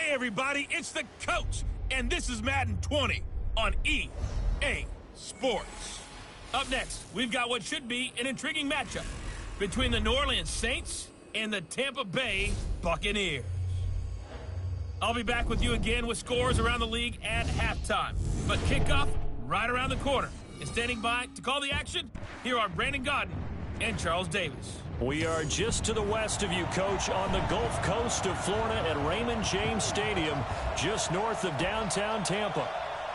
Hey everybody, it's the coach, and this is Madden 20 on EA Sports. Up next, we've got what should be an intriguing matchup between the New Orleans Saints and the Tampa Bay Buccaneers. I'll be back with you again with scores around the league at halftime, but kickoff right around the corner. And standing by to call the action, here are Brandon Godden and Charles Davis. We are just to the west of you, Coach, on the Gulf Coast of Florida at Raymond James Stadium, just north of downtown Tampa.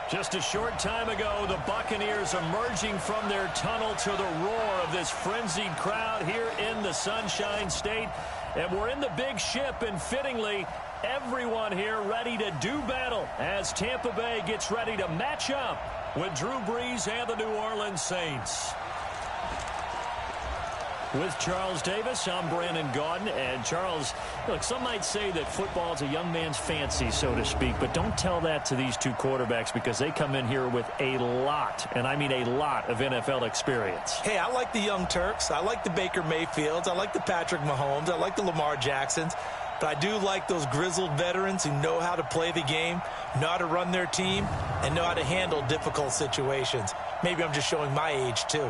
Just a short time ago, the Buccaneers emerging from their tunnel to the roar of this frenzied crowd here in the Sunshine State. And we're in the big ship, and fittingly, everyone here ready to do battle as Tampa Bay gets ready to match up with Drew Brees and the New Orleans Saints. With Charles Davis, I'm Brandon Gaudin. And Charles, look, some might say that football is a young man's fancy, so to speak, but don't tell that to these two quarterbacks because they come in here with a lot, and I mean a lot, of NFL experience. Hey, I like the young Turks. I like the Baker Mayfields. I like the Patrick Mahomes. I like the Lamar Jacksons. But I do like those grizzled veterans who know how to play the game, know how to run their team, and know how to handle difficult situations. Maybe I'm just showing my age, too.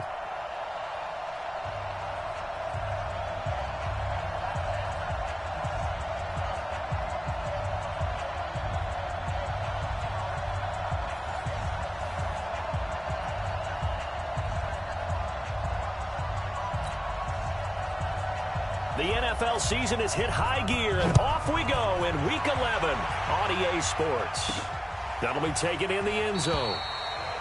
The NFL season has hit high gear, and off we go in Week 11 on EA Sports. That'll be taken in the end zone.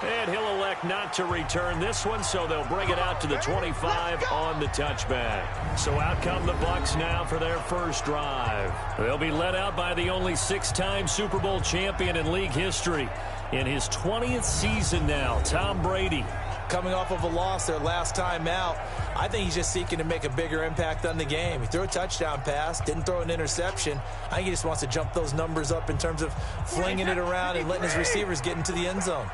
And he'll elect not to return this one, so they'll bring it out to the 25 on the touchback. So out come the Bucs now for their first drive. They'll be led out by the only six-time Super Bowl champion in league history. In his 20th season now, Tom Brady. Coming off of a loss their last time out, I think he's just seeking to make a bigger impact on the game. He threw a touchdown pass, didn't throw an interception. I think he just wants to jump those numbers up in terms of flinging it around and letting his receivers get into the end zone.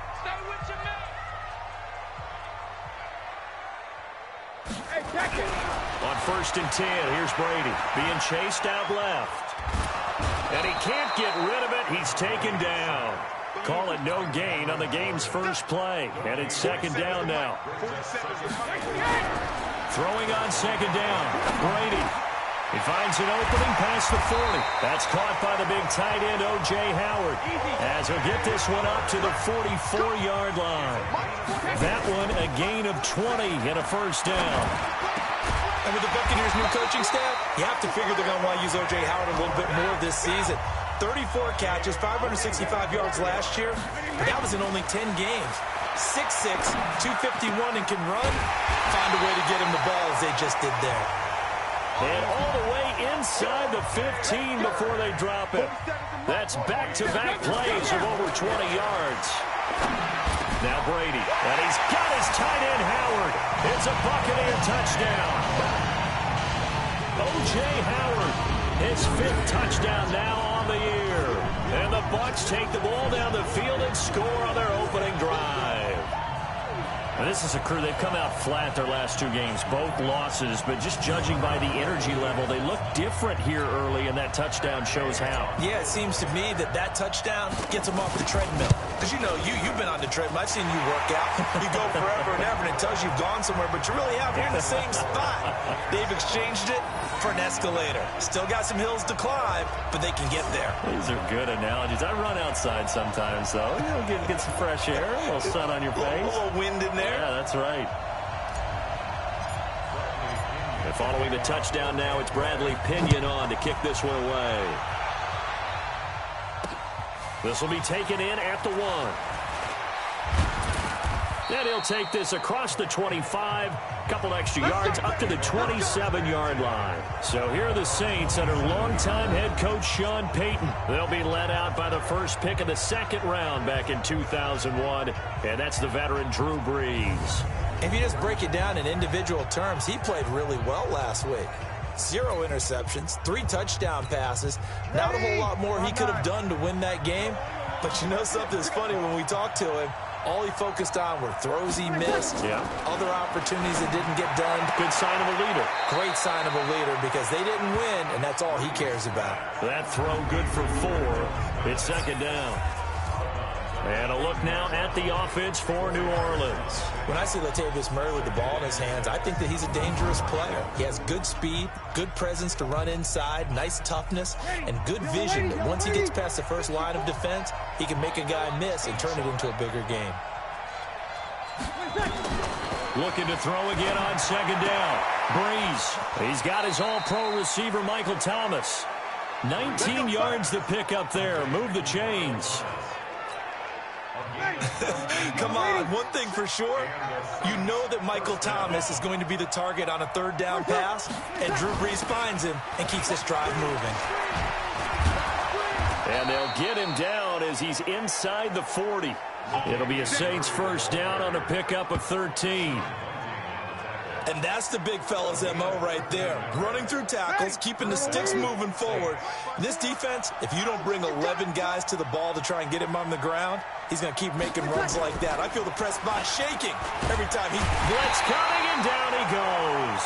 On 1st and 10, here's Brady being chased out left. And he can't get rid of it. He's taken down. Call it no gain on the game's first play. And it's 2nd down now. Throwing on 2nd down. Brady. He finds an opening past the 40. That's caught by the big tight end, O.J. Howard, as he'll get this one up to the 44-yard line. That one a gain of 20 and a first down. And with the Buccaneers' new coaching staff, you have to figure they're going to want to use O.J. Howard a little bit more this season. 34 catches, 565 yards last year, but that was in only 10 games. 6'6", 251, and can run. Find a way to get him the ball as they just did there. And all the way inside the 15 before they drop it. That's back-to-back plays of over 20 yards. Now Brady, and he's got his tight end Howard. It's a Buccaneer touchdown. O.J. Howard, his 5th touchdown now on the year. And the Bucs take the ball down the field and score on their opening drive. And this is a crew, they've come out flat their last 2 games, both losses, but just judging by the energy level, they look different here early, and that touchdown shows how. Yeah, it seems to me that touchdown gets them off the treadmill. Because, you know, you've been on the treadmill. I've seen you work out. You go forever and ever, and it tells you you've gone somewhere, but you really haven't. You're in the same spot. They've exchanged it for an escalator. Still got some hills to climb, but they can get there. These are good analogies. I run outside sometimes, though. You know, get some fresh air, a little sun on your face. A little wind in there. Yeah, that's right. And following the touchdown now, it's Bradley Pinion on to kick this one away. This will be taken in at the 1. And he'll take this across the 25, couple extra yards up to the 27-yard line. So here are the Saints under longtime head coach Sean Payton. They'll be led out by the first pick of the 2nd round back in 2001, and that's the veteran Drew Brees. If you just break it down in individual terms, he played really well last week. 0 interceptions, 3 touchdown passes. Not a whole lot more he could have done to win that game. But you know something's funny when we talk to him. All he focused on were throws he missed, other opportunities that didn't get done. Good sign of a leader. Great sign of a leader because they didn't win, and that's all he cares about. That throw good for 4. It's second down. And a look now at the offense for New Orleans. When I see Latavius Murray with the ball in his hands, I think that he's a dangerous player. He has good speed, good presence to run inside, nice toughness, and good vision that once he gets past the first line of defense, he can make a guy miss and turn it into a bigger game. Looking to throw again on second down. Breeze. He's got his all-pro receiver, Michael Thomas. 19 yards to pick up there. Move the chains. Come on, one thing for sure, you know that Michael Thomas is going to be the target on a third down pass, and Drew Brees finds him and keeps this drive moving. And they'll get him down as he's inside the 40. It'll be a Saints first down on a pickup of 13. And that's the big fella's MO right there. Running through tackles, keeping the sticks moving forward. This defense, if you don't bring 11 guys to the ball to try and get him on the ground, he's going to keep making runs like that. I feel the press box shaking every time he... Blitz coming, and down he goes.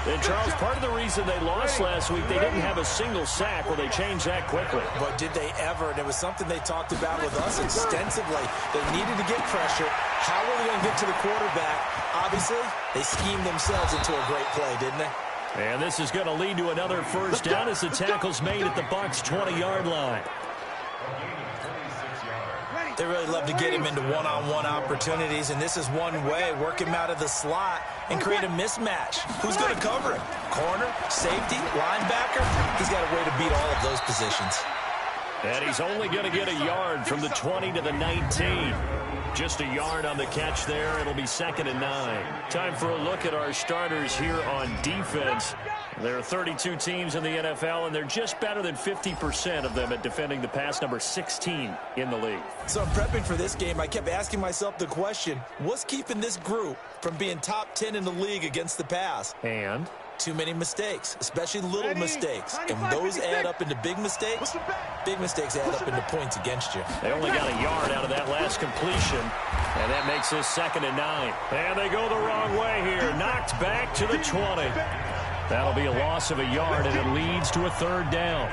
And, Charles, part of the reason they lost last week, they didn't have a single sack. Well, they changed that quickly. But did they ever? And it was something they talked about with us extensively. They needed to get pressure. How were they going to get to the quarterback? Obviously, they schemed themselves into a great play, didn't they? And this is going to lead to another first down as the tackle's made at the Bucs' 20-yard line. They really love to get him into one-on-one opportunities, and this is one way. Work him out of the slot and create a mismatch. Who's going to cover him? Corner, safety, linebacker? He's got a way to beat all of those positions. And he's only going to get a yard from the 20 to the 19. Just a yard on the catch there. It'll be second and 9. Time for a look at our starters here on defense. There are 32 teams in the NFL, and they're just better than 50% of them at defending the pass, number 16 in the league. So I'm prepping for this game. I kept asking myself the question, what's keeping this group from being top 10 in the league against the pass? And? Too many mistakes, especially little mistakes. And when those add up into big mistakes add up into points against you. They only got a yard out of that last completion, and that makes this second and 9. And they go the wrong way here. Knocked back to the 20. That'll be a loss of a yard, and it leads to a third down.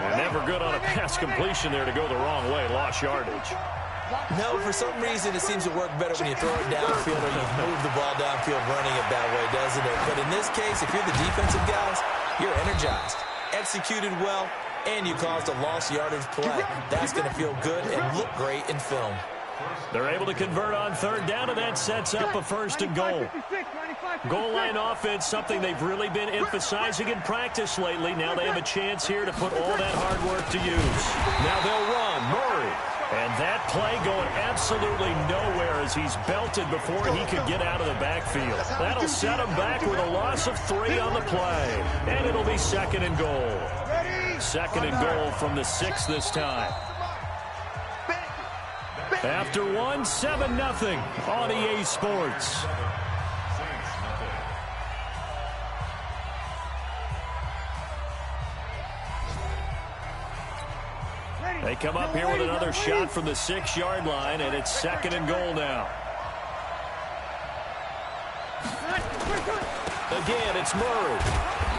And never good on a pass completion there to go the wrong way. Lost yardage. No, for some reason, it seems to work better when you throw it downfield or you move the ball downfield running it that way, doesn't it? But in this case, if you're the defensive guys, you're energized, executed well, and you caused a lost yardage play. That's going to feel good and look great in film. They're able to convert on third down, and that sets up a first and goal. Goal line offense, something they've really been emphasizing in practice lately. Now they have a chance here to put all that hard work to use. Now they'll run. Murray. And that play going absolutely nowhere as he's belted before he could get out of the backfield. That'll set him back with a loss of 3 on the play. And it'll be second and goal. Second and goal from the 6 this time. After one, 7-0 on EA Sports. They come up here with another shot from the 6-yard line, and it's second and goal now. Again, it's Murray.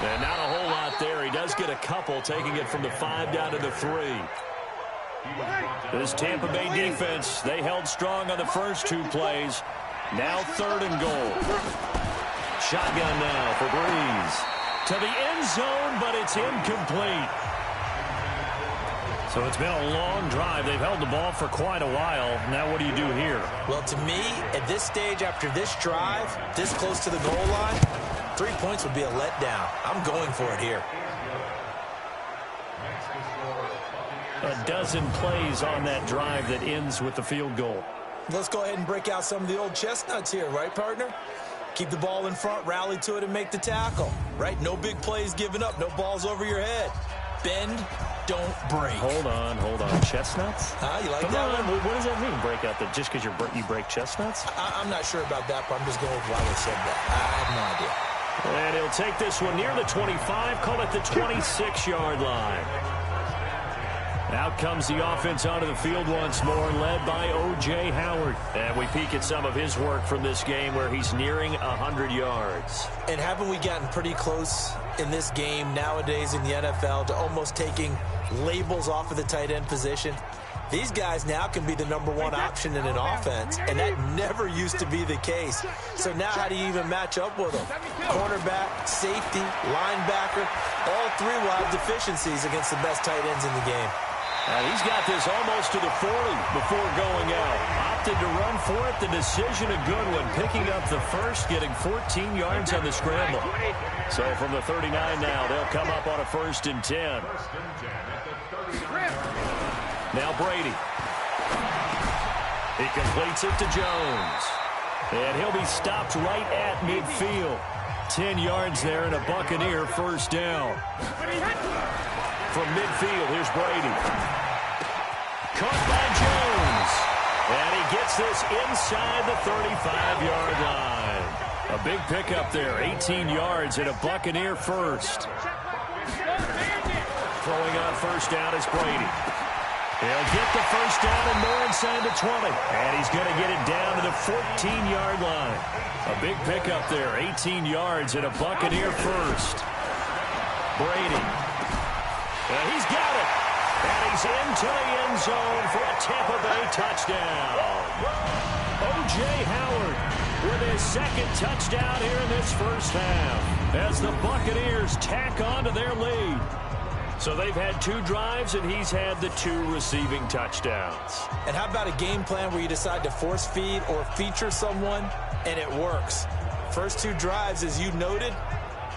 And not a whole lot there. He does get a couple, taking it from the 5 down to the 3. This Tampa Bay defense, they held strong on the first 2 plays. Now third and goal. Shotgun now for Breeze. To the end zone, but it's incomplete. So it's been a long drive. They've held the ball for quite a while. Now what do you do here? Well, to me, at this stage, after this drive, this close to the goal line, 3 points would be a letdown. I'm going for it here. A dozen plays on that drive that ends with the field goal. Let's go ahead and break out some of the old chestnuts here, right, partner? Keep the ball in front, rally to it, and make the tackle, right? No big plays given up, no balls over your head. Bend, don't break. Hold on. Chestnuts? You like Come that on. one? What does that mean, break out? Just because you break chestnuts? I'm not sure about that, but I'm just going with why they said that. I have no idea. And he'll take this one near the 25, call it the 26-yard line. Out comes the offense onto the field once more, led by O.J. Howard. And we peek at some of his work from this game where he's nearing 100 yards. And haven't we gotten pretty close in this game nowadays in the NFL to almost taking labels off of the tight end position? These guys now can be the #1 option in an offense, and that never used to be the case. So now how do you even match up with them? Cornerback, safety, linebacker, all three will have deficiencies against the best tight ends in the game. And he's got this almost to the 40 before going out. Opted to run for it. The decision a good one. Picking up the first, getting 14 yards on the scramble. So from the 39 now, they'll come up on a 1st and 10. Now Brady. He completes it to Jones. And he'll be stopped right at midfield. 10 yards there and a Buccaneer 1st down. From midfield, here's Brady. Caught by Jones. And he gets this inside the 35-yard line. A big pickup there, 18 yards and a Buccaneer 1st. Throwing on 1st down is Brady. He'll get the 1st down and more inside the 20. And he's going to get it down to the 14-yard line. A big pickup there, 18 yards and a Buccaneer 1st. Brady. And he's got it. And he's into the end zone for a Tampa Bay touchdown. O.J. Howard with his 2nd touchdown here in this 1st half as the Buccaneers tack on to their lead. So they've had 2 drives, and he's had the 2 receiving touchdowns. And how about a game plan where you decide to force feed or feature someone, and it works? First 2 drives, as you noted,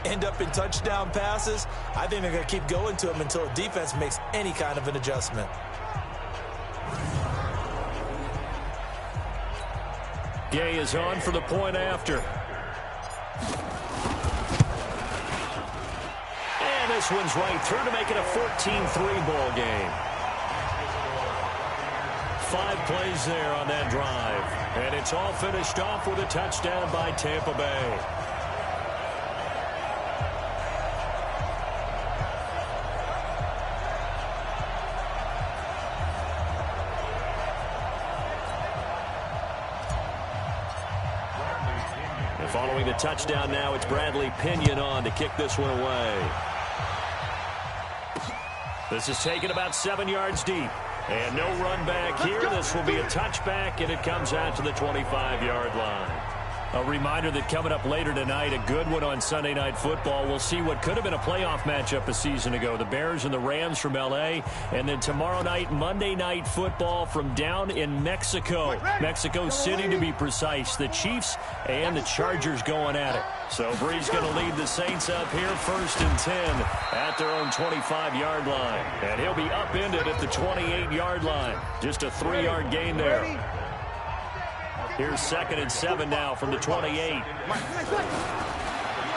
end up in touchdown passes. I think they're going to keep going to them until the defense makes any kind of an adjustment. Gay is on for the point after. And this one's right through to make it a 14-3 ball game. 5 plays there on that drive. And it's all finished off with a touchdown by Tampa Bay. Following the touchdown now, it's Bradley Pinion on to kick this one away. This is taken about 7 yards deep. And no run back here. This will be a touchback, and it comes out to the 25-yard line. A reminder that coming up later tonight, a good one on Sunday Night Football. We'll see what could have been a playoff matchup a season ago. The Bears and the Rams from L.A. And then tomorrow night, Monday Night Football from down in Mexico. Mexico City, to be precise. The Chiefs and the Chargers going at it. So Bree's going to lead the Saints up here 1st and 10 at their own 25-yard line. And he'll be upended at the 28-yard line. Just a 3-yard gain there. Here's 2nd and 7 now from the 28.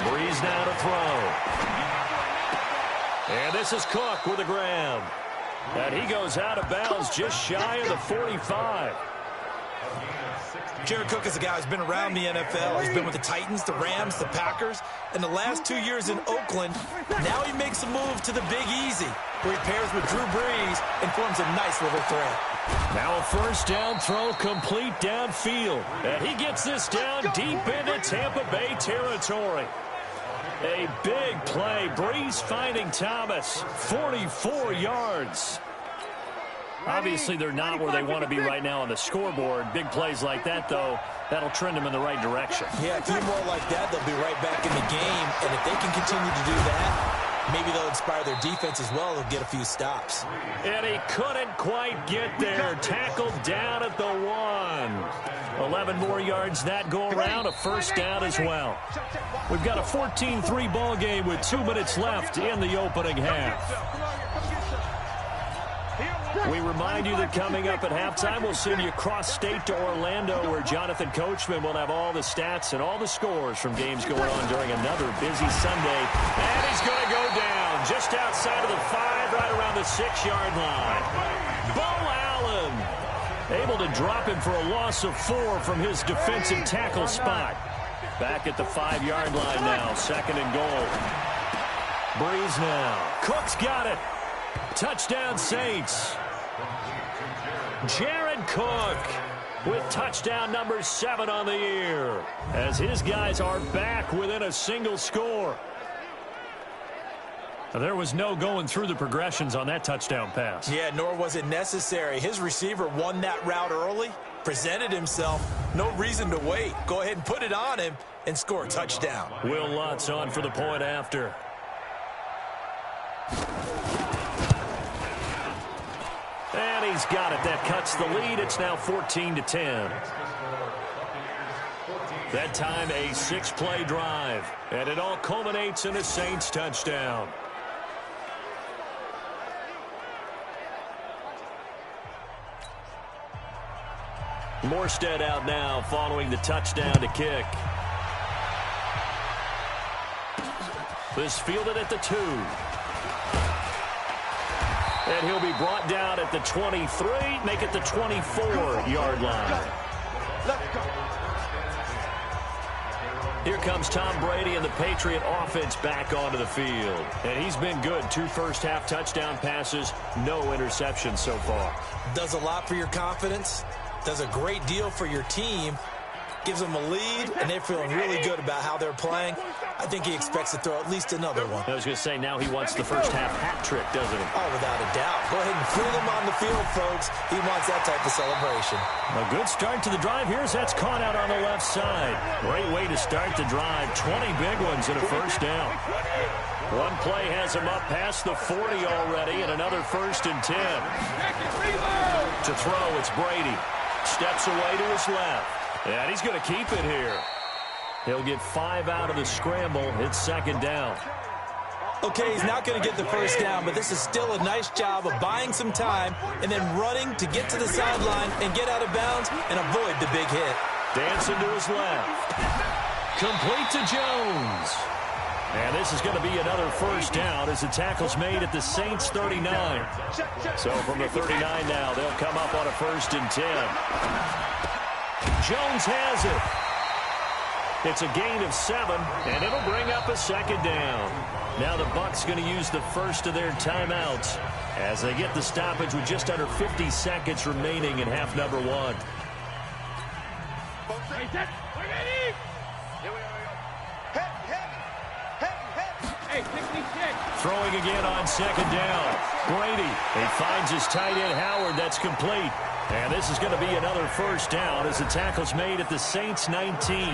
Breeze now to throw. And this is Cook with a grab. And he goes out of bounds just shy of the 45. Jared Cook is a guy who's been around the NFL. He's been with the Titans, the Rams, the Packers, and the last 2 years in Oakland. Now he makes a move to the Big Easy, where he pairs with Drew Brees and forms a nice little threat. Now a 1st down throw complete downfield. And he gets this down deep into Tampa Bay territory. A big play. Brees finding Thomas. 44 yards. Obviously, they're not where they want to be right now on the scoreboard. Big plays like that, though, that'll trend them in the right direction. Yeah, a few more like that, they'll be right back in the game. And if they can continue to do that, maybe they'll inspire their defense as well. They'll get a few stops. And he couldn't quite get there. Tackled down at the 1. 11 more yards that go around. A 1st down as well. We've got a 14-3 ball game with 2 minutes left in the opening half. We remind you that coming up at halftime, we'll send you cross-state to Orlando, where Jonathan Coachman will have all the stats and all the scores from games going on during another busy Sunday. And he's going to go down just outside of the 5, right around the 6-yard line. Bo Allen able to drop him for a loss of 4 from his defensive tackle spot. Back at the 5-yard line now, 2nd and goal. Breeze now. Cook's got it. Touchdown, Saints. Jared Cook with touchdown number 7 on the year, as his guys are back within a single score. There was no going through the progressions on that touchdown pass. Yeah, nor was it necessary. His receiver won that route early, presented himself. No reason to wait. Go ahead and put it on him and score a touchdown. Will Lutz on for the point after. And he's got it. That cuts the lead. It's now 14-10. That time a 6-play drive. And it all culminates in a Saints touchdown. Morstead out now following the touchdown to kick. This fielded at the 2. And he'll be brought down at the 23, make it the 24-yard line. Here comes Tom Brady and the Patriot offense back onto the field. And he's been good. 2 first-half touchdown passes, no interceptions so far. Does a lot for your confidence. Does a great deal for your team. Gives them a lead, and they're feeling really good about how they're playing. I think he expects to throw at least another one. I was going to say, now he wants the first-half hat trick, doesn't he? Oh, without a doubt. Go ahead and fling him on the field, folks. He wants that type of celebration. A good start to the drive. Here's that's caught out on the left side. Great way to start the drive. 20 big ones and a first down. One play has him up past the 40 already, and another 1st and 10. To throw, it's Brady. Steps away to his left. And he's going to keep it here. He'll get 5 out of the scramble. It's 2nd down. Okay, he's not going to get the first down, but this is still a nice job of buying some time and then running to get to the sideline and get out of bounds and avoid the big hit. Dancing to his left. Complete to Jones. And this is going to be another first down as the tackle's made at the Saints 39. So from the 39 now, they'll come up on a 1st and 10. Jones has it. It's a gain of 7, and it'll bring up a 2nd down. Now the Bucs going to use the first of their timeouts as they get the stoppage with just under 50 seconds remaining in half number 1. Throwing again on 2nd down. Brady. He finds his tight end Howard. That's complete. And this is going to be another first down as the tackle's made at the Saints 19.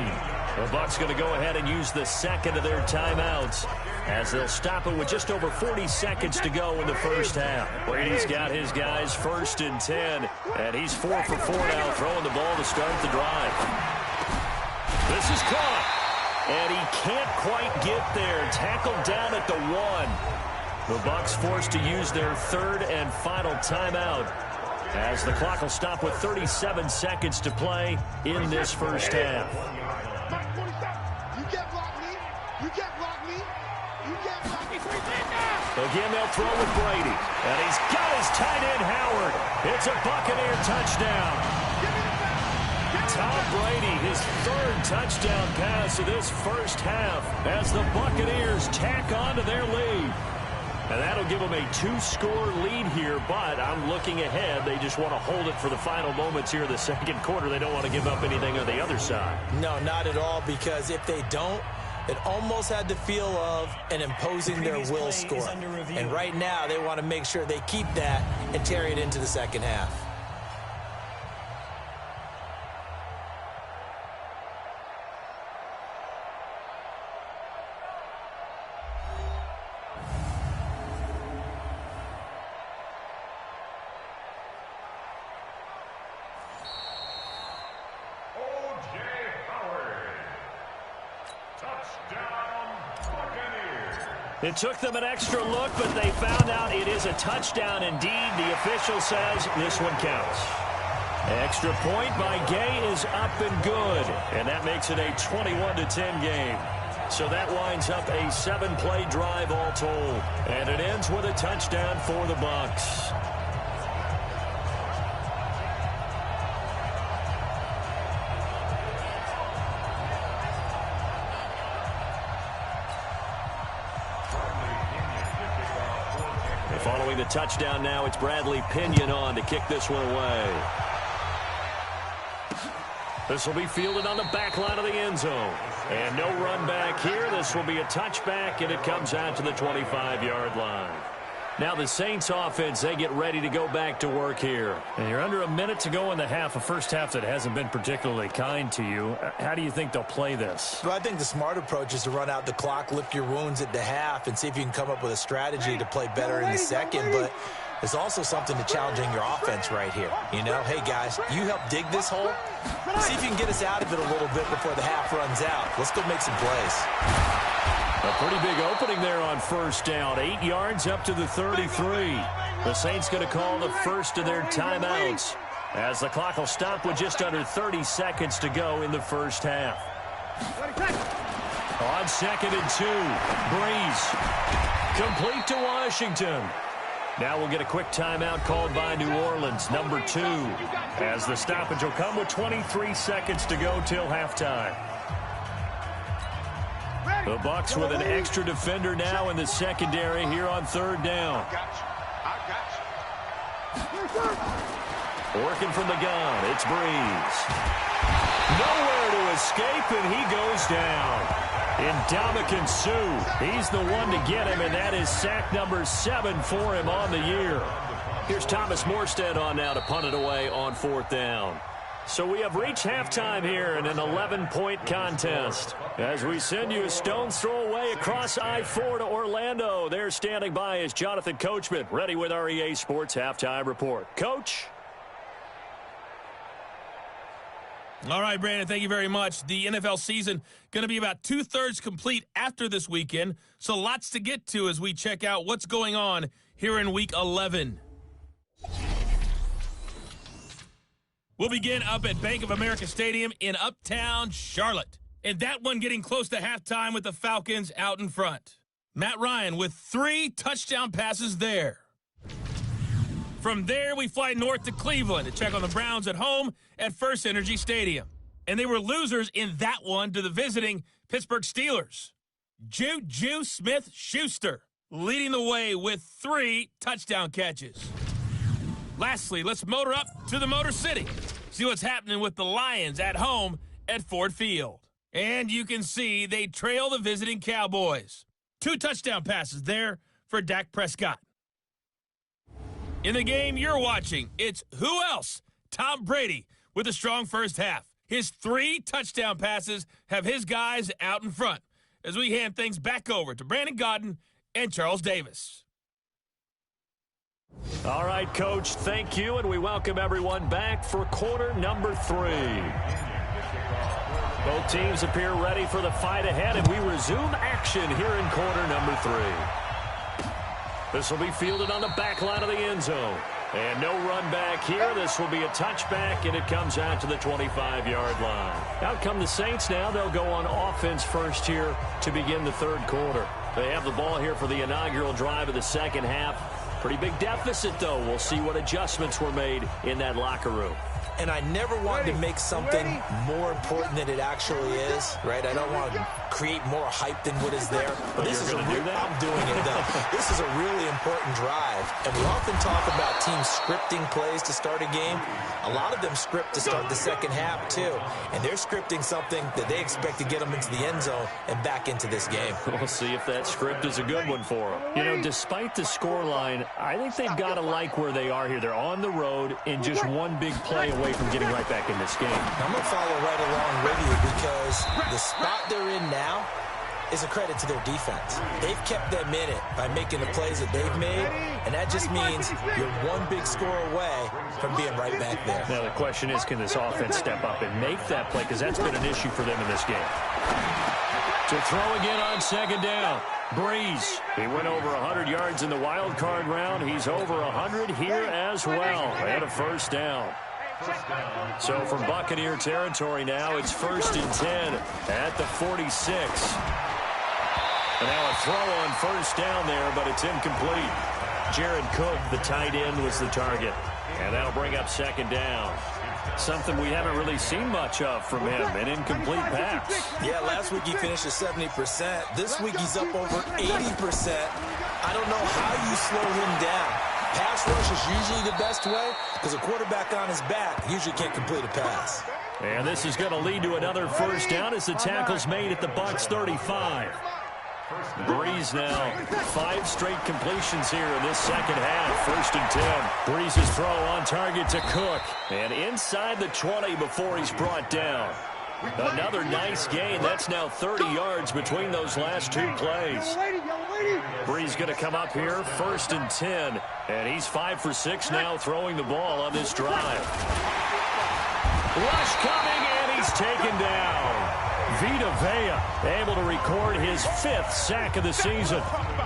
The Bucs going to go ahead and use the 2nd of their timeouts as they'll stop it with just over 40 seconds to go in the first half. Brady's got his guys 1st and 10, and he's 4 for 4 now throwing the ball to start the drive. This is caught, and he can't quite get there. Tackled down at the 1. The Bucs forced to use their 3rd and final timeout, as the clock will stop with 37 seconds to play in this first half. Again, they'll throw with Brady. And he's got his tight end, Howard. It's a Buccaneer touchdown. Tom Brady, his 3rd touchdown pass of this first half as the Buccaneers tack on to their lead. And that'll give them a 2-score lead here, but I'm looking ahead. They just want to hold it for the final moments here in the 2nd quarter. They don't want to give up anything on the other side. No, not at all, because if they don't, it almost had the feel of an imposing their will score. And right now, they want to make sure they keep that and carry it into the 2nd half. It took them an extra look, but they found out it is a touchdown indeed. The official says this one counts. Extra point by Gay is up and good, and that makes it a 21-10 game. So that winds up a 7-play drive all told, and it ends with a touchdown for the Bucs. Following the a touchdown now. It's Bradley Pinion on to kick this one away. This will be fielded on the back line of the end zone. And no run back here. This will be a touchback, and it comes out to the 25-yard line. Now the Saints offense, they get ready to go back to work here. And you're under a minute to go in the half, a first half that hasn't been particularly kind to you. How do you think they'll play this? Well, I think the smart approach is to run out the clock, lick your wounds at the half, and see if you can come up with a strategy to play better in the second. But there's also something to challenging your offense right here. You know, hey, guys, you help dig this hole. See if you can get us out of it a little bit before the half runs out. Let's go make some plays. A pretty big opening there on first down. 8 yards up to the 33. The Saints going to call the first of their timeouts as the clock will stop with just under 30 seconds to go in the first half. On 2nd and 2, Breeze. Complete to Washington. Now we'll get a quick timeout called by New Orleans, number 2, as the stoppage will come with 23 seconds to go till halftime. The Bucs with an extra defender now in the secondary here on 3rd down. Working from the gun, it's Breeze. Nowhere to escape, and he goes down. Ndamukong Suh, he's the one to get him, and that is sack number 7 for him on the year. Here's Thomas Morstead on now to punt it away on 4th down. So we have reached halftime here in an 11-point contest. As we send you a stone's throw away across I-4 to Orlando. There standing by is Jonathan Coachman, ready with our EA Sports Halftime Report. Coach? All right, Brandon, thank you very much. The NFL season going to be about 2/3 complete after this weekend, so lots to get to as we check out what's going on here in Week 11. We'll begin up at Bank of America Stadium in Uptown Charlotte. And that one getting close to halftime with the Falcons out in front. Matt Ryan with 3 touchdown passes there. From there, we fly north to Cleveland to check on the Browns at home at First Energy Stadium. And they were losers in that one to the visiting Pittsburgh Steelers. Juju Smith-Schuster leading the way with 3 touchdown catches. Lastly, let's motor up to the Motor City. See what's happening with the Lions at home at Ford Field. And you can see they trail the visiting Cowboys. 2 touchdown passes there for Dak Prescott. In the game you're watching, it's who else? Tom Brady with a strong first half. His 3 touchdown passes have his guys out in front as we hand things back over to Brandon Godden and Charles Davis. All right, Coach, thank you, and we welcome everyone back for quarter number 3. Both teams appear ready for the fight ahead, and we resume action here in quarter number 3. This will be fielded on the back line of the end zone. And no run back here. This will be a touchback, and it comes out to the 25-yard line. Out come the Saints now. They'll go on offense first here to begin the 3rd quarter. They have the ball here for the inaugural drive of the second half. Pretty big deficit, though. We'll see what adjustments were made in that locker room. And I never wanted to make something more important than it actually is, right? I don't want to create more hype than what is there. But this is I'm doing it, though. This is a really important drive. And we often talk about teams scripting plays to start a game. A lot of them script to start the second half, too. And they're scripting something that they expect to get them into the end zone and back into this game. We'll see if that script is a good one for them. You know, despite the scoreline, I think they've got to like where they are here. They're on the road and just one big play away from getting right back in this game. I'm going to follow right along with you because the spot they're in now is a credit to their defense. They've kept them in it by making the plays that they've made, and that just means you're one big score away from being right back there. Now the question is, can this offense step up and make that play? Because that's been an issue for them in this game. To throw again on second down. Breeze. He went over 100 yards in the wild card round. He's over 100 here as well. And a first down. So from Buccaneer territory now, it's 1st and 10 at the 46. And now a throw on first down there, but it's incomplete. Jared Cook, the tight end, was the target. And that'll bring up second down. Something we haven't really seen much of from him, an incomplete pass. Yeah, last week he finished at 70%. This week he's up over 80%. I don't know how you slow him down. Pass rush is usually the best way because a quarterback on his back usually can't complete a pass. And this is going to lead to another first down as the tackle's made at the Bucs 35. Breeze now, 5 straight completions here in this second half. 1st and 10. Breeze's throw on target to Cook. And inside the 20 before he's brought down. Another nice gain. That's now 30 yards between those last 2 plays. Breeze going to come up here, 1st and 10. And he's 5 for 6 now throwing the ball on this drive. Rush coming, and he's taken down. Vita Vea able to record his 5th sack of the season.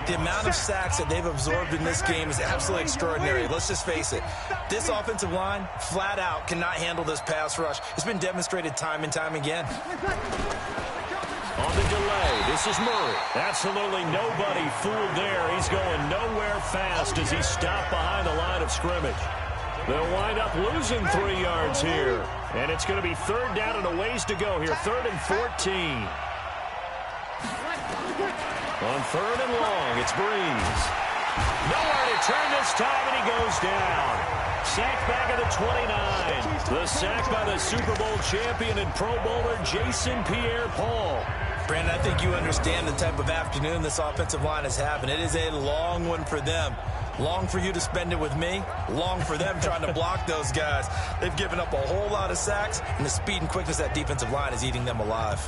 The amount of sacks that they've absorbed in this game is absolutely extraordinary. Let's just face it. This offensive line, flat out, cannot handle this pass rush. It's been demonstrated time and time again. On the delay, this is Murray. Absolutely nobody fooled there. He's going nowhere fast as he stopped behind the line of scrimmage. They'll wind up losing 3 yards here. And it's going to be 3rd down and a ways to go here. 3rd and 14. On 3rd and long, it's Breeze. Nowhere to turn this time, and he goes down. Sacked back at the 29. The sack by the Super Bowl champion and Pro Bowler Jason Pierre-Paul. Brandon, I think you understand the type of afternoon this offensive line is having. It is a long one for them. Long for you to spend it with me. Long for them trying to block those guys. They've given up a whole lot of sacks, and the speed and quickness of that defensive line is eating them alive.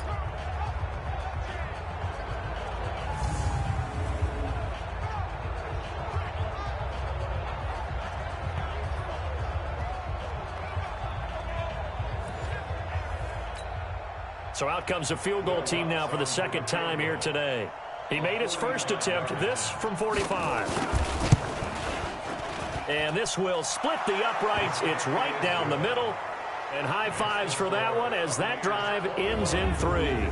So out comes a field goal team now for the 2nd time here today. He made his first attempt, this from 45. And this will split the uprights. It's right down the middle. And high fives for that one as that drive ends in 3.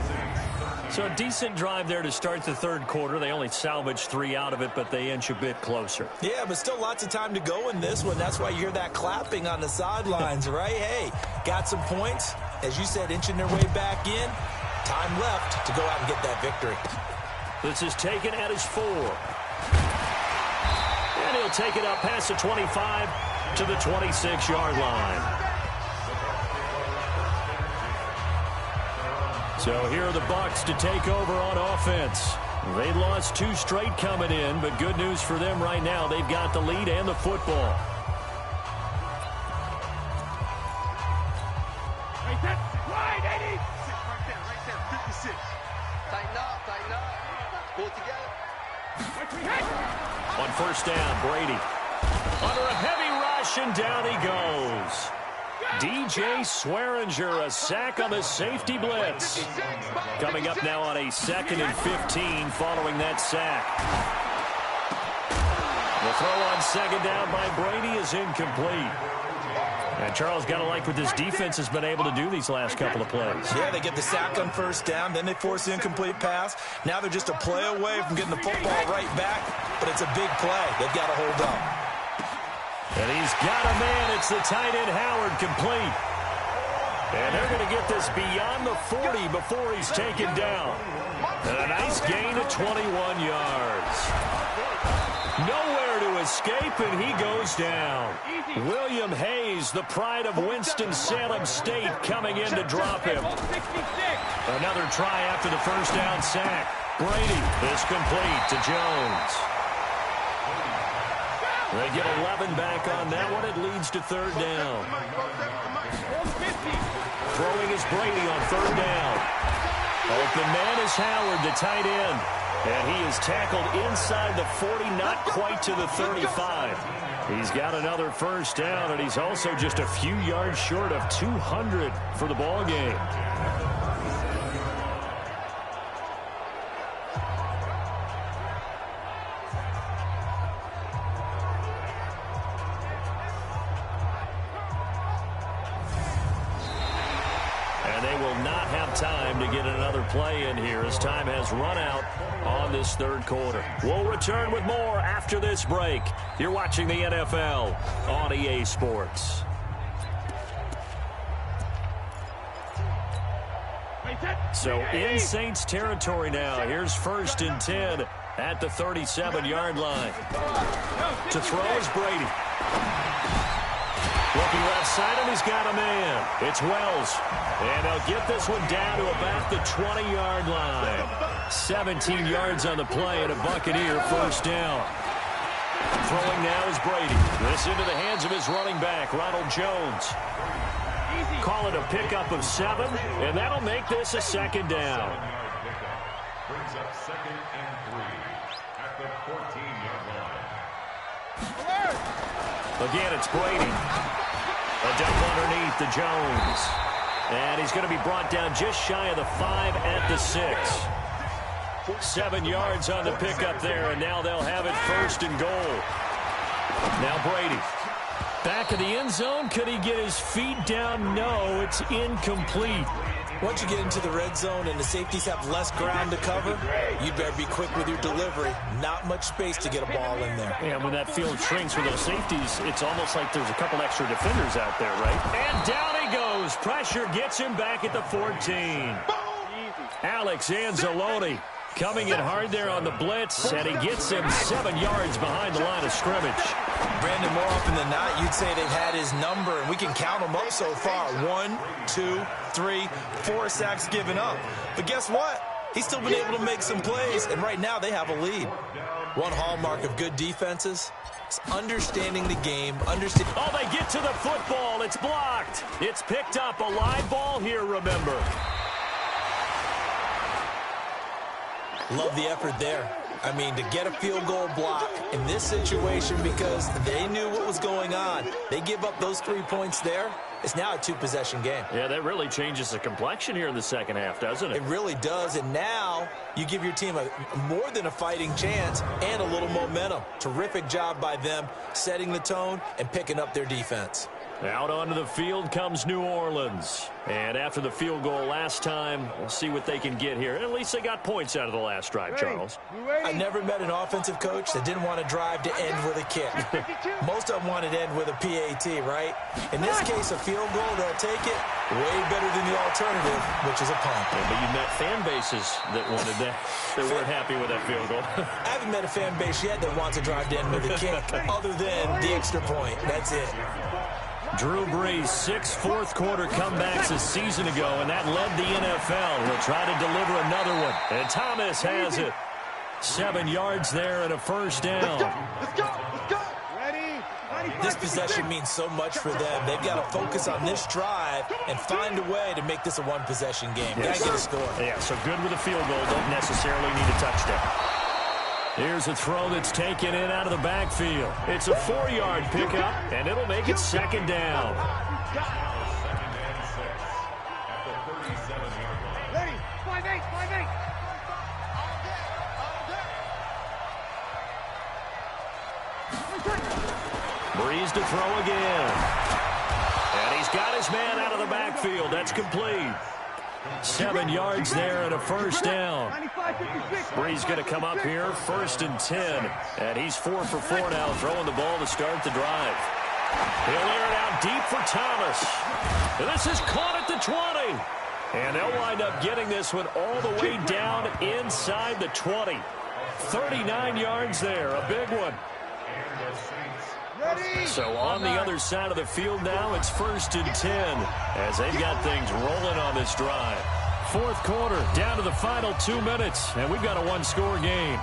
So a decent drive there to start the 3rd quarter. They only salvaged 3 out of it, but they inch a bit closer. Yeah, but still lots of time to go in this one. That's why you hear that clapping on the sidelines, right? Hey, got some points. As you said, inching their way back in. Time left to go out and get that victory. This is taken at his 4. And he'll take it up past the 25 to the 26-yard line. So here are the Bucs to take over on offense. They lost 2 straight coming in, but good news for them right now. They've got the lead and the football. Right, 80. Right there, 56. Tighten up. Pull it together. On 1st down, Brady. Under a heavy rush, and down he goes. DJ Swearinger, a sack on the safety blitz. Coming up now on a 2nd and 15 following that sack. The throw on 2nd down by Brady is incomplete. And Charles, got to like what this defense has been able to do these last couple of plays. Yeah, they get the sack on 1st down, then they force the incomplete pass. Now they're just a play away from getting the football right back, but it's a big play. They've got to hold up. And he's got a man. It's the tight end Howard, complete. And they're going to get this beyond the 40 before he's taken down. And a nice gain of 21 yards. Nowhere to escape, and he goes down. William Hayes, the pride of Winston-Salem State, coming in to drop him. Another try after the 1st down sack. Brady is complete to Jones. They get 11 back on that one. It leads to 3rd down. Throwing is Brady on 3rd down. Open man is Howard, the tight end. And he is tackled inside the 40, not quite to the 35. He's got another 1st down, and he's also just a few yards short of 200 for the ball game. And they will not have time to get another play in here as time has run out on this 3rd quarter. We'll return with more after this break. You're watching the NFL on EA Sports. So in Saints territory now. Here's 1st and 10 at the 37-yard line. To throw is Brady. Looking left side, and he's got a man. It's Wells. And they'll get this one down to about the 20-yard line. 17 yards on the play and a Buccaneer first down. Throwing now is Brady. This into the hands of his running back, Ronald Jones. Call it a pickup of 7, and that'll make this a second down. Brings up 2nd and 3 at the 14-yard line. Again, it's Brady. A dump underneath to Jones. And he's going to be brought down just shy of the 5 at the 6. 7 yards on the pickup there, and now they'll have it 1st and goal. Now Brady. Back of the end zone. Could he get his feet down? No, it's incomplete. Once you get into the red zone and the safeties have less ground to cover, you better be quick with your delivery. Not much space to get a ball in there. And when that field shrinks with those safeties, it's almost like there's a couple extra defenders out there, right? And down he goes. Pressure gets him back at the 14. Alex Anzalone coming in hard there on the blitz, and he gets him 7 yards behind the line of scrimmage. Brandon, more often than not, you'd say they've had his number, and we can count them up so far. 1, 2, 3, 4 sacks given up. But guess what? He's still been able to make some plays, and right now they have a lead. One hallmark of good defenses is understanding the game. Oh, they get to the football. It's blocked. It's picked up. A live ball here, remember. Love the effort there. I mean, to get a field goal block in this situation because they knew what was going on. They give up those 3 points there. It's now a 2-possession game. Yeah, that really changes the complexion here in the second half, doesn't it? It really does, and now you give your team more than a fighting chance and a little momentum. Terrific job by them setting the tone and picking up their defense. Out onto the field comes New Orleans. And after the field goal last time, we'll see what they can get here. At least they got points out of the last drive, Charles. I never met an offensive coach that didn't want to drive to end with a kick. Most of them wanted to end with a PAT, right? In this case, a field goal, they'll take it way better than the alternative, which is a punt. Yeah, but you met fan bases that wanted that. They weren't happy with that field goal. I haven't met a fan base yet that wants to drive to end with a kick other than the extra point. That's it. Drew Brees, 6 fourth-quarter comebacks a season ago, and that led the NFL. He'll try to deliver another one. And Thomas has it. 7 yards there and a first down. Let's go. Ready? This possession means so much for them. They've got to focus on this drive and find a way to make this a one-possession game. Got to get a score. Yeah, so good with a field goal. Don't necessarily need a touchdown. Here's a throw that's taken in out of the backfield. It's a 4-yard pickup, and it'll make it second down. Ready? 5-8, 5-8. Breeze to throw again. And he's got his man out of the backfield. That's complete. 7 yards there and a first down. Breeze going to come up here, 1st and 10. And he's 4 for 4 now, throwing the ball to start the drive. He'll air it out deep for Thomas. And this is caught at the 20. And they'll wind up getting this one all the way down inside the 20. 39 yards there, a big one. So on the other side of the field now, it's 1st and 10 as they've got things rolling on this drive. 4th quarter, down to the final 2 minutes, and we've got a 1-score game.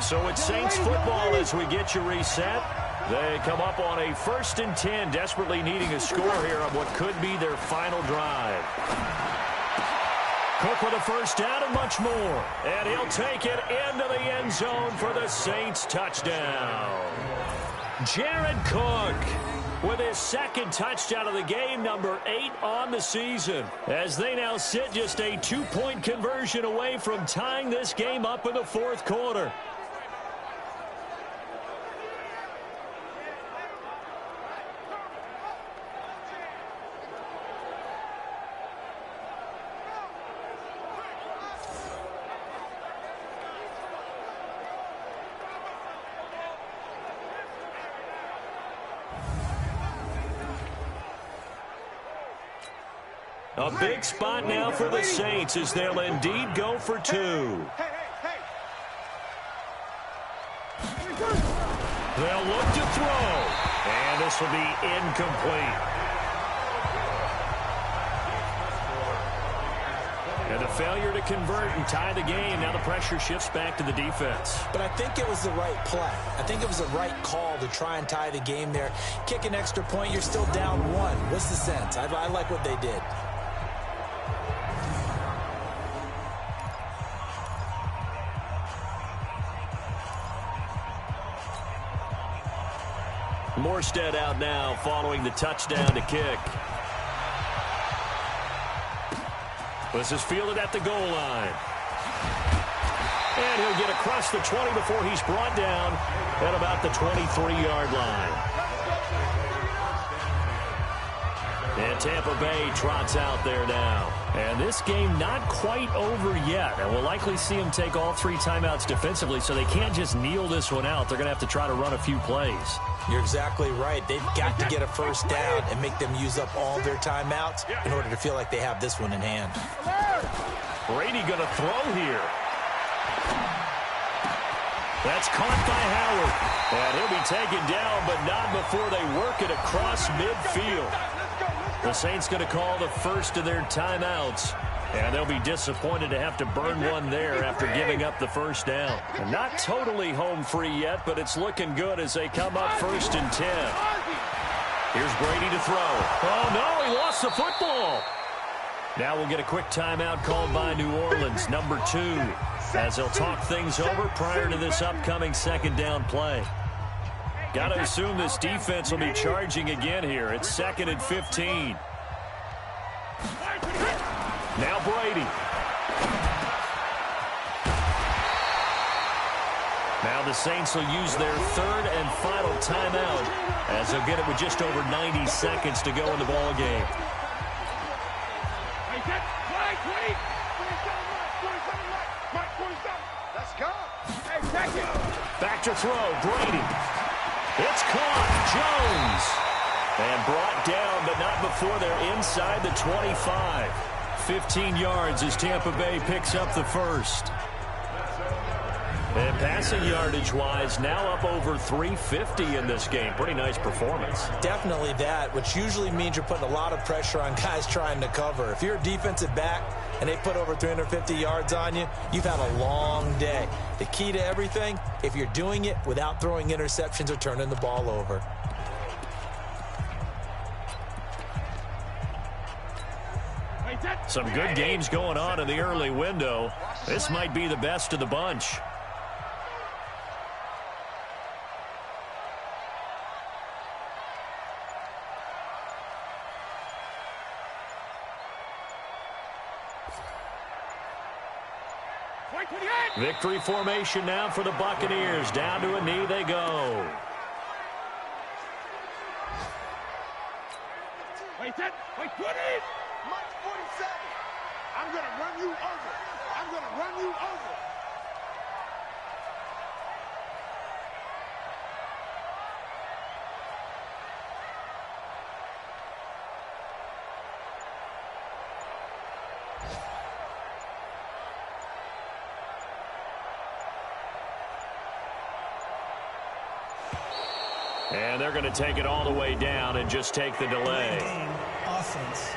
So it's Saints football as we get you reset. They come up on a 1st and 10, desperately needing a score here on what could be their final drive. Cook with a first down and much more. And he'll take it into the end zone for the Saints touchdown. Jared Cook with his 2nd touchdown of the game, number 8 on the season, as they now sit just a 2-point conversion away from tying this game up in the 4th quarter. A big spot now for the Saints as they'll indeed go for 2. They'll look to throw. And this will be incomplete. And the failure to convert and tie the game. Now the pressure shifts back to the defense. But I think it was the right play. I think it was the right call to try and tie the game there. Kick an extra point, you're still down one. What's the sense? I like what they did. Morstead out now following the touchdown to kick. This is fielded at the goal line. And he'll get across the 20 before he's brought down at about the 23-yard line. And Tampa Bay trots out there now. And this game not quite over yet. And we'll likely see them take all 3 timeouts defensively, so they can't just kneel this one out. They're going to have to try to run a few plays. You're exactly right. They've got to get a first down and make them use up all their timeouts in order to feel like they have this one in hand. Brady going to throw here. That's caught by Howard. And he'll be taken down, but not before they work it across midfield. The Saints going to call the first of their timeouts. And they'll be disappointed to have to burn one there after giving up the first down. And not totally home free yet, but it's looking good as they come up 1st and 10. Here's Brady to throw. Oh, no, he lost the football. Now we'll get a quick timeout called by New Orleans, number 2, as they'll talk things over prior to this upcoming 2nd down play. Got to assume this defense will be charging again here. It's 2nd and 15. Now Brady. Now the Saints will use their 3rd and final timeout as they'll get it with just over 90 seconds to go in the ball game. Let's go. Back to throw. Brady. It's caught. Jones. And brought down, but not before they're inside the 25. 15 yards as Tampa Bay picks up the first. And passing yardage-wise, now up over 350 in this game. Pretty nice performance. Definitely that, which usually means you're putting a lot of pressure on guys trying to cover. If you're a defensive back and they put over 350 yards on you, you've had a long day. The key to everything, if you're doing it without throwing interceptions or turning the ball over. Some good games going on in the early window. This might be the best of the bunch. Victory formation now for the Buccaneers. Down to a knee they go. Wait, 20. Mike 47. I'm going to run you over. I'm going to run you over. And they're going to take it all the way down and just take the delay. Offense.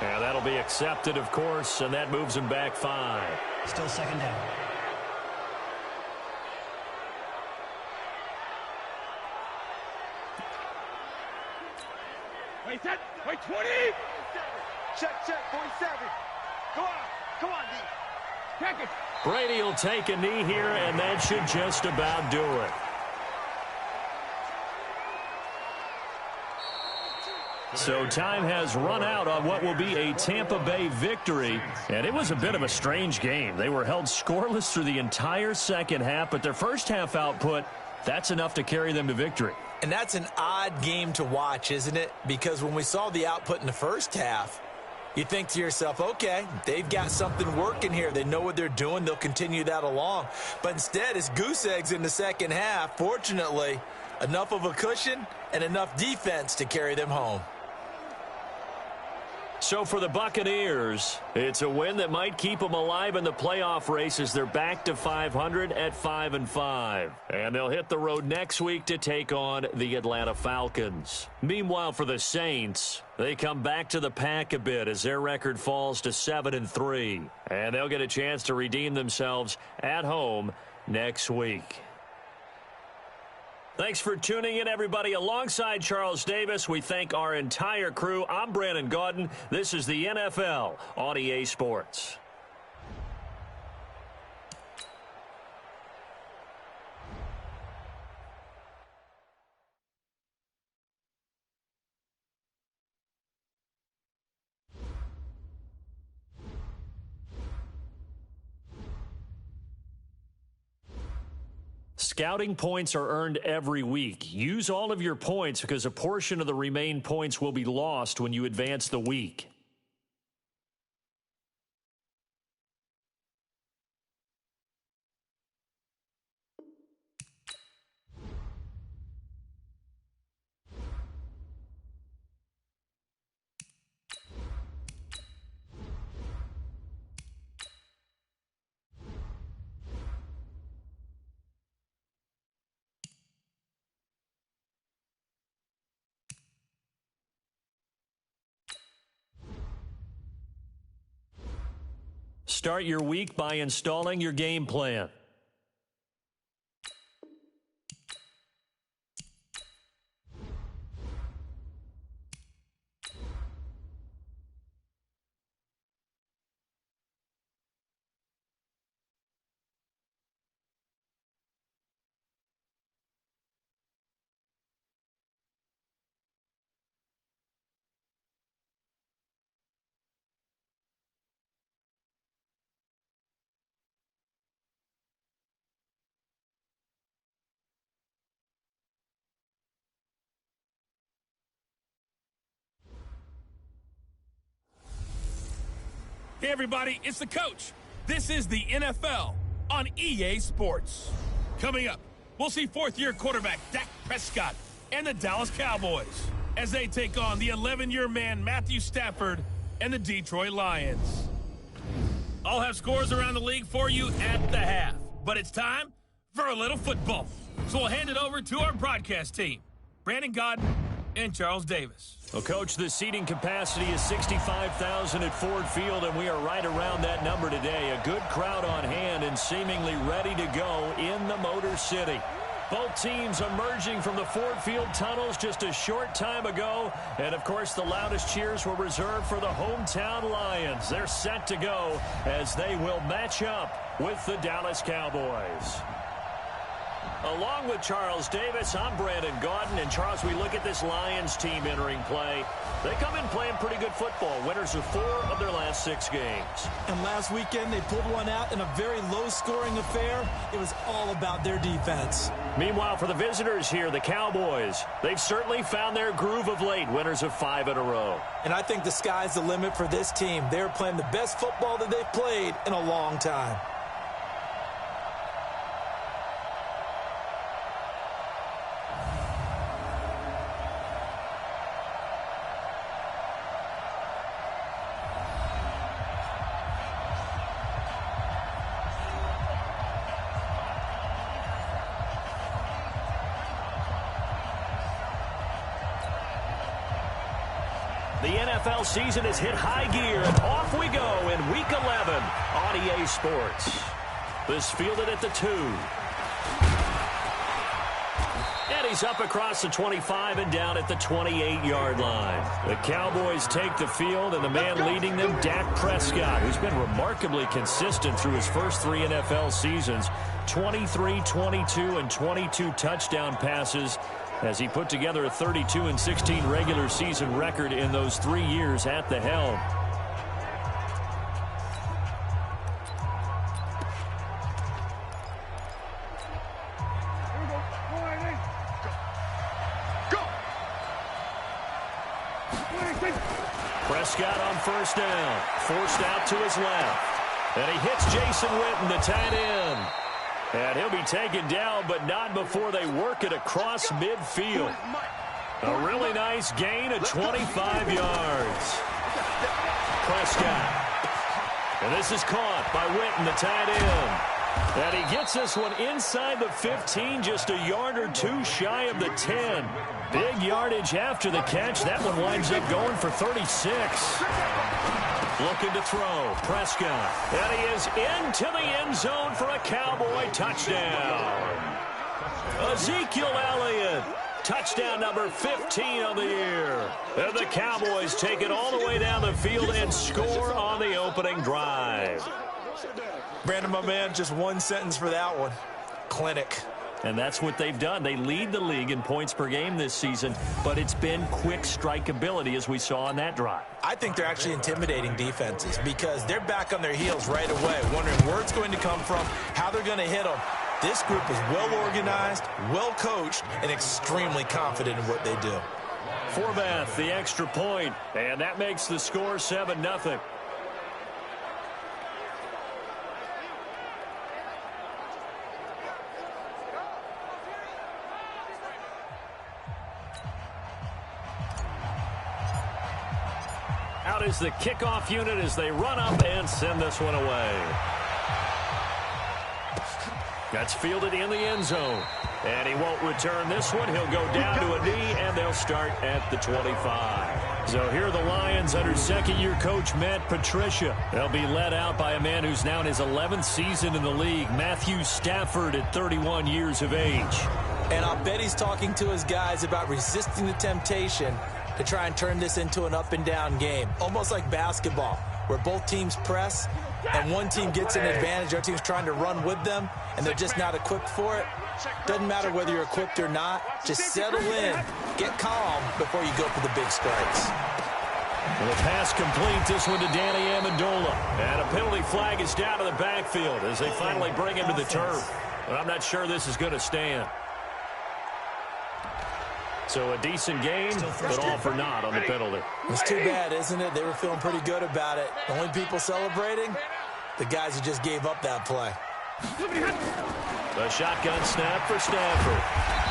And that'll be accepted, of course, and that moves them back 5. Still 2nd down. Wait, 20. Check, 47. Go on. Come on, D. Check it. Brady will take a knee here, and that should just about do it. So time has run out on what will be a Tampa Bay victory, and it was a bit of a strange game. They were held scoreless through the entire second half, but their first half output, that's enough to carry them to victory. And that's an odd game to watch, isn't it? Because when we saw the output in the first half, you think to yourself, okay, they've got something working here. They know what they're doing. They'll continue that along. But instead, it's goose eggs in the second half. Fortunately, enough of a cushion and enough defense to carry them home. So for the Buccaneers, it's a win that might keep them alive in the playoff race as they're back to 500 at 5-5. And they'll hit the road next week to take on the Atlanta Falcons. Meanwhile, for the Saints, they come back to the pack a bit as their record falls to 7-3. And they'll get a chance to redeem themselves at home next week. Thanks for tuning in, everybody. Alongside Charles Davis, we thank our entire crew. I'm Brandon Gaudin. This is the NFL on EA Sports. Scouting points are earned every week. Use all of your points because a portion of the remaining points will be lost when you advance the week. Start your week by installing your game plan. Hey, everybody, it's the coach. This is the NFL on EA Sports. Coming up, we'll see fourth-year quarterback Dak Prescott and the Dallas Cowboys as they take on the 11-year man Matthew Stafford and the Detroit Lions. I'll have scores around the league for you at the half, but it's time for a little football. So we'll hand it over to our broadcast team, Brandon Gaudin and Charles Davis. Well, Coach, the seating capacity is 65,000 at Ford Field, and we are right around that number today. A good crowd on hand and seemingly ready to go in the Motor City. Both teams emerging from the Ford Field tunnels just a short time ago. And, of course, the loudest cheers were reserved for the hometown Lions. They're set to go as they will match up with the Dallas Cowboys. Along with Charles Davis, I'm Brandon Gaudin. And, Charles, we look at this Lions team entering play. They come in playing pretty good football. Winners of 4 of their last 6 games. And last weekend, they pulled one out in a very low-scoring affair. It was all about their defense. Meanwhile, for the visitors here, the Cowboys, they've certainly found their groove of late. Winners of 5 in a row. And I think the sky's the limit for this team. They're playing the best football that they've played in a long time. The NFL season has hit high gear, and off we go in Week 11 on EA Sports. This fielded at the 2. And he's up across the 25 and down at the 28-yard line. The Cowboys take the field, and the man leading them, Dak Prescott, who's been remarkably consistent through his first 3 NFL seasons. 23, 22, and 22 touchdown passes as he put together a 32-16 regular season record in those 3 years at the helm. Prescott on first down, forced out to his left. And he hits Jason Witten, the tight end. And he'll be taken down, but not before they work it across midfield. A really nice gain of 25 yards. Prescott. And this is caught by Witten, the tight end. And he gets this one inside the 15, just a yard or two shy of the 10. Big yardage after the catch. That one winds up going for 36. Looking to throw. Prescott. And he is into the end zone for a Cowboy touchdown. Ezekiel Elliott. Touchdown number 15 on the year. And the Cowboys take it all the way down the field and score on the opening drive. Brandon, my man, just one sentence for that one. Clinic. And that's what they've done. They lead the league in points per game this season, but it's been quick strike ability as we saw on that drive. I think they're actually intimidating defenses because they're back on their heels right away, wondering where it's going to come from, how they're going to hit them. This group is well organized, well coached, and extremely confident in what they do. Forbath, the extra point, and that makes the score 7-0. Out is the kickoff unit as they run up and send this one away. That's fielded in the end zone. And he won't return this one. He'll go down to a knee, and they'll start at the 25. So here are the Lions under second-year coach Matt Patricia. They'll be led out by a man who's now in his 11th season in the league, Matthew Stafford, at 31 years of age. And I'll bet he's talking to his guys about resisting the temptation to try and turn this into an up-and-down game, almost like basketball, where both teams press, and one team gets an advantage, the other team's trying to run with them, and they're just not equipped for it. Doesn't matter whether you're equipped or not. Just settle in, get calm before you go for the big strikes. Well, the pass complete, this one to Danny Amendola. And a penalty flag is down to the backfield as they finally bring him to the turf. But I'm not sure this is going to stand. So a decent game, but all for naught on the penalty. It's too bad, isn't it? They were feeling pretty good about it. The only people celebrating, the guys who just gave up that play. The shotgun snap for Stafford.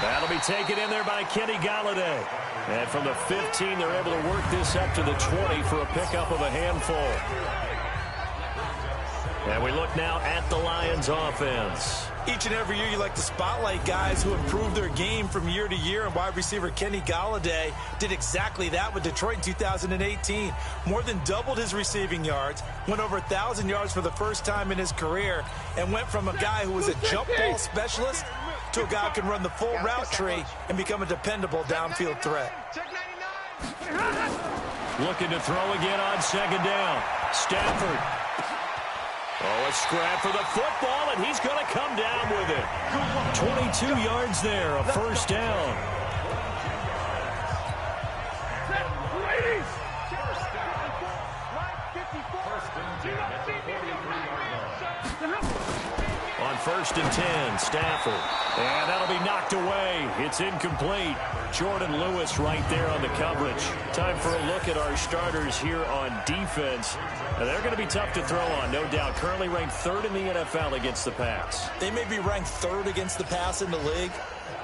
That'll be taken in there by Kenny Golladay. And from the 15, they're able to work this up to the 20 for a pickup of a handful. And we look now at the Lions offense. Each and every year you like to spotlight guys who improve their game from year to year, and wide receiver Kenny Golladay did exactly that with Detroit in 2018. More than doubled his receiving yards, went over 1,000 yards for the first time in his career, and went from a guy who was a jump ball specialist to a guy who can run the full route tree and become a dependable downfield threat. Looking to throw again on second down. Stafford. Oh, a scrap for the football, and he's going to come down with it. 22 yards there, a first down. On first and 10, Stafford. And that'll be knocked away. It's incomplete. Jordan Lewis right there on the coverage. Time for a look at our starters here on defense. Now, they're going to be tough to throw on, no doubt. Currently ranked 3rd in the NFL against the pass. They may be ranked 3rd against the pass in the league,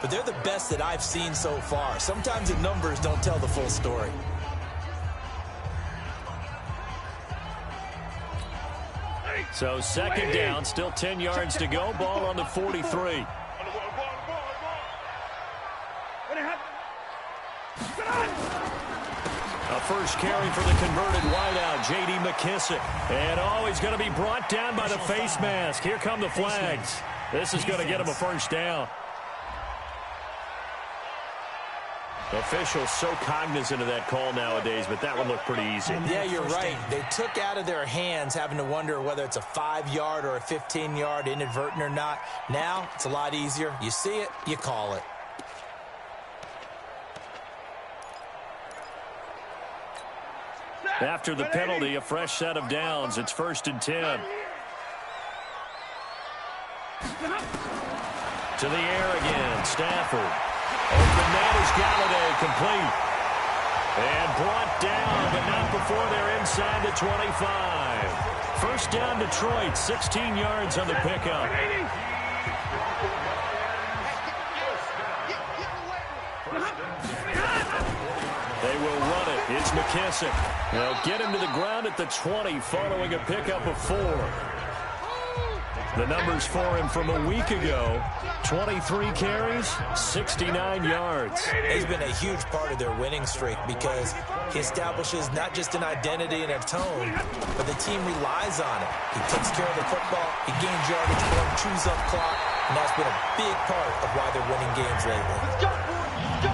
but they're the best that I've seen so far. Sometimes the numbers don't tell the full story. So second down, still 10 yards to go. Ball on the 43. A first carry for the converted wideout, J.D. McKissick. And he's going to be brought down by the face mask. Here come the flags. This is going to get him a first down. Officials so cognizant of that call nowadays, but that one looked pretty easy. Yeah, you're right. They took out of their hands having to wonder whether it's a 5-yard or a 15-yard inadvertent or not. Now, it's a lot easier. You see it, you call it. After the penalty, a fresh set of downs. It's 1st and 10. To the air again, Stafford. Open man is Golladay, complete. And brought down, but not before they're inside the 25. First down, Detroit, 16 yards on the pickup. They will run it. It's McKissick. They'll get him to the ground at the 20 following a pickup of 4. The numbers for him from a week ago: 23 carries, 69 yards. He's been a huge part of their winning streak because he establishes not just an identity and a tone, but the team relies on it. He takes care of the football, he gains yardage for him, chews up clock, and that's been a big part of why they're winning games lately. Let's go, boys. Let's go.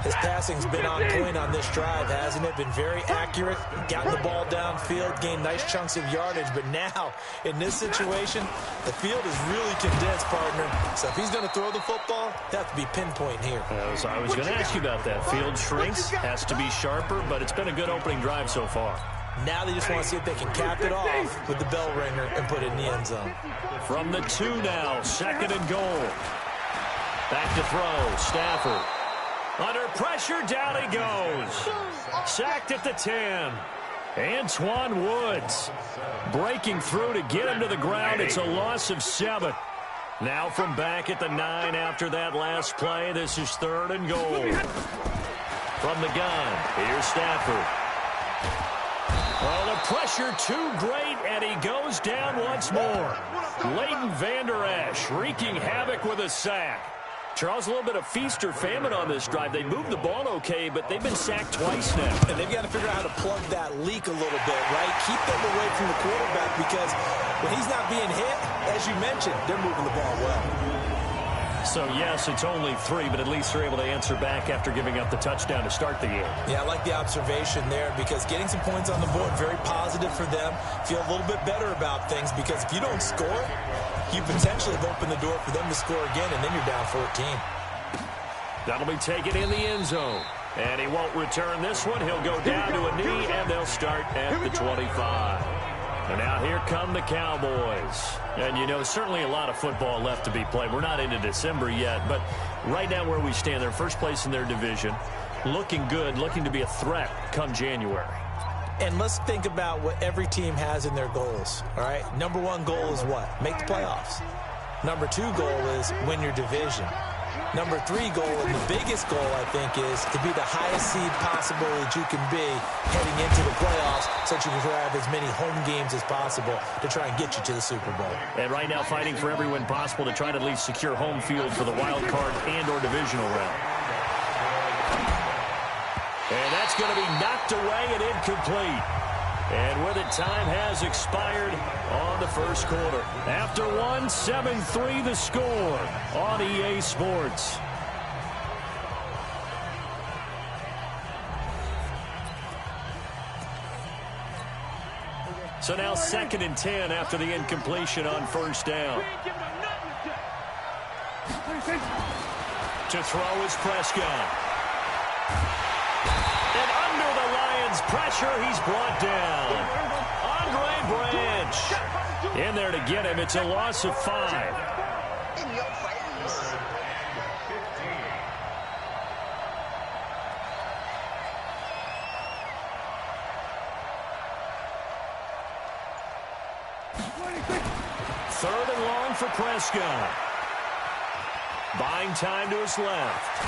His passing's been on point on this drive, hasn't it? Been very accurate, gotten the ball downfield, gained nice chunks of yardage. But now, in this situation, the field is really condensed, partner. So if he's going to throw the football, they have to be pinpoint here. I was going to ask you about that. Field shrinks, has to be sharper, but it's been a good opening drive so far. Now they just want to see if they can cap it off with the bell ringer and put it in the end zone. From the 2 now, 2nd and goal. Back to throw, Stafford. Under pressure, down he goes. Sacked at the 10. Antoine Woods breaking through to get him to the ground. It's a loss of 7. Now from back at the 9 after that last play. This is 3rd and goal. From the gun, here's Stafford. Well, the pressure too great, and he goes down once more. Leighton Vander Esch wreaking havoc with a sack. Charles, a little bit of feast or famine on this drive. They moved the ball okay, but they've been sacked twice now. And they've got to figure out how to plug that leak a little bit, right? Keep them away from the quarterback because when he's not being hit, as you mentioned, they're moving the ball well. So, yes, it's only 3, but at least they're able to answer back after giving up the touchdown to start the game. Yeah, I like the observation there because getting some points on the board, very positive for them. Feel a little bit better about things because if you don't score, you potentially have opened the door for them to score again, and then you're down 14. That'll be taken in the end zone. And he won't return this one. He'll go down to a knee, and they'll start at the 25. And now here come the Cowboys. And, you know, certainly a lot of football left to be played. We're not into December yet, but right now where we stand, they're first place in their division. Looking good, looking to be a threat come January. And let's think about what every team has in their goals, all right? Number 1 goal is what? Make the playoffs. Number 2 goal is win your division. Number 3 goal, and the biggest goal, I think, is to be the highest seed possible that you can be heading into the playoffs so that you can grab as many home games as possible to try and get you to the Super Bowl. And right now fighting for every win possible to try to at least secure home field for the wild card and or divisional round. And that's going to be knocked away and incomplete. And with it, time has expired on the first quarter. After 1, 7-3 the score on EA Sports. So now 2nd and 10 after the incompletion on first down. To throw is Prescott. And under the Lions' pressure, he's brought down. Andre Branch in there to get him. It's a loss of 5. In your face. Third and long for Prescott. Buying time to his left.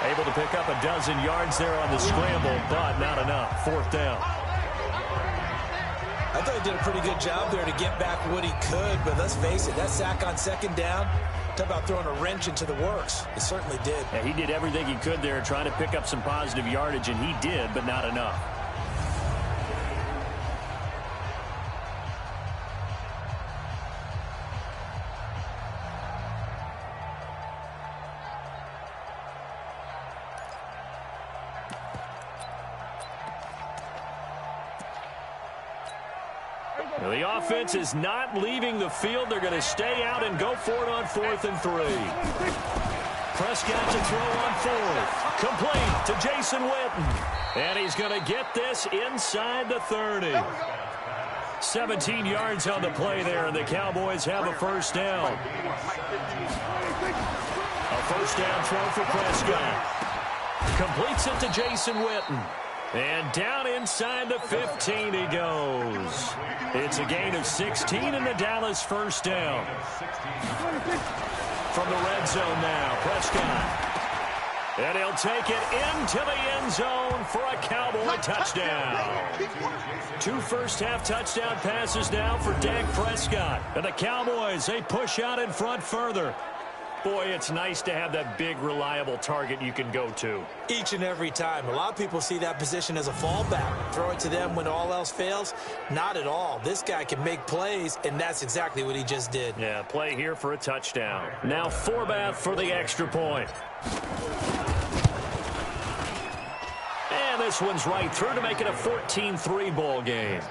Able to pick up a dozen yards there on the scramble, but not enough. 4th down. I thought he did a pretty good job there to get back what he could, but let's face it, that sack on 2nd down, talk about throwing a wrench into the works. It certainly did. Yeah, he did everything he could there trying to pick up some positive yardage, and he did, but not enough. The offense is not leaving the field. They're going to stay out and go for it on 4th and 3. Prescott to throw on 4th. Complete to Jason Witten. And he's going to get this inside the 30. 17 yards on the play there, and the Cowboys have a first down. A first down throw for Prescott. Completes it to Jason Witten. And down inside the 15 he goes. It's a gain of 16 and the Dallas first down. From the red zone now, Prescott. And he'll take it into the end zone for a Cowboy touchdown. 2 first-half touchdown passes now for Dak Prescott. And the Cowboys, they push out in front further. Boy, it's nice to have that big, reliable target you can go to. Each and every time. A lot of people see that position as a fallback. Throw it to them when all else fails. Not at all. This guy can make plays, and that's exactly what he just did. Yeah, play here for a touchdown. Now Forbath for the extra point. And this one's right through to make it a 14-3 ball game.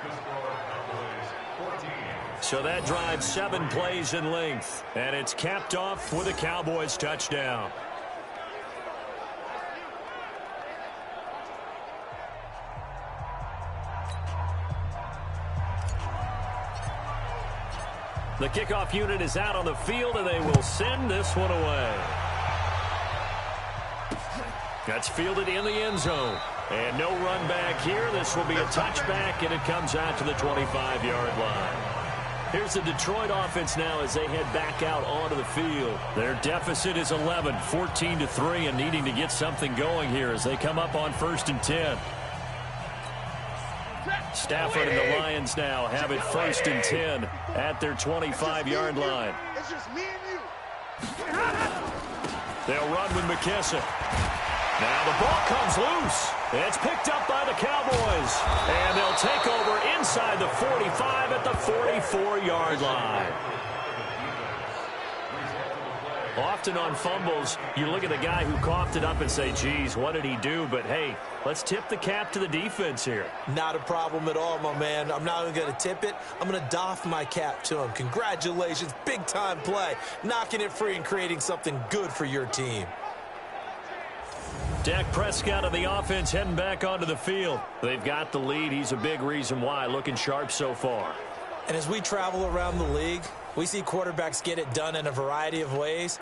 So that drives 7 plays in length. And it's capped off with a Cowboys touchdown. The kickoff unit is out on the field, and they will send this one away. That's fielded in the end zone. And no run back here. This will be a touchback, and it comes out to the 25-yard line. Here's the Detroit offense now as they head back out onto the field. Their deficit is 11, 14-3, and needing to get something going here as they come up on 1st and 10. Stafford and the Lions now have it 1st and 10 at their 25-yard line. It's just me and you. They'll run with McKissick. Now the ball comes loose. It's picked up by the Cowboys. And they'll take over inside the 45 at the 44-yard line. Often on fumbles, you look at the guy who coughed it up and say, geez, what did he do? But, hey, let's tip the cap to the defense here. Not a problem at all, my man. I'm not even going to tip it. I'm going to doff my cap to him. Congratulations. Big-time play. Knocking it free and creating something good for your team. Dak Prescott of the offense heading back onto the field. They've got the lead. He's a big reason why. Looking sharp so far. And as we travel around the league, we see quarterbacks get it done in a variety of ways.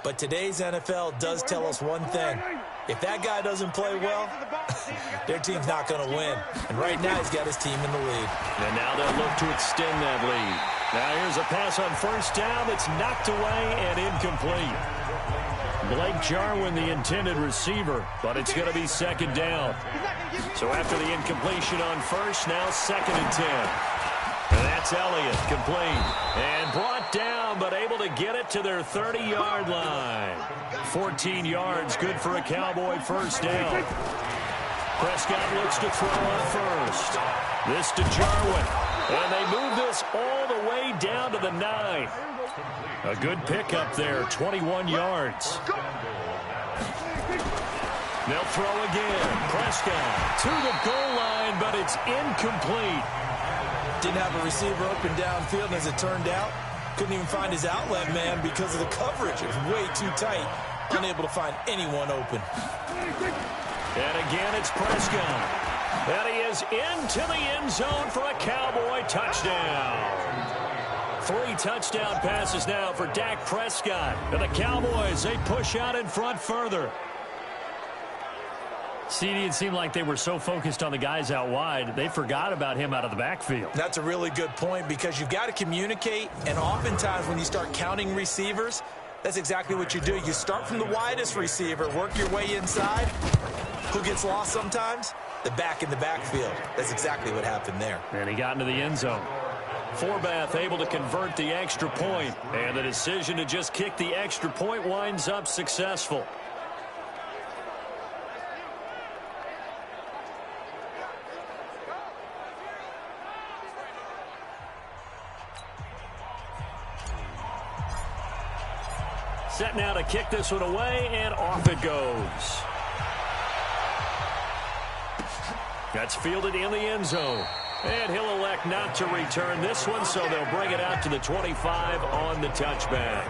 But today's NFL does tell us one thing. If that guy doesn't play well, their team's not going to win. And right now, he's got his team in the lead. And now they'll look to extend that lead. Now here's a pass on 1st down that's knocked away and incomplete. Blake Jarwin, the intended receiver, but it's going to be 2nd down. So after the incompletion on 1st, now 2nd and 10. And that's Elliott, complete. And brought down, but able to get it to their 30-yard line. 14 yards, good for a Cowboy 1st down. Prescott looks to throw on 1st. This to Jarwin. And they move this all the way down to the 9. A good pickup there, 21 yards. They'll throw again. Prescott to the goal line, but it's incomplete. Didn't have a receiver open downfield, and as it turned out, couldn't even find his outlet man because of the coverage. It was way too tight. Unable to find anyone open. And again, it's Prescott. And he is into the end zone for a Cowboy touchdown. 3 touchdown passes now for Dak Prescott. And the Cowboys, they push out in front further. CD, it seemed like they were so focused on the guys out wide, they forgot about him out of the backfield. That's a really good point because you've got to communicate, and oftentimes when you start counting receivers, that's exactly what you do. You start from the widest receiver, work your way inside. Who gets lost sometimes? The back in the backfield. That's exactly what happened there. And he got into the end zone. Forbath able to convert the extra point, and the decision to just kick the extra point winds up successful. Set now to kick this one away, and off it goes. That's fielded in the end zone. And he'll elect not to return this one, so they'll bring it out to the 25 on the touchback.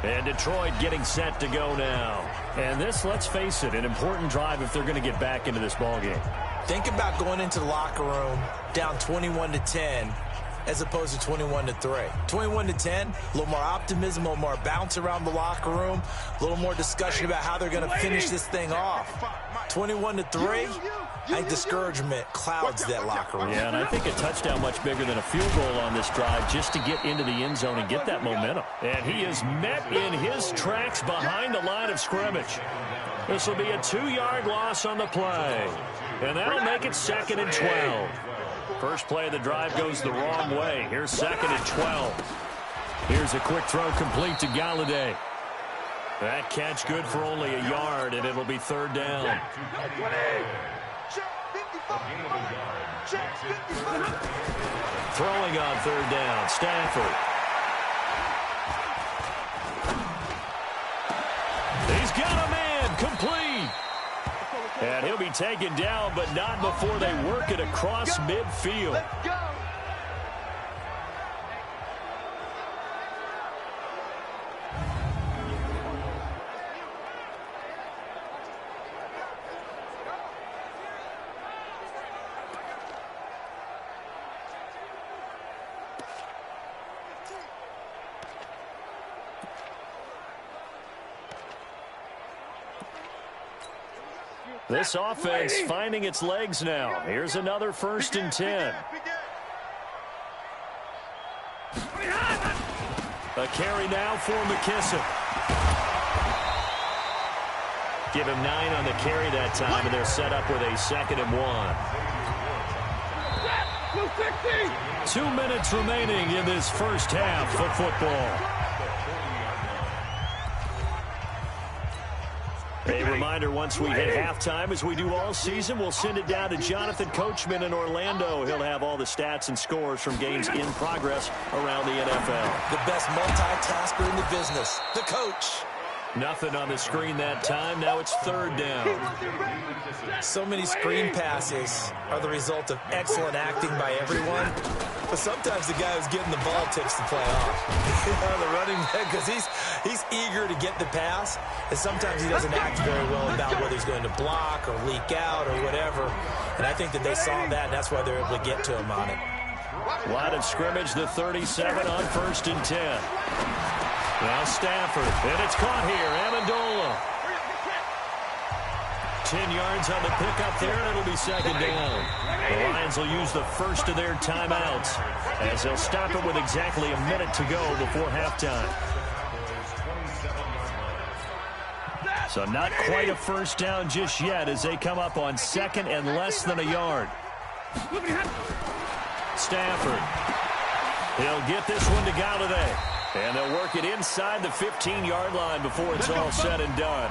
And Detroit getting set to go now. And this, let's face it, an important drive if they're going to get back into this ballgame. Think about going into the locker room down 21-10 as opposed to 21-3. 21-10, a little more optimism, a little more bounce around the locker room, a little more discussion about how they're going to finish this thing off. 21-3, I think discouragement clouds that locker room. Yeah, and I think a touchdown much bigger than a field goal on this drive just to get into the end zone and get that momentum. And he is met in his tracks behind the line of scrimmage. This will be a 2-yard loss on the play. And that'll make it 2nd and 12. First play of the drive goes the wrong way. Here's 2nd and 12. Here's a quick throw complete to Galladay. That catch good for only a yard, and it'll be 3rd down. Throwing on 3rd down, Stafford. He's got a man, complete. And he'll be taken down, but not before they work it across midfield. This offense finding its legs now. Here's another 1st and 10. A carry now for McKissick. Give him 9 on the carry that time, and they're set up with a 2nd and 1. 2 minutes remaining in this first half of football. A reminder, once we hit halftime, as we do all season, we'll send it down to Jonathan Coachman in Orlando. He'll have all the stats and scores from games in progress around the NFL. The best multitasker in the business, the coach. Nothing on the screen that time. Now it's 3rd down. So many screen passes are the result of excellent acting by everyone. But sometimes the guy who's getting the ball takes the play off. The running back, because he's eager to get the pass, and sometimes he doesn't act very well about whether he's going to block or leak out or whatever. And I think that they saw that, and that's why they're able to get to him on it. Line of scrimmage, the 37 on 1st and 10. Now Stafford, and it's caught here, Amendola. 10 yards on the pickup there, and it'll be 2nd down. The Lions will use the first of their timeouts as they'll stop it with exactly a minute to go before halftime. So not quite a 1st down just yet as they come up on 2nd and less than a yard. Stafford. He'll get this one to Galladay. And they'll work it inside the 15-yard line before it's all said and done.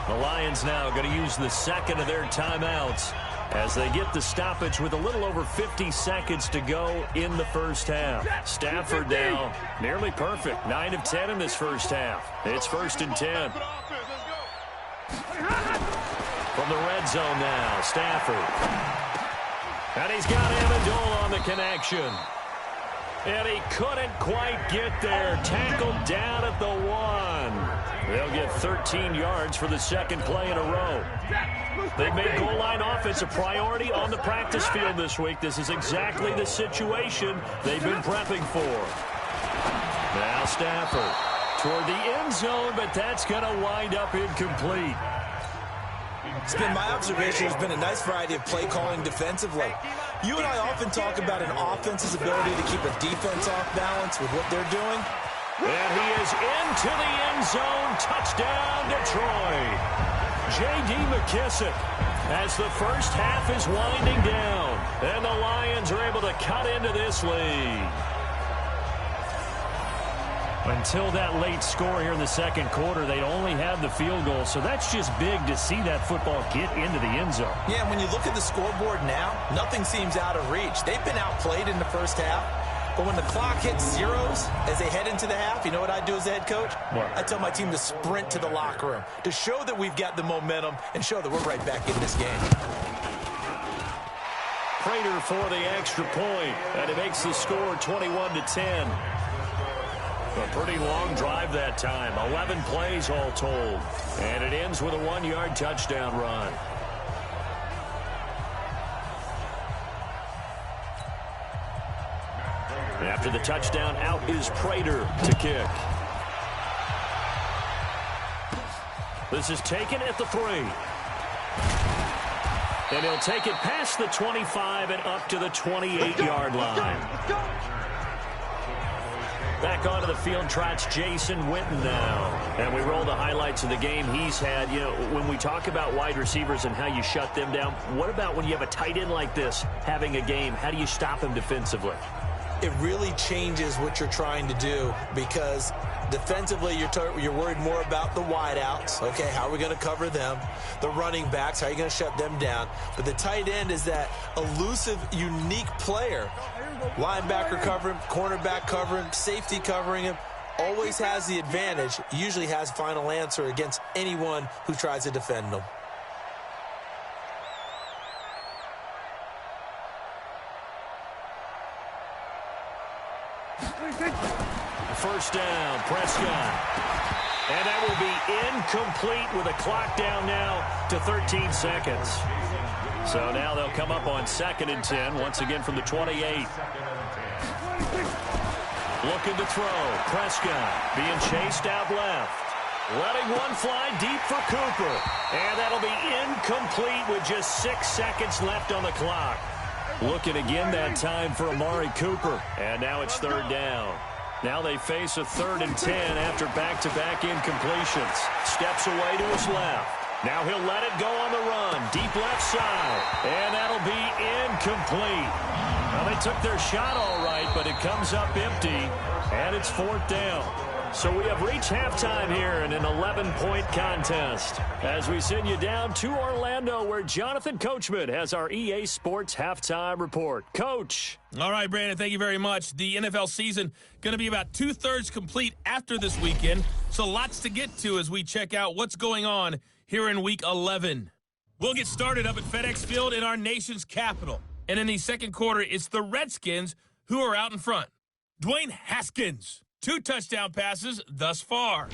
The Lions now going to use the 2nd of their timeouts as they get the stoppage with a little over 50 seconds to go in the first half. Stafford now nearly perfect. 9 of 10 in this first half. It's 1st and 10. From the red zone now, Stafford. And he's got Amendola on the connection. And he couldn't quite get there. Tackled down at the 1. They'll get 13 yards for the 2nd play in a row. They've made goal line offense a priority on the practice field this week. This is exactly the situation they've been prepping for. Now Stafford toward the end zone, but that's going to wind up incomplete. It's been my observation. There's been a nice variety of play calling defensively. You and I often talk about an offense's ability to keep a defense off balance with what they're doing. And he is into the end zone. Touchdown, Detroit. J.D. McKissick as the first half is winding down. And the Lions are able to cut into this lead. Until that late score here in the 2nd quarter, they only had the field goal. So that's just big to see that football get into the end zone. Yeah, when you look at the scoreboard now, nothing seems out of reach. They've been outplayed in the first half. But when the clock hits zeros as they head into the half, you know what I do as a head coach? What? I tell my team to sprint to the locker room to show that we've got the momentum and show that we're right back in this game. Prater for the extra point, and it makes the score 21-10. A pretty long drive that time. 11 plays all told. And it ends with a 1-yard touchdown run. After the touchdown, out is Prater to kick. This is taken at the 3. And he'll take it past the 25 and up to the 28-yard line. Back onto the field trots Jason Witten now. And we roll the highlights of the game he's had. You know, when we talk about wide receivers and how you shut them down, what about when you have a tight end like this having a game? How do you stop him defensively? It really changes what you're trying to do, because defensively you're worried more about the wideouts. Okay, how are we going to cover them? The running backs, how are you going to shut them down? But the tight end is that elusive, unique player. Linebacker covering him, cornerback covering him, safety covering him. Always has the advantage. Usually has final answer against anyone who tries to defend him. First down, Prescott. And that will be incomplete with a clock down now to 13 seconds. So now they'll come up on 2nd and 10, once again from the 28. Looking to throw. Prescott being chased out left. Letting one fly deep for Cooper. And that'll be incomplete with just 6 seconds left on the clock. Looking again that time for Amari Cooper. And now it's 3rd down. Now they face a 3rd and 10 after back-to-back incompletions. Steps away to his left. Now he'll let it go on the run. Deep left side. And that'll be incomplete. Now they took their shot all right, but it comes up empty. And it's 4th down. So we have reached halftime here in an 11-point contest as we send you down to Orlando, where Jonathan Coachman has our EA Sports Halftime Report. Coach. All right, Brandon, thank you very much. The NFL season going to be about 2/3 complete after this weekend, so lots to get to as we check out what's going on here in Week 11. We'll get started up at FedEx Field in our nation's capital. And in the second quarter, it's the Redskins who are out in front. Dwayne Haskins. 2 touchdown passes thus far.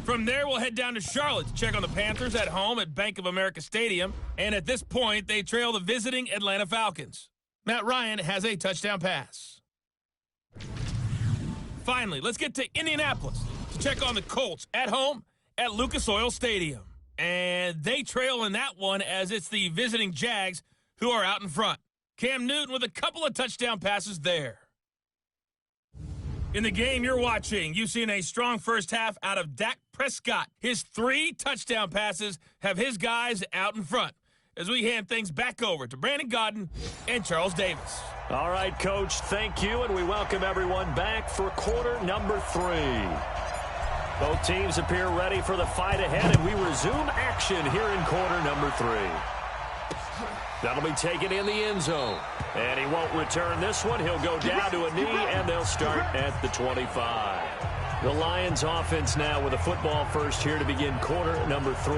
From there, we'll head down to Charlotte to check on the Panthers at home at Bank of America Stadium. And at this point, they trail the visiting Atlanta Falcons. Matt Ryan has a touchdown pass. Finally, let's get to Indianapolis to check on the Colts at home at Lucas Oil Stadium. And they trail in that one as it's the visiting Jags who are out in front. Cam Newton with a couple of touchdown passes there. In the game you're watching, you've seen a strong first half out of Dak Prescott. His 3 touchdown passes have his guys out in front as we hand things back over to Brandon Godden and Charles Davis. All right, Coach, thank you, and we welcome everyone back for quarter number 3. Both teams appear ready for the fight ahead, and we resume action here in quarter number 3. That'll be taken in the end zone. And he won't return this one. He'll go down to a knee, and they'll start at the 25. The Lions offense now with a football first here to begin quarter number 3.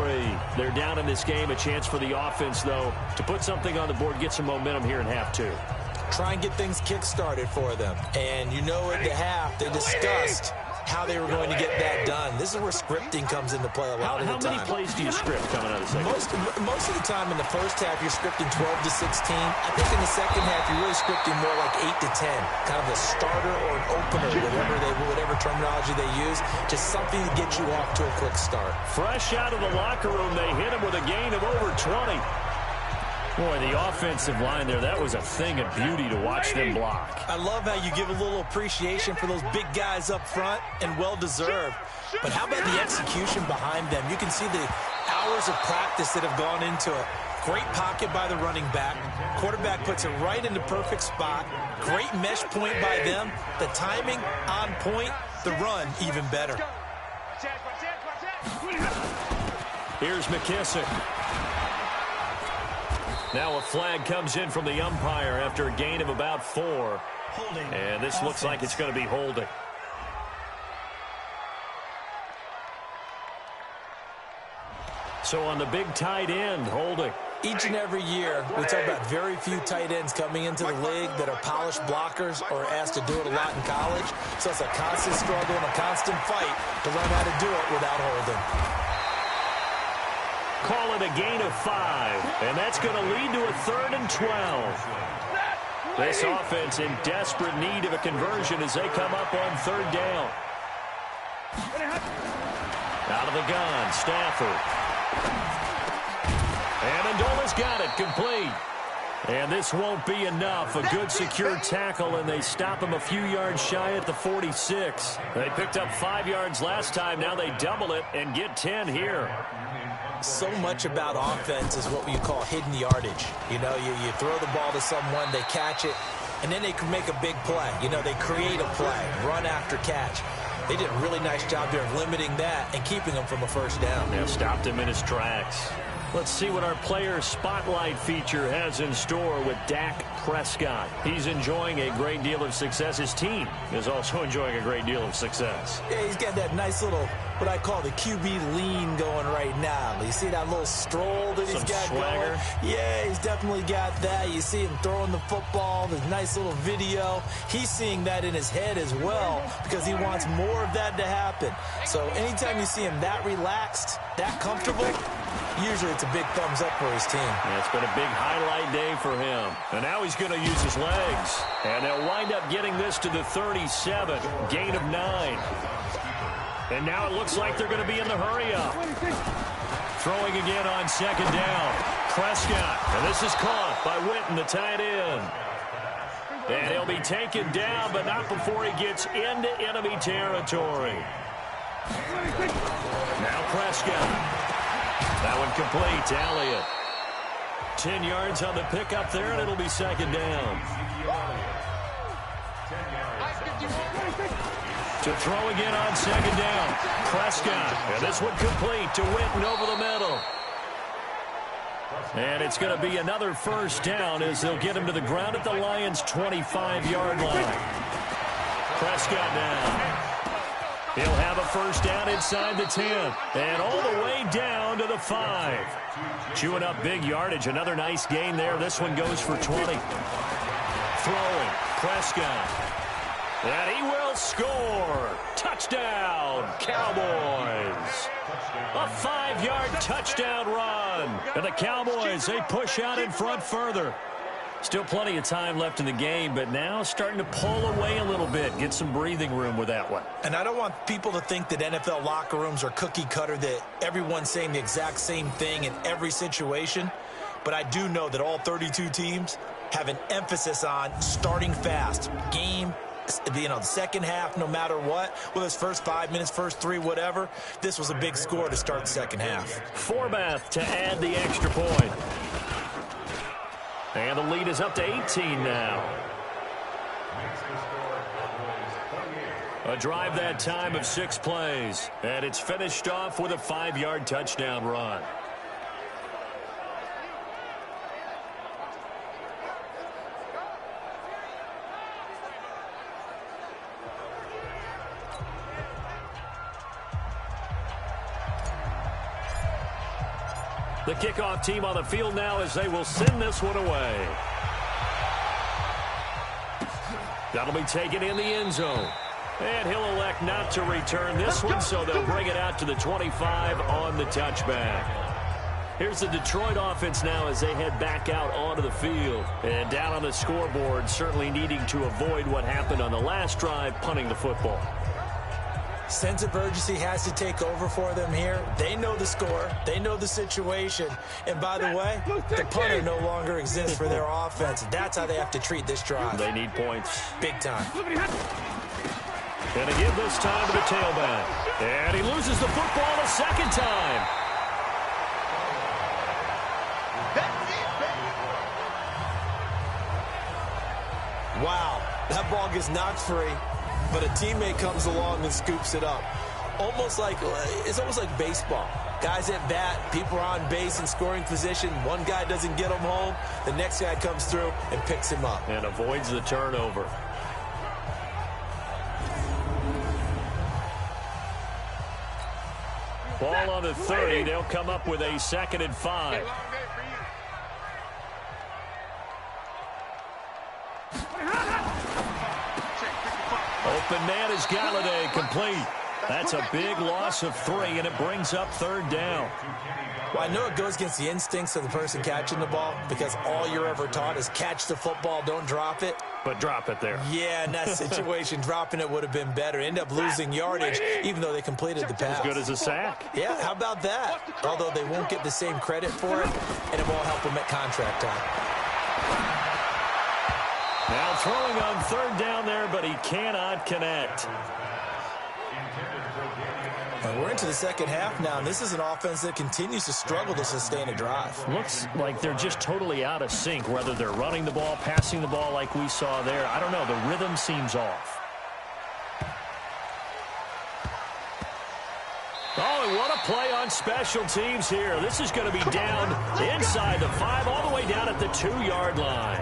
They're down in this game. A chance for the offense, though, to put something on the board, get some momentum here in half 2. Try and get things kick-started for them. And you know at the half, they discussed how they were going to get that done. This is where scripting comes into play a lot of the time. How many plays do you script coming out of the second? Most of the time in the first half, you're scripting 12 to 16. I think in the second half, you're really scripting more like 8 to 10. Kind of a starter or an opener, whatever terminology they use. Just something to get you off to a quick start. Fresh out of the locker room, they hit him with a gain of over 20. Boy, the offensive line there, that was a thing of beauty to watch them block. I love how you give a little appreciation for those big guys up front, and well-deserved. But how about the execution behind them? You can see the hours of practice that have gone into it. Great pocket by the running back. Quarterback puts it right in the perfect spot. Great mesh point by them. The timing on point. The run even better. Here's McKissick. Now a flag comes in from the umpire after a gain of about 4. Holding. And this looks like it's going to be holding. So on the big tight end, holding. Each and every year, we talk about very few tight ends coming into the league that are polished blockers or asked to do it a lot in college. So it's a constant struggle and a constant fight to learn how to do it without holding. Call it a gain of 5, and that's going to lead to a 3rd and 12. This offense in desperate need of a conversion as they come up on 3rd down. Out of the gun, Stafford. And Amendola's got it, complete. And this won't be enough. A good secure tackle, and they stop him a few yards shy at the 46. They picked up 5 yards last time. Now they double it and get 10 here. So much about offense is what you call hidden yardage. You know, you throw the ball to someone, they catch it, and then they can make a big play. You know, they create a play, run after catch. They did a really nice job here of limiting that and keeping him from a first down. They stopped him in his tracks. Let's see what our player spotlight feature has in store with Dak Prescott. He's enjoying a great deal of success. His team is also enjoying a great deal of success. Yeah, he's got that nice little, what I call the QB lean going right now. You see that little stroll that he's got swagger going? Yeah, he's definitely got that. You see him throwing the football, this nice little video. He's seeing that in his head as well because he wants more of that to happen. So anytime you see him that relaxed, that comfortable, usually it's a big thumbs up for his team. Yeah, it's been a big highlight day for him. And now he's going to use his legs. And they'll wind up getting this to the 37. Gain of 9. And now it looks like they're going to be in the hurry-up. Throwing again on second down. Prescott. And this is caught by Witten, the tight end. And he'll be taken down, but not before he gets into enemy territory. Now Prescott. That one complete to Elliott. 10 yards on the pickup there, and it'll be second down. To throw again on second down. Prescott. And this one complete to Witten over the middle. And it's going to be another first down as they'll get him to the ground at the Lions' 25-yard line. Prescott now. He'll have a first down inside the 10. And all the way down to the 5. Chewing up big yardage. Another nice gain there. This one goes for 20. Throwing. Prescott. And he will score. Touchdown, Cowboys. A 5-yard touchdown run. And the Cowboys, they push out in front further. Still plenty of time left in the game, but now starting to pull away a little bit. Get some breathing room with that one. And I don't want people to think that NFL locker rooms are cookie cutter, that everyone's saying the exact same thing in every situation. But I do know that all 32 teams have an emphasis on starting fast. Game, you know, the second half, no matter what, whether it's first 5 minutes, first 3, whatever, this was a big score to start the second half. Forbath to add the extra point. And the lead is up to 18 now. A drive that time of 6 plays. And it's finished off with a 5-yard touchdown run. The kickoff team on the field now as they will send this one away. That'll be taken in the end zone. And he'll elect not to return this one, so they'll bring it out to the 25 on the touchback. Here's the Detroit offense now as they head back out onto the field. And down on the scoreboard, certainly needing to avoid what happened on the last drive, punting the football. Sense of urgency has to take over for them here. They know the score. They know the situation. And by the way, the punter no longer exists for their offense. That's how they have to treat this drive. They need points. Big time. And to give this time to the tailback. And he loses the football a second time. Wow, that ball gets knocked free. But a teammate comes along and scoops it up. It's almost like baseball. Guys at bat, people are on base in scoring position. One guy doesn't get him home. The next guy comes through and picks him up. And avoids the turnover. Ball on the 30. They'll come up with a 2nd and 5. Open man is Galladay, complete. That's a big loss of 3, and it brings up 3rd down. Well, I know it goes against the instincts of the person catching the ball because all you're ever taught is catch the football, don't drop it. But drop it there. Yeah, in that situation, dropping it would have been better. End up losing yardage, even though they completed the pass. As good as a sack. Yeah, how about that? Although they won't get the same credit for it, and it won't help them at contract time. Now throwing on third down there, but he cannot connect. And we're into the second half now, and this is an offense that continues to struggle to sustain a drive. Looks like they're just totally out of sync, whether they're running the ball, passing the ball like we saw there. I don't know. The rhythm seems off. Oh, and what a play on special teams here. This is going to be down inside the 5, all the way down at the 2-yard line.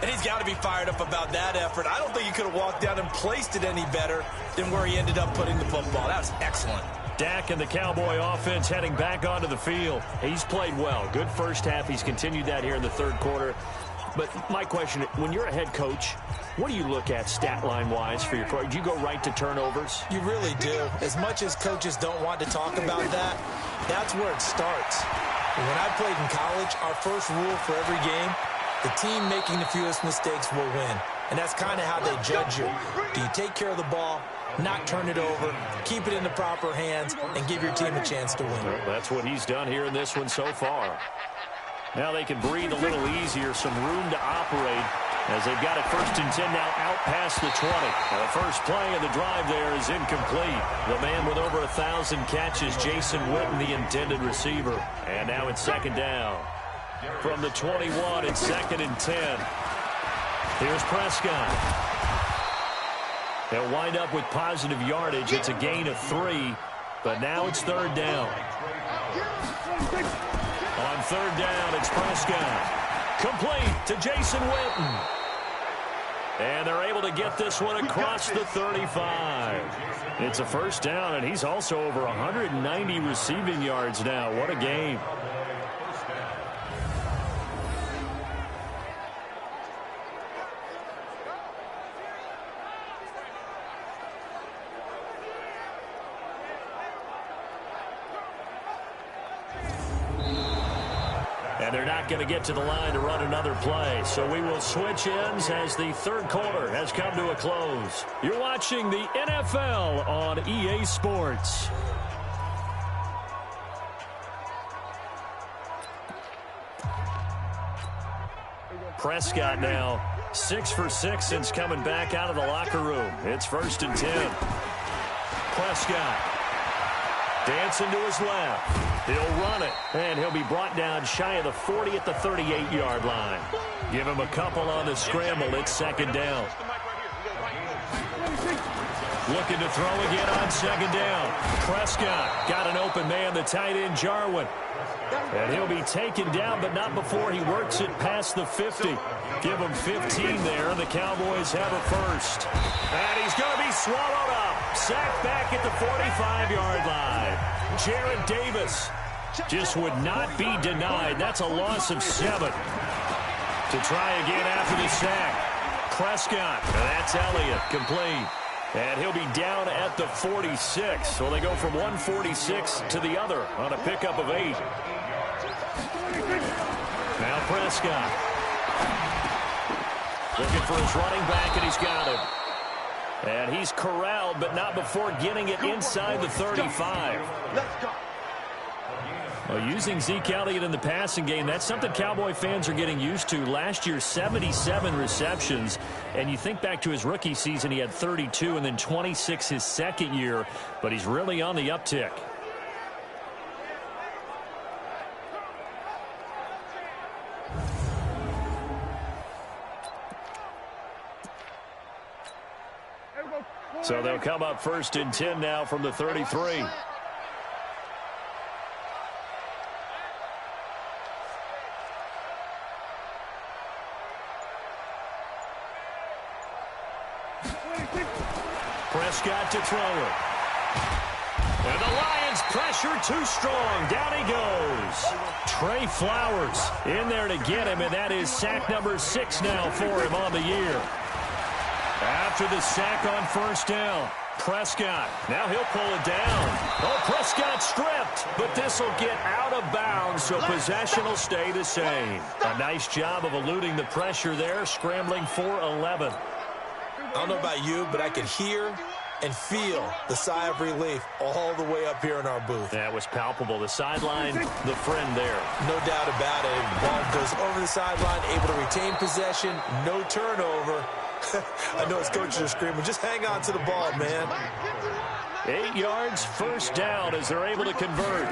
And he's got to be fired up about that effort. I don't think he could have walked down and placed it any better than where he ended up putting the football. That was excellent. Dak and the Cowboy offense heading back onto the field. He's played well. Good first half. He's continued that here in the third quarter. But my question, when you're a head coach, what do you look at stat line-wise for your coach? Do you go right to turnovers? You really do. As much as coaches don't want to talk about that, that's where it starts. When I played in college, our first rule for every game, the team making the fewest mistakes will win. And that's kind of how they judge you. Do you take care of the ball, not turn it over, keep it in the proper hands, and give your team a chance to win? Well, that's what he's done here in this one so far. Now they can breathe a little easier, some room to operate as they've got it 1st and 10 now out past the 20. Now the first play of the drive there is incomplete. The man with over 1,000 catches, Jason Witten, the intended receiver. And now it's 2nd down. From the 21, it's 2nd and 10. Here's Prescott. They'll wind up with positive yardage. It's a gain of 3, but now it's 3rd down. On 3rd down, it's Prescott. Complete to Jason Witten. And they're able to get this one across the 35. It's a 1st down, and he's also over 190 receiving yards now. What a game. And they're not going to get to the line to run another play. So we will switch ends as the third quarter has come to a close. You're watching the NFL on EA Sports. Prescott now 6 for 6 since coming back out of the locker room. It's 1st and 10. Prescott dancing to his left. He'll run it, and he'll be brought down shy of the 40 at the 38-yard line. Give him a couple on the scramble. It's 2nd down. Looking to throw again on 2nd down. Prescott got an open man, the tight end Jarwin. And he'll be taken down, but not before he works it past the 50. Give him 15 there, and the Cowboys have a 1st. And he's going to be swallowed up. Sacked back at the 45-yard line. Jared Davis just would not be denied. That's a loss of 7. To try again after the sack. Prescott, that's Elliott, complete. And he'll be down at the 46. So they go from 146 to the other on a pickup of 8. Now Prescott. Looking for his running back, and he's got him. And he's corralled, but not before getting it inside the 35. Well, using Zeke Elliott in the passing game, that's something Cowboy fans are getting used to. Last year, 77 receptions. And you think back to his rookie season, he had 32 and then 26 his second year. But he's really on the uptick. So they'll come up 1st and 10 now from the 33. Prescott to throw it. And the Lions pressure too strong. Down he goes. Trey Flowers in there to get him, and that is sack number 6 now for him on the year. After the sack on 1st down, Prescott. Now he'll pull it down. Oh, Prescott stripped, but this will get out of bounds, so possession will stay the same. A nice job of eluding the pressure there, scrambling for 11. I don't know about you, but I could hear and feel the sigh of relief all the way up here in our booth. That was palpable. The sideline, the friend there. No doubt about it. The ball goes over the sideline, able to retain possession, no turnover. I know his coaches are screaming, just hang on to the ball, man. 8 yards, first down as they're able to convert.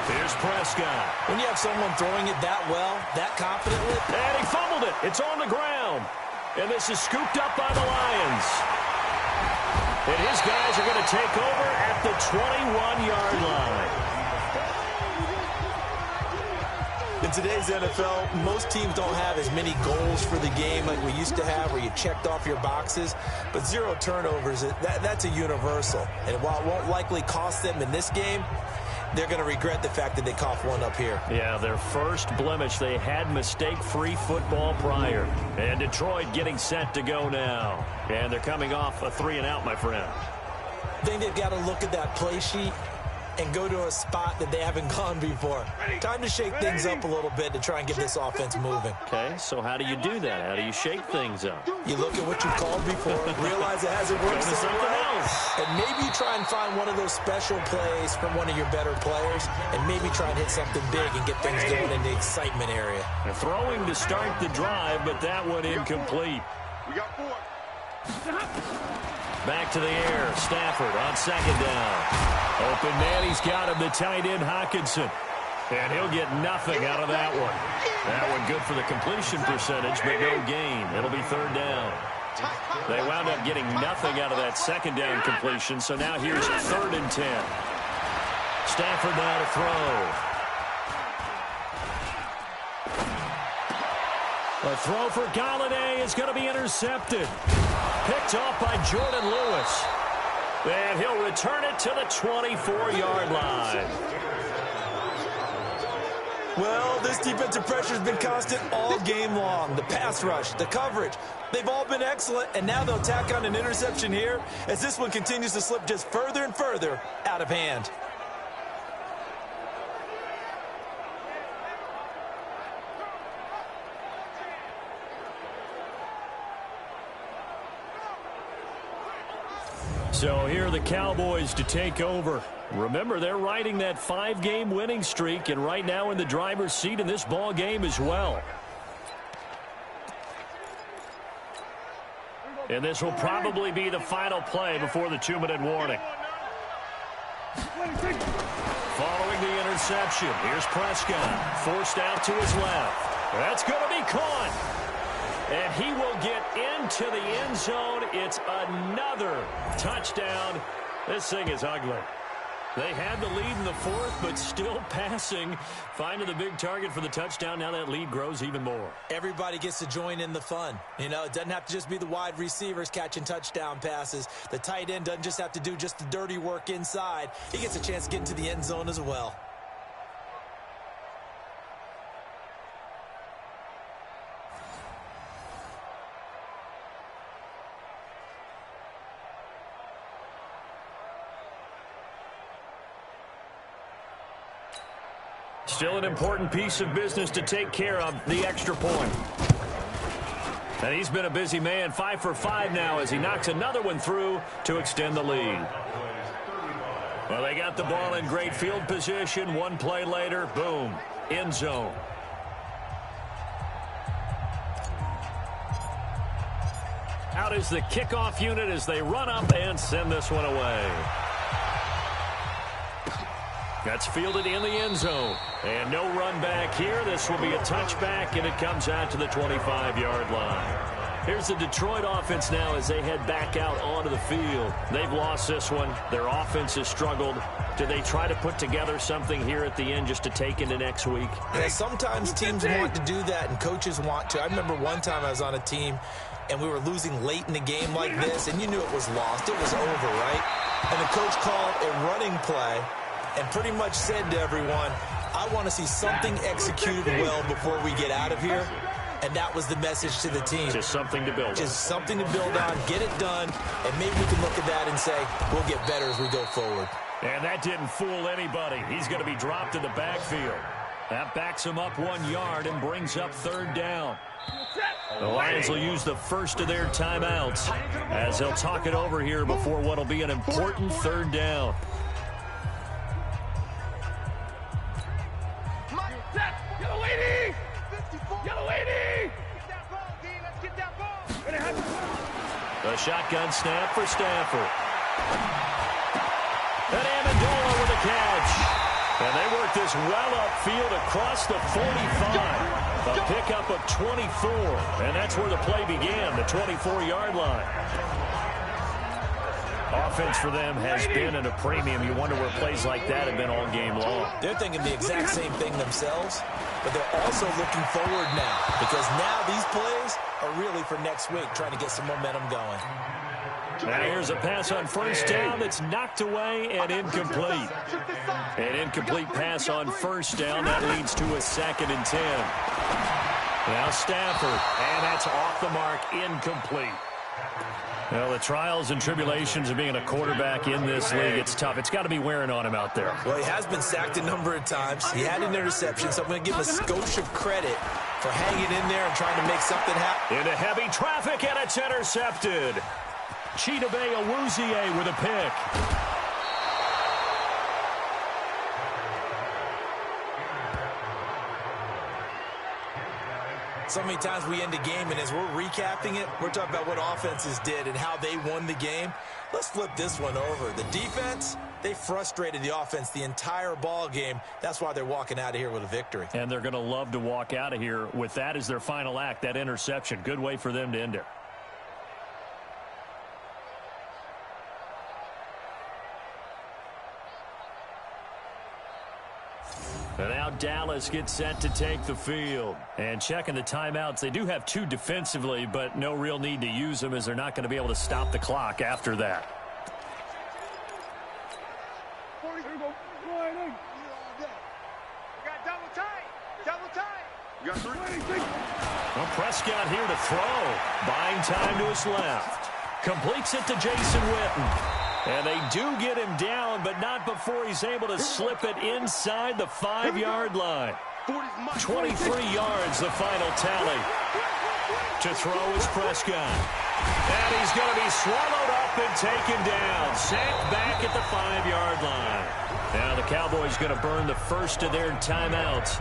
Here's Prescott. When you have someone throwing it that well, that confidently. And he fumbled it. It's on the ground. And this is scooped up by the Lions. And his guys are going to take over at the 21-yard line. In today's NFL, most teams don't have as many goals for the game like we used to have where you checked off your boxes. But 0 turnovers, that's a universal. And while it won't likely cost them in this game, they're going to regret the fact that they coughed one up here. Yeah, their first blemish. They had mistake-free football prior. And Detroit getting set to go now. And they're coming off a 3-and-out, my friend. I think they've got to look at that play sheet and go to a spot that they haven't gone before. Time to shake things up a little bit to try and get this offense moving. Okay, so how do you do that? How do you shake things up? You look at what you've called before, realize it hasn't worked so well, and maybe you try and find one of those special plays from one of your better players, and maybe try and hit something big and get things going in the excitement area. They're throwing to start the drive, but that one incomplete. We got 4. Back to the air. Stafford on second down. Open man, he's got him, the tight end Hockenson. And he'll get nothing out of that one. That one good for the completion percentage, but no gain. It'll be third down. They wound up getting nothing out of that second down completion, so now here's 3rd and 10. Stafford now to throw. The throw for Galladay is going to be intercepted. Picked off by Jordan Lewis. And he'll return it to the 24-yard line. Well, this defensive pressure has been constant all game long. The pass rush, the coverage, they've all been excellent, and now they'll tack on an interception here as this one continues to slip just further and further out of hand. So here are the Cowboys to take over. Remember, they're riding that 5-game winning streak, and right now in the driver's seat in this ball game as well. And this will probably be the final play before the 2-minute warning. Following the interception, here's Prescott. Forced out to his left. That's going to be caught. And he will get into the end zone. It's another touchdown. This thing is ugly. They had the lead in the 4th, but still passing. Finding the big target for the touchdown. Now that lead grows even more. Everybody gets to join in the fun. You know, it doesn't have to just be the wide receivers catching touchdown passes. The tight end doesn't just have to do just the dirty work inside. He gets a chance to get into the end zone as well. Still an important piece of business to take care of, the extra point. And he's been a busy man, 5 for 5 now as he knocks another one through to extend the lead. Well, they got the ball in great field position. One play later, boom, end zone. Out is the kickoff unit as they run up and send this one away. That's fielded in the end zone. And no run back here. This will be a touchback, and it comes out to the 25-yard line. Here's the Detroit offense now as they head back out onto the field. They've lost this one. Their offense has struggled. Do they try to put together something here at the end just to take into next week? Yeah, sometimes teams want to do that, and coaches want to. I remember one time I was on a team, and we were losing late in the game like this, and you knew it was lost. It was over, right? And the coach called a running play and pretty much said to everyone, I want to see something executed well before we get out of here. And that was the message to the team. Just something to build on. Just something to build on, get it done, and maybe we can look at that and say, we'll get better as we go forward. And that didn't fool anybody. He's going to be dropped in the backfield. That backs him up 1 yard and brings up 3rd down. The Lions will use the first of their timeouts as they'll talk it over here before what will be an important 3rd down. Yellow lady! Yellow lady! Let's get that ball! The shotgun snap for Stafford. And Amendola with a catch. And they work this well upfield across the 45. A pickup of 24. And that's where the play began, the 24-yard line. Offense for them has been at a premium. You wonder where plays like that have been all game long. They're thinking the exact same thing themselves, but they're also looking forward now because now these plays are really for next week, trying to get some momentum going. Now here's a pass on 1st down that's knocked away and incomplete. An incomplete pass on 1st down. That leads to a 2nd and 10. Now Stafford, and that's off the mark, incomplete. Well, the trials and tribulations of being a quarterback in this league, it's tough. It's got to be wearing on him out there. Well, he has been sacked a number of times. He had an interception, so I'm going to give him a skosh of credit for hanging in there and trying to make something happen. Into heavy traffic, and it's intercepted. Chidobe Awuzie with a pick. So many times we end a game, and as we're recapping it, we're talking about what offenses did and how they won the game. Let's flip this one over. The defense, they frustrated the offense the entire ball game. That's why they're walking out of here with a victory. And they're going to love to walk out of here with that as their final act, that interception. Good way for them to end it. And now Dallas gets set to take the field. And checking the timeouts, they do have 2 defensively, but no real need to use them as they're not going to be able to stop the clock after that. Well, Prescott here to throw. Buying time to his left. Completes it to Jason Witten. And they do get him down, but not before he's able to slip it inside the 5-yard line. 23 yards, the final tally. To throw is Prescott. And he's going to be swallowed up and taken down. Sacked back at the 5-yard line. Now the Cowboys going to burn the first of their timeouts.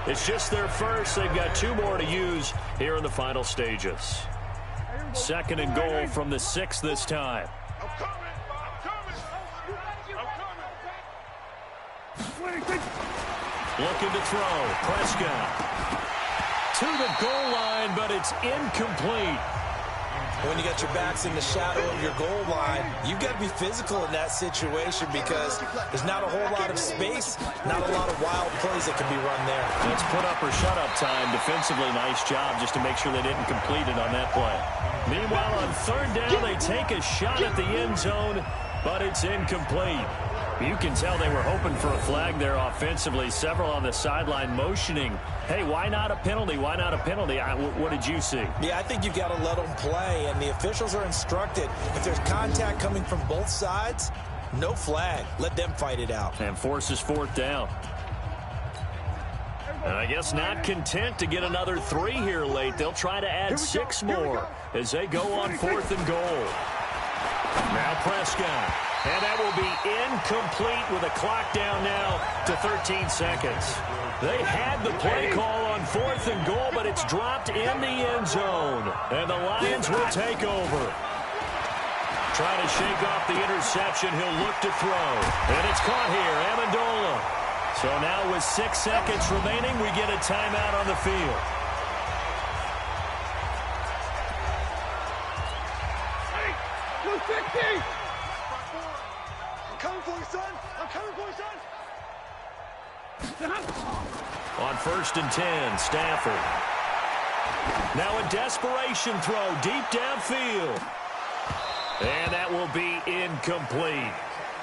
It's just their first. They've got 2 more to use here in the final stages. 2nd and goal from the 6 this time. Looking to throw. Prescott. To the goal line, but it's incomplete. When you got your backs in the shadow of your goal line, you've got to be physical in that situation because there's not a whole lot of space, not a lot of wild plays that can be run there. It's put up or shut up time. Defensively, nice job just to make sure they didn't complete it on that play. Meanwhile, on 3rd down, they take a shot at the end zone, but it's incomplete. You can tell they were hoping for a flag there offensively. Several on the sideline motioning, hey, why not a penalty? Why not a penalty? What did you see? Yeah, I think you've got to let them play, and the officials are instructed. If there's contact coming from both sides, no flag. Let them fight it out. And forces 4th down. And I guess not content to get another 3 here late. They'll try to add 6 more as they go on 4th and goal. Now Prescott. And that will be incomplete with a clock down now to 13 seconds. They had the play call on 4th and goal, but it's dropped in the end zone. And the Lions will take over. Trying to shake off the interception. He'll look to throw. And it's caught here. Amendola. So now with 6 seconds remaining, we get a timeout on the field. Hey, I'm coming for you, son. I'm coming for you, son. On 1st and 10, Stafford. Now a desperation throw deep downfield. And that will be incomplete.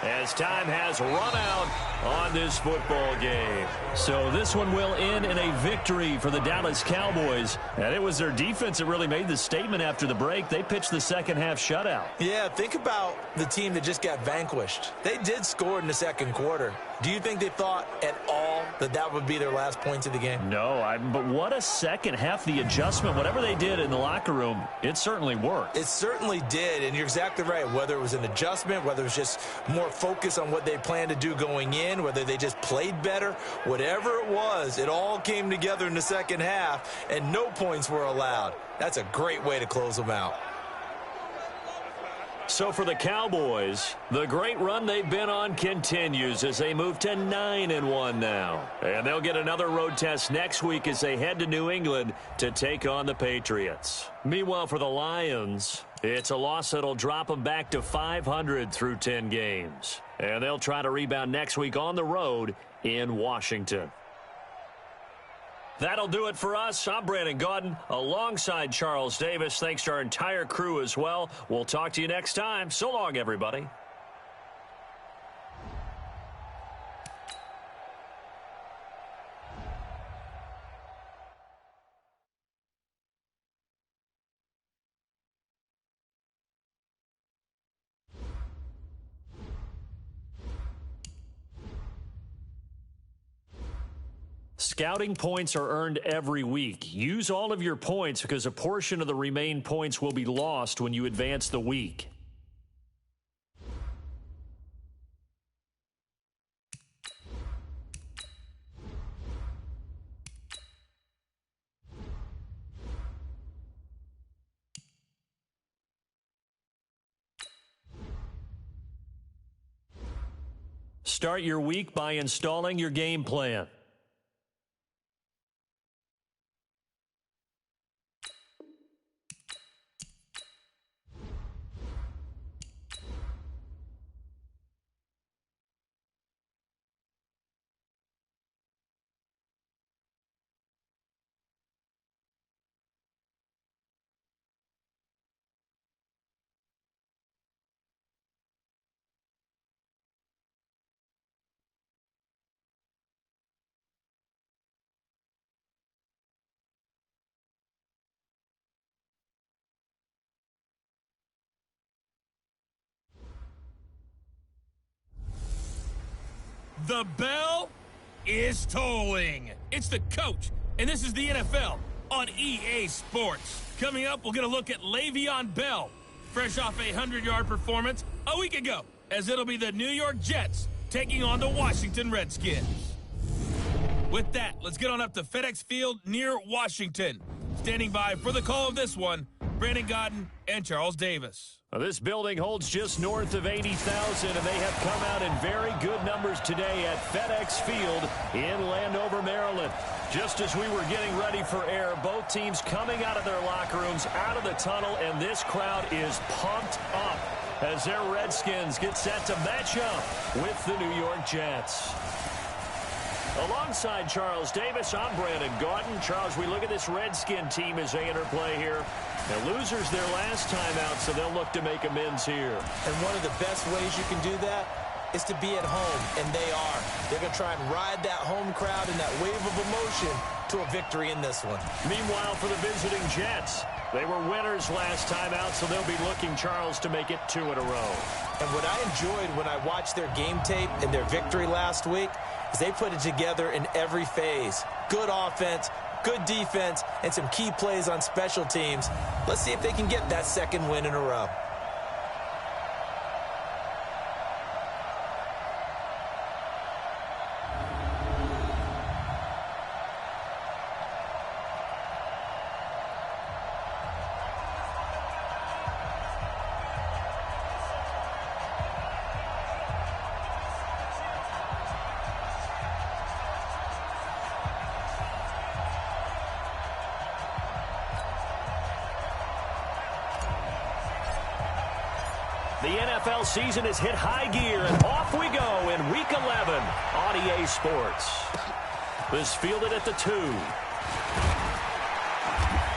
as time has run out on this football game. So this one will end in a victory for the Dallas Cowboys. And it was their defense that really made the statement after the break. They pitched the second-half shutout. Yeah, think about the team that just got vanquished. They did score in the second quarter. Do you think they thought at all that that would be their last points of the game? No, but what a second half. The adjustment, whatever they did in the locker room, it certainly worked. It certainly did, and you're exactly right. Whether it was an adjustment, whether it was just more focus on what they planned to do going in, whether they just played better, whatever it was, it all came together in the second half, and no points were allowed. That's a great way to close them out. So for the Cowboys, the great run they've been on continues as they move to 9-1 now. And they'll get another road test next week as they head to New England to take on the Patriots. Meanwhile, for the Lions, it's a loss that'll drop them back to 500 through 10 games. And they'll try to rebound next week on the road in Washington. That'll do it for us. I'm Brandon Gaudin alongside Charles Davis. Thanks to our entire crew as well. We'll talk to you next time. So long, everybody. Scouting points are earned every week. Use all of your points because a portion of the remaining points will be lost when you advance the week. Start your week by installing your game plan. The bell is tolling. It's the coach, and this is the NFL on EA Sports. Coming up, we'll get a look at Le'Veon Bell, fresh off a 100-yard performance a week ago, as it'll be the New York Jets taking on the Washington Redskins. With that, let's get on up to FedEx Field near Washington. Standing by for the call of this one, Brandon Gaudin and Charles Davis. This building holds just north of 80,000, and they have come out in very good numbers today at FedEx Field in Landover, Maryland. Just as we were getting ready for air, both teams coming out of their locker rooms, out of the tunnel, and this crowd is pumped up as their Redskins get set to match up with the New York Jets. Alongside Charles Davis, I'm Brandon Gaudin. Charles, we look at this Redskin team as they interplay here. They're losers their last time out, so they'll look to make amends here. And one of the best ways you can do that is to be at home, and they are. They're going to try and ride that home crowd and that wave of emotion to a victory in this one. Meanwhile, for the visiting Jets, they were winners last time out, so they'll be looking, Charles, to make it 2 in a row. And what I enjoyed when I watched their game tape and their victory last week is they put it together in every phase. Good offense, good defense, and some key plays on special teams. Let's see if they can get that second win in a row. The NFL season has hit high gear, and off we go in Week 11 on EA Sports. This fielded at the 2.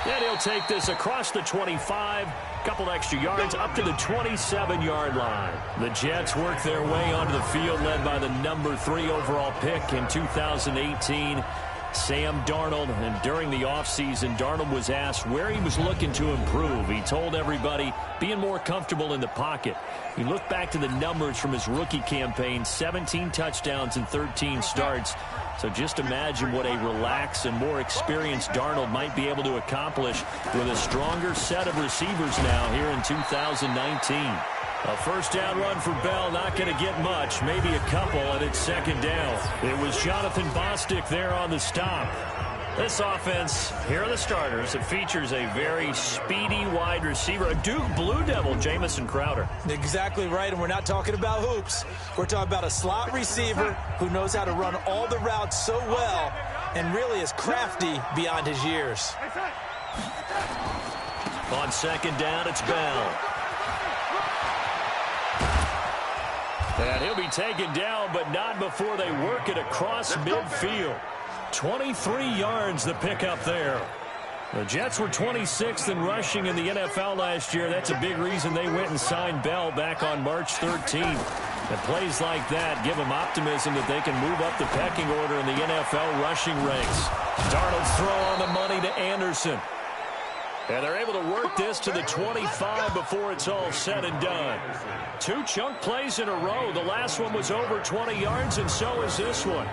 And he'll take this across the 25, couple extra yards, up to the 27-yard line. The Jets work their way onto the field, led by the number 3 overall pick in 2018, Sam Darnold. And during the offseason, Darnold was asked where he was looking to improve. He told everybody being more comfortable in the pocket. He looked back to the numbers from his rookie campaign, 17 touchdowns and 13 starts. So just imagine what a relaxed and more experienced Darnold might be able to accomplish with a stronger set of receivers now here in 2019. A first down run for Bell, not going to get much, maybe a couple, and it's second down. It was Jonathan Bostic there on the stop. This offense, here are the starters. It features a very speedy wide receiver, a Duke Blue Devil, Jamison Crowder. Exactly right, and we're not talking about hoops. We're talking about a slot receiver who knows how to run all the routes so well and really is crafty beyond his years. On second down, it's Bell. And he'll be taken down, but not before they work it across midfield. 23 yards the pickup there. The Jets were 26th in rushing in the NFL last year. That's a big reason they went and signed Bell back on March 13th. And plays like that give them optimism that they can move up the pecking order in the NFL rushing ranks. Darnold's throw on the money to Anderson. And they're able to work this to the 25 before it's all said and done. 2 chunk plays in a row. The last one was over 20 yards, and so is this one.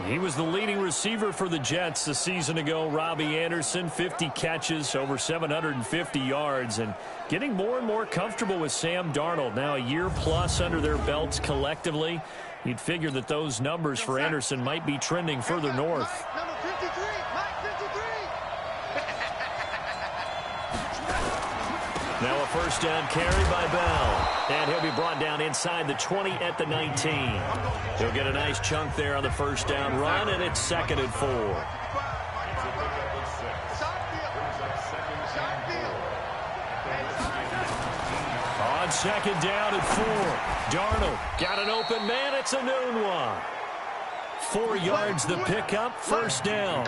He was the leading receiver for the Jets a season ago. Robbie Anderson, 50 catches, over 750 yards, and getting more and more comfortable with Sam Darnold. Now a year plus under their belts collectively. You'd figure that those numbers for Anderson might be trending further north. Number 53, Mike 53. Now a first down carry by Bell. And he'll be brought down inside the 20 at the 19. He'll get a nice chunk there on the first down run, and it's second and 4. On second down and 4. Darnold got an open man. It's a noon one. 4 yards the pickup, first down.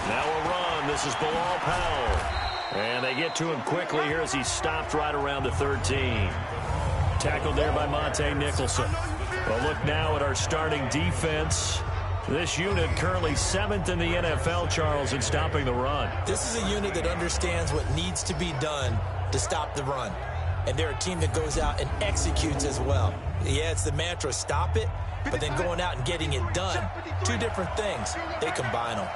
Now a run. This is Bilal Powell. And they get to him quickly here as he stopped right around the 13. Tackled there by Monte Nicholson. Well, look now at our starting defense. This unit currently 7th in the NFL, Charles, in stopping the run. This is a unit that understands what needs to be done to stop the run. And they're a team that goes out and executes as well. Yeah, it's the mantra, stop it, but then going out and getting it done. 2 different things. They combine them.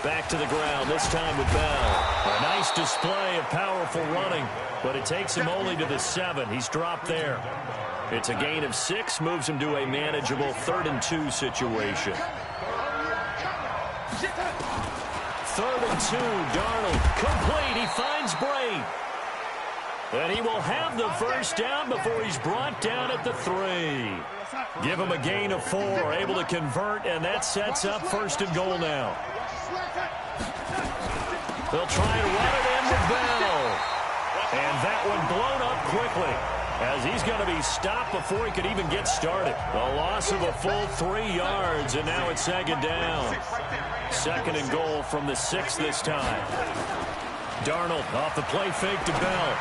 Back to the ground, this time with Bell. A nice display of powerful running, but it takes him only to the 7. He's dropped there. It's a gain of 6, moves him to a manageable 3rd and 2 situation. 3rd and 2, Darnold complete. He finds Bray. And he will have the first down before he's brought down at the 3. Give him a gain of 4, able to convert, and that sets up 1st and goal now. They'll try and run it in with Bell. And that one blown up quickly as he's going to be stopped before he could even get started. A loss of a full 3 yards, and now it's second down. 2nd and goal from the 6 this time. Darnold off the play fake to Bell.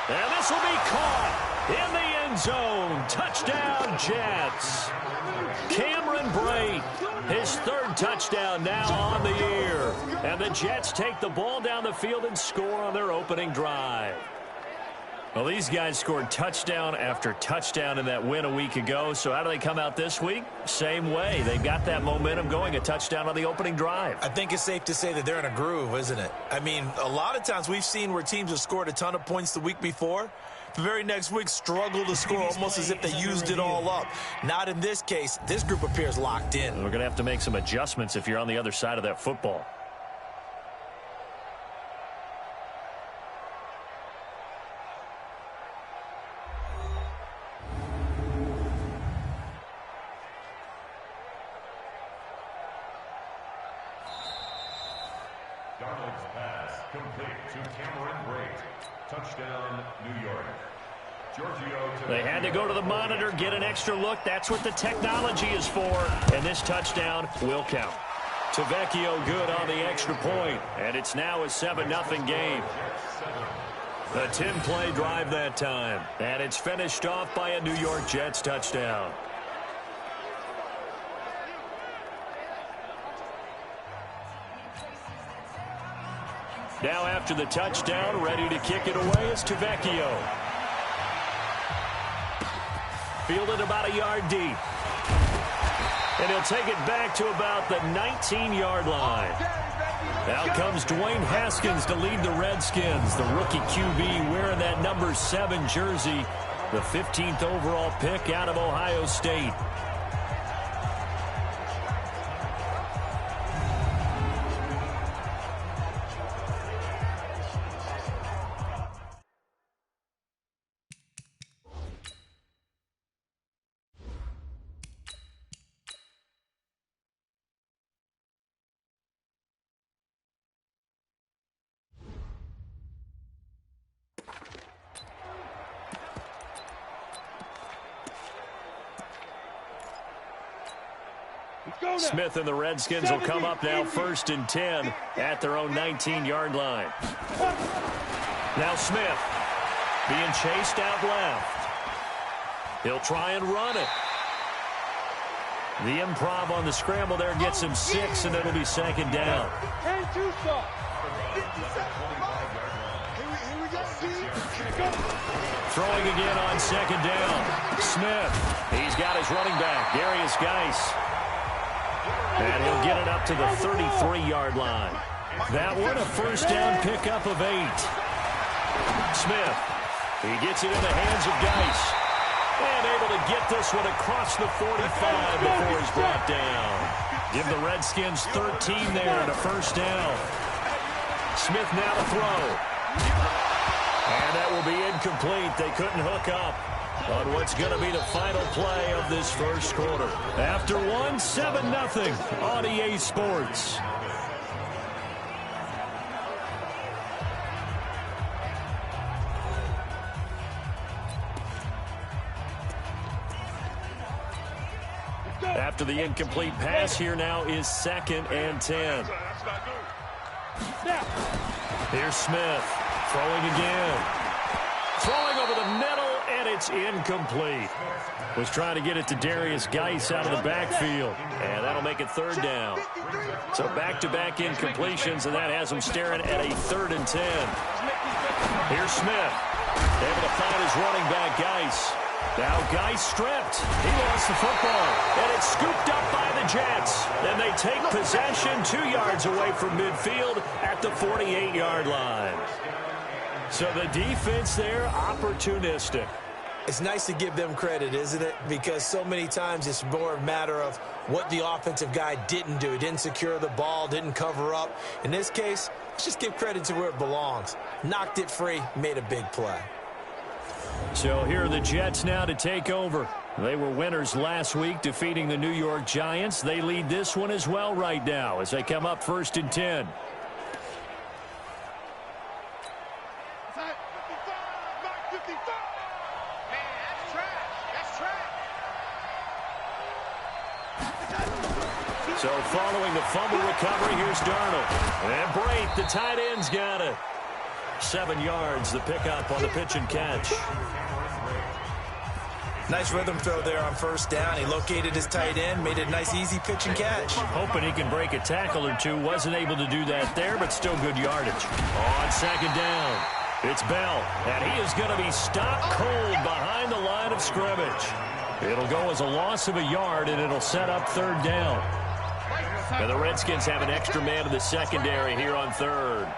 And this will be caught in the end zone. Touchdown, Jets. Cameron Bray, his 3rd touchdown now on the year. And the Jets take the ball down the field and score on their opening drive. Well, these guys scored touchdown after touchdown in that win a week ago. So how do they come out this week? Same way. They've got that momentum going, a touchdown on the opening drive. I think it's safe to say that they're in a groove, isn't it? I mean, a lot of times we've seen where teams have scored a ton of points the week before. The very next week struggle to score almost as if they used it all up. Not in this case. This group appears locked in. We're going to have to make some adjustments if you're on the other side of that football. Darnold's pass complete to Cameron Brate. Touchdown, New York. They had to go to the monitor, get an extra look. That's what the technology is for. And this touchdown will count. Tavecchio good on the extra point. And it's now a 7-0 game. A 10-play drive that time. And it's finished off by a New York Jets touchdown. Now after the touchdown, ready to kick it away is Tavecchio. Fielded about a yard deep. And he'll take it back to about the 19-yard line. Now comes Dwayne Haskins to lead the Redskins. The rookie QB wearing that number 7 jersey. The 15th overall pick out of Ohio State. Smith and the Redskins will come up now 1st and 10 at their own 19-yard line. Now Smith being chased out left. He'll try and run it. The improv on the scramble there gets him 6, and it'll be 2nd down. Throwing again on 2nd down. Smith, he's got his running back, Darius Geis. And he'll get it up to the 33-yard line. That one, a 1st down pickup of 8. Smith, he gets it in the hands of Geis. And able to get this one across the 45 before he's brought down. Give the Redskins 13 there and a 1st down. Smith now to throw. And that will be incomplete. They couldn't hook up on what's going to be the final play of this 1st quarter. After one, 7-0 on EA Sports. After the incomplete pass, here now is 2nd and 10. Here's Smith throwing again. Throwing over the middle, and it's incomplete. Was trying to get it to Darius Geis out of the backfield, and that'll make it 3rd down. So back-to-back incompletions, and that has him staring at a 3rd and 10. Here's Smith, able to find his running back, Geis. Now Geis stripped. He lost the football, and it's scooped up by the Jets. And they take possession 2 yards away from midfield at the 48-yard line. So the defense there, opportunistic. It's nice to give them credit, isn't it? Because so many times it's more a matter of what the offensive guy didn't do. He didn't secure the ball, didn't cover up. In this case, let's just give credit to where it belongs. Knocked it free, made a big play. So here are the Jets now to take over. They were winners last week, defeating the New York Giants. They lead this one as well right now as they come up 1st and 10. So following the fumble recovery, here's Darnold. And Brate, the tight end's got it. 7 yards, the pickup on the pitch and catch. Nice rhythm throw there on 1st down. He located his tight end, made it a nice, easy pitch and catch. Hoping he can break a tackle or two. Wasn't able to do that there, but still good yardage. On 2nd down, it's Bell. And he is going to be stopped cold behind the line of scrimmage. It'll go as a loss of a yard, and it'll set up 3rd down. And the Redskins have an extra man in the secondary here on 3rd.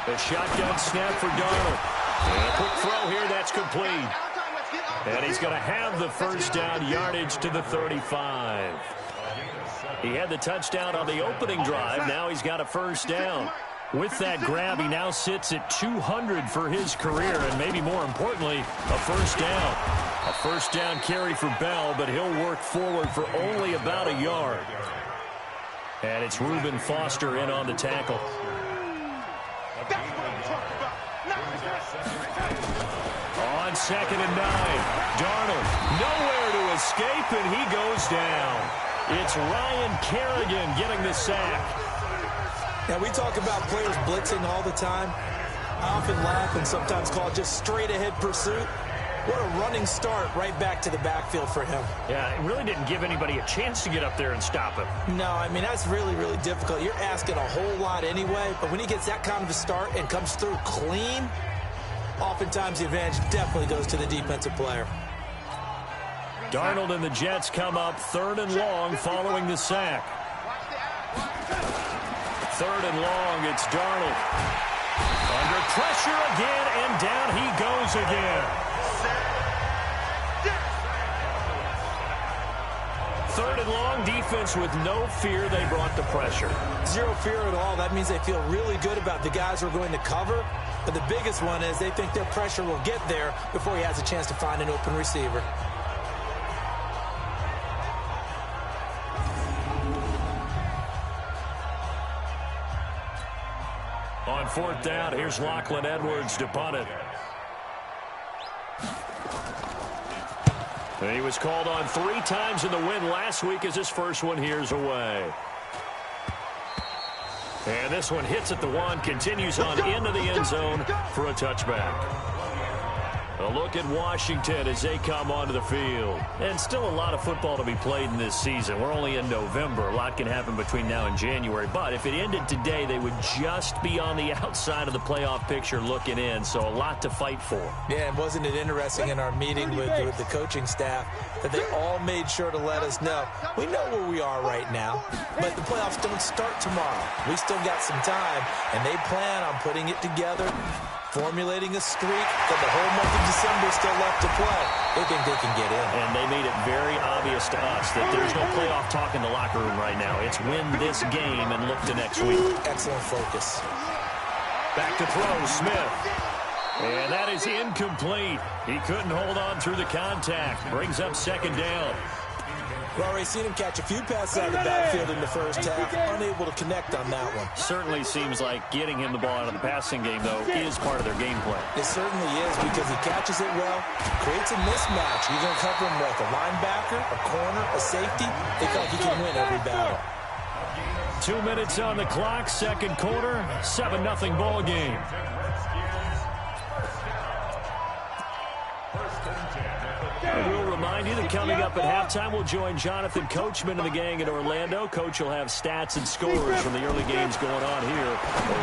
The shotgun snap for Darnold. And a quick throw here, that's complete. And he's going to have the 1st down, yardage to the 35. He had the touchdown on the opening drive. Now he's got a 1st down. With that grab, he now sits at 200 for his career, and maybe more importantly, a 1st down. A 1st down carry for Bell, but he'll work forward for only about a yard. And it's Reuben Foster in on the tackle. That's what I'm talking about. On 2nd and 9, Darnold nowhere to escape, and he goes down. It's Ryan Kerrigan getting the sack. Now, we talk about players blitzing all the time. I often laugh and sometimes call it just straight-ahead pursuit. What a running start right back to the backfield for him. Yeah, it really didn't give anybody a chance to get up there and stop him. No, I mean, that's really, really difficult. You're asking a whole lot anyway, but when he gets that kind of a start and comes through clean, oftentimes the advantage definitely goes to the defensive player. Darnold and the Jets come up 3rd and long following the sack. 3rd and long, it's Darnold. Under pressure again, and down he goes again. 3rd and long, defense with no fear. They brought the pressure. Zero fear at all. That means they feel really good about the guys who are going to cover. But the biggest one is they think their pressure will get there before he has a chance to find an open receiver. On 4th down, here's Lachlan Edwards to punt it. And he was called on 3 times in the win last week as his first one here's away. And this one hits at the 1, continues on into the end zone for a touchback. A look at Washington as they come onto the field. And still a lot of football to be played in this season. We're only in November. A lot can happen between now and January. But if it ended today, they would just be on the outside of the playoff picture looking in. So a lot to fight for. Yeah, and wasn't it interesting in our meeting with the coaching staff that they all made sure to let us know, we know where we are right now, but the playoffs don't start tomorrow. We still got some time, and they plan on putting it together, formulating a streak for the whole month of December still left to play. They think they can get in. And they made it very obvious to us that there's no playoff talk in the locker room right now. It's win this game and look to next week. Excellent focus. Back to throw, Smith. And that is incomplete. He couldn't hold on through the contact. Brings up 2nd down. We've already seen him catch a few passes out of the backfield in the first half, unable to connect on that one. Certainly seems like getting him the ball out of the passing game, though, is part of their game plan. It certainly is because he catches it well, creates a mismatch. You're going to cover him like a linebacker, a corner, a safety. They feel like he can win every battle. 2 minutes on the clock, 2nd quarter, 7-0 ball game. We'll remind you that coming up at halftime, we'll join Jonathan Coachman and the gang in Orlando. Coach will have stats and scores from the early games going on here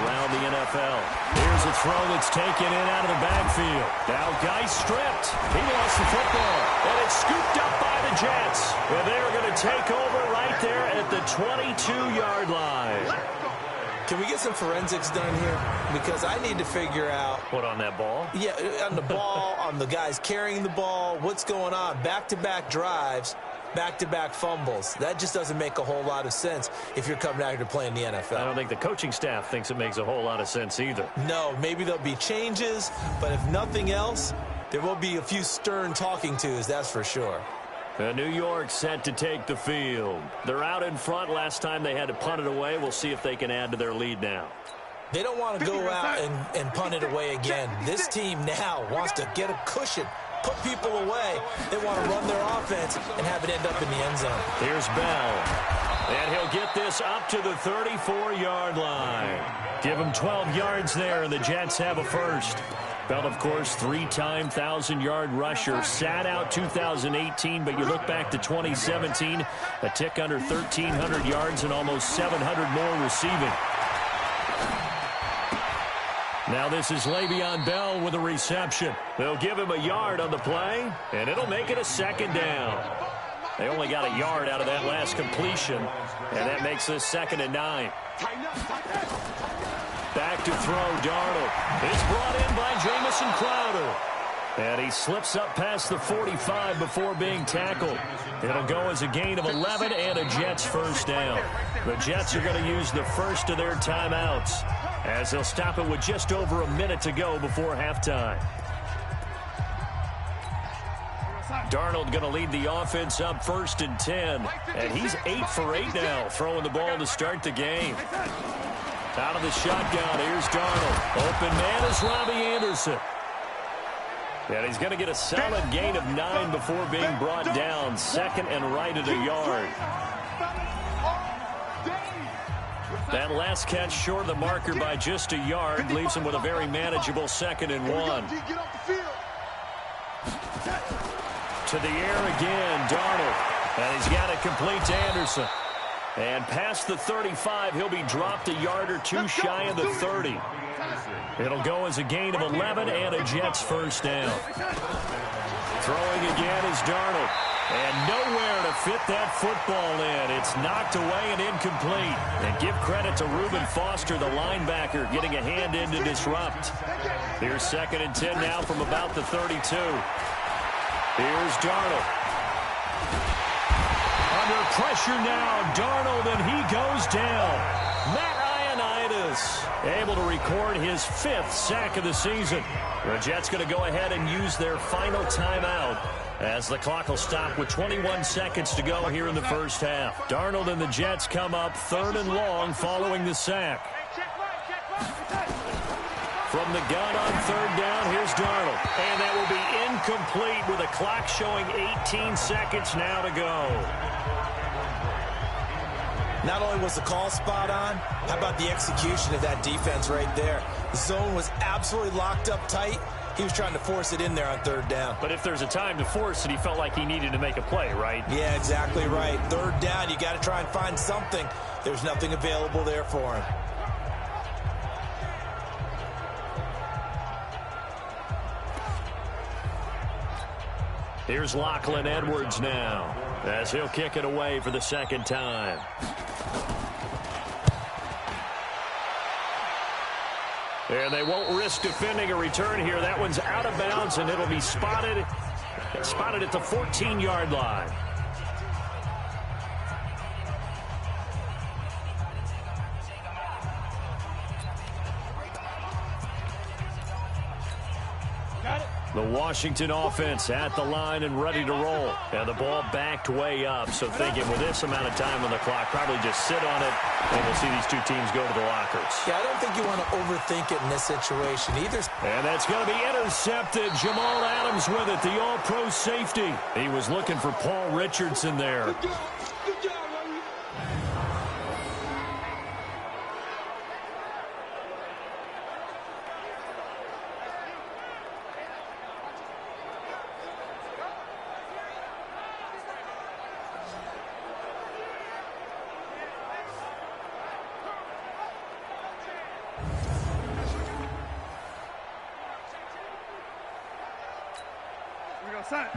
around the NFL. Here's a throw that's taken in out of the backfield. Now Geis stripped. He lost the football, and it's scooped up by the Jets. And they're going to take over right there at the 22-yard line. Can we get some forensics done here? Because I need to figure out... What, on that ball? Yeah, on the ball, on the guys carrying the ball, what's going on? Back-to-back drives, back-to-back fumbles. That just doesn't make a whole lot of sense if you're coming out here to play in the NFL. I don't think the coaching staff thinks it makes a whole lot of sense either. No, maybe there'll be changes, but if nothing else, there will be a few stern talking tos, that's for sure. New York set to take the field. They're out in front. Last time they had to punt it away. We'll see if they can add to their lead now. They don't want to go out and punt it away again. This team now wants to get a cushion, put people away. They want to run their offense and have it end up in the end zone. Here's Bell. And he'll get this up to the 34-yard line. Give him 12 yards there, and the Jets have a first. Bell, of course, 3-time 1,000-yard rusher. Sat out 2018, but you look back to 2017, a tick under 1,300 yards and almost 700 more receiving. Now this is Le'Veon Bell with a reception. They'll give him a yard on the play, and it'll make it a 2nd down. They only got a yard out of that last completion, and that makes this 2nd and 9. Back to throw, Darnold. It's brought in by Jamison Crowder. And he slips up past the 45 before being tackled. It'll go as a gain of 11 and a Jets first down. The Jets are going to use the first of their timeouts as they'll stop it with just over a minute to go before halftime. Darnold going to lead the offense up 1st and 10. And he's 8 for 8 now, throwing the ball to start the game. Out of the shotgun, here's Darnold. Open man is Robbie Anderson. And he's going to get a solid gain of 9 before being brought down. 2nd and right at a yard. That last catch short of the marker by just a yard leaves him with a very manageable 2nd and 1. To the air again, Darnold. And he's got it complete to Anderson. And past the 35, he'll be dropped a yard or two shy of the 30. It'll go as a gain of 11 and a Jets first down. Throwing again is Darnold. And nowhere to fit that football in. It's knocked away and incomplete. And give credit to Reuben Foster, the linebacker, getting a hand in to disrupt. Here's 2nd and 10 now from about the 32. Here's Darnold. Under pressure now, Darnold, and he goes down. Matt Ioannidis able to record his 5th sack of the season. The Jets going to go ahead and use their final timeout as the clock will stop with 21 seconds to go here in the first half. Darnold and the Jets come up 3rd and long following the sack. From the gun on 3rd down, here's Darnold. And that will be incomplete with a clock showing 18 seconds now to go. Not only was the call spot on, how about the execution of that defense right there? The zone was absolutely locked up tight. He was trying to force it in there on 3rd down. But if there's a time to force it, he felt like he needed to make a play, right? Yeah, exactly right. 3rd down, you got to try and find something. There's nothing available there for him. Here's Lachlan Edwards now, as he'll kick it away for the 2nd time. And they won't risk defending a return here. That one's out of bounds, and it'll be spotted at the 14-yard line. The Washington offense at the line and ready to roll. And the ball backed way up, so thinking with this amount of time on the clock, probably just sit on it, and we'll see these two teams go to the lockers. Yeah, I don't think you want to overthink it in this situation either. And that's going to be intercepted. Jamal Adams with it, the all-pro safety. He was looking for Paul Richardson there.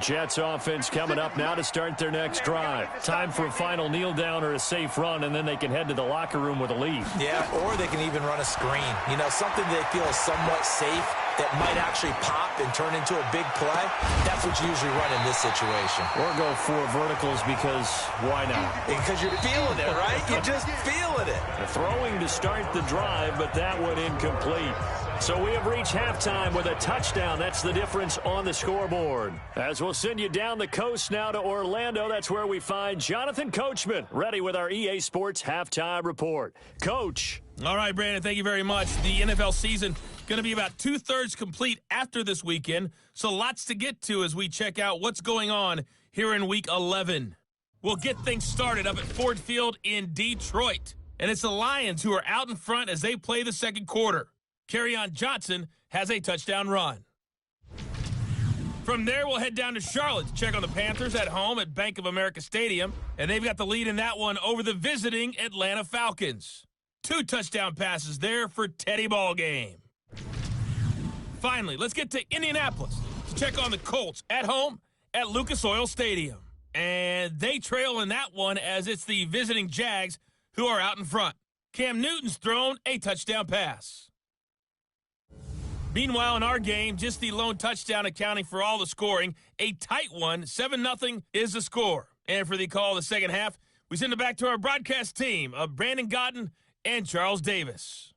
Jets offense coming up now to start their next drive. Time for a final kneel down or a safe run, and then they can head to the locker room with a lead. Yeah, or they can even run a screen. You know, something they feel is somewhat safe that might actually pop and turn into a big play. That's what you usually run in this situation. Or go for verticals because why not? Because you're feeling it, right? You're just feeling it. Throwing to start the drive, but that one incomplete. So we have reached halftime with a touchdown. That's the difference on the scoreboard. As we'll send you down the coast now to Orlando, that's where we find Jonathan Coachman, ready with our EA Sports Halftime Report. Coach. All right, Brandon, thank you very much. The NFL season going to be about 2/3 complete after this weekend, so lots to get to as we check out what's going on here in Week 11. We'll get things started up at Ford Field in Detroit, and it's the Lions who are out in front as they play the second quarter. Kerryon Johnson has a touchdown run. From there, we'll head down to Charlotte to check on the Panthers at home at Bank of America Stadium, and they've got the lead in that one over the visiting Atlanta Falcons. 2 touchdown passes there for Teddy Ballgame. Finally, let's get to Indianapolis to check on the Colts at home at Lucas Oil Stadium. And they trail in that one as it's the visiting Jags who are out in front. Cam Newton's thrown a touchdown pass. Meanwhile, in our game, just the lone touchdown accounting for all the scoring. A tight one, 7-0 is the score. And for the call of the second half, we send it back to our broadcast team of Brandon Godden and Charles Davis.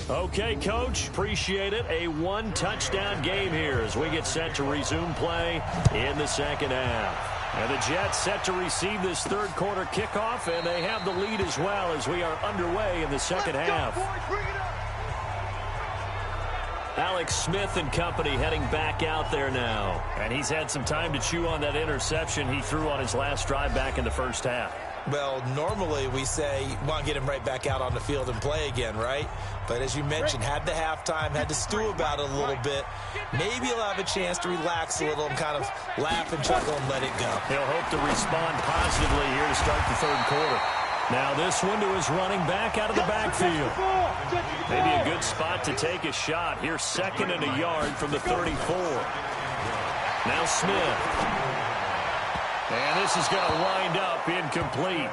Okay, Coach, appreciate it. A one-touchdown game here as we get set to resume play in the second half. And the Jets set to receive this third quarter kickoff, and they have the lead as well as we are underway in the second half. Alex Smith and company heading back out there now. And he's had some time to chew on that interception he threw on his last drive back in the first half. Well, normally we say, want to get him right back out on the field and play again, right? But as you mentioned, had the halftime, had to stew about it a little bit. Maybe he'll have a chance to relax a little and kind of laugh and chuckle and let it go. He'll hope to respond positively here to start the third quarter. Now this one to his running back out of the backfield. Maybe a good spot to take a shot. Here's 2nd and a yard from the 34. Now Smith. And this is going to wind up incomplete.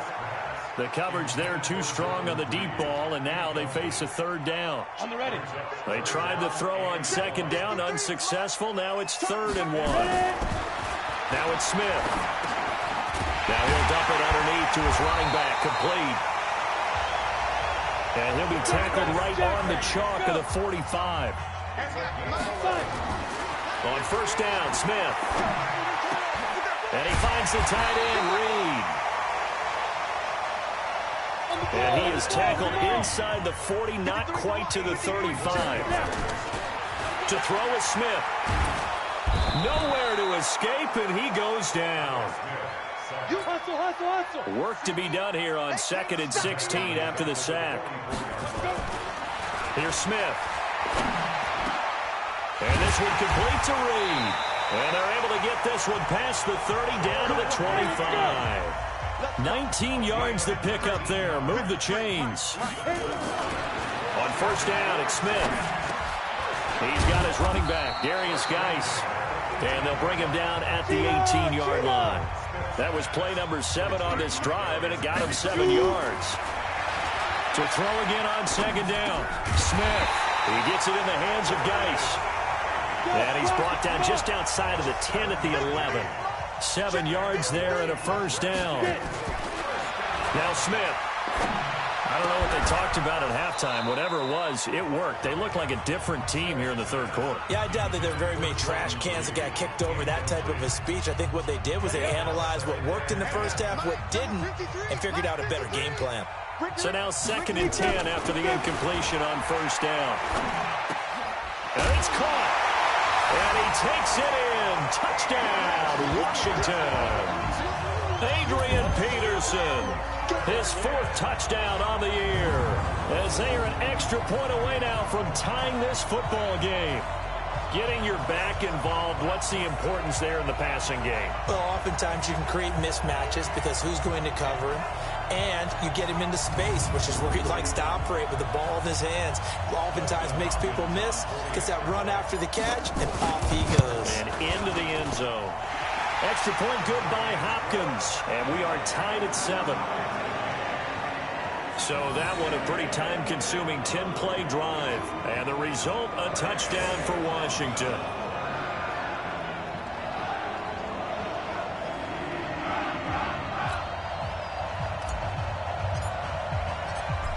The coverage there too strong on the deep ball, and now they face a third down. On the ready. They tried the throw on 2nd down, unsuccessful. Now it's 3rd and 1. Now it's Smith. Now he'll dump it underneath to his running back, complete. And he'll be tackled right on the chalk of the 45. On 1st down, Smith. And he finds the tight end, Reed. And he is tackled inside the 40, not quite to the 35. To throw is Smith. Nowhere to escape, and he goes down. Work to be done here on 2nd and 16 after the sack. Here's Smith. And this one complete to Reed. And they're able to get this one past the 30 down to the 25. 19 yards to pick up there. Move the chains. On 1st down, it's Smith. He's got his running back, Darius Geis. And they'll bring him down at the 18-yard line. That was play number 7 on this drive, and it got him 7 yards. To throw again on 2nd down. Smith. He gets it in the hands of Geis. And he's brought down just outside of the 10 at the 11. 7 yards there and a 1st down. Now Smith. I don't know what they talked about at halftime. Whatever it was, it worked. They look like a different team here in the third quarter. Yeah, I doubt that there were very many trash cans that got kicked over, that type of a speech. I think what they did was they analyzed what worked in the first half, what didn't, and figured out a better game plan. So now 2nd and 10 after the incompletion on 1st down. And it's caught. And he takes it in. Touchdown, Washington. Adrian Peterson. His 4th touchdown on the year. As they are an extra point away now from tying this football game. Getting your back involved, what's the importance there in the passing game? Well, oftentimes you can create mismatches because who's going to cover him? And you get him into space, which is where he likes to operate with the ball in his hands. Oftentimes makes people miss, gets that run after the catch, and off he goes. And into the end zone. Extra point good by Hopkins. And we are tied at 7. So that one a pretty time-consuming 10-play drive. And the result, a touchdown for Washington.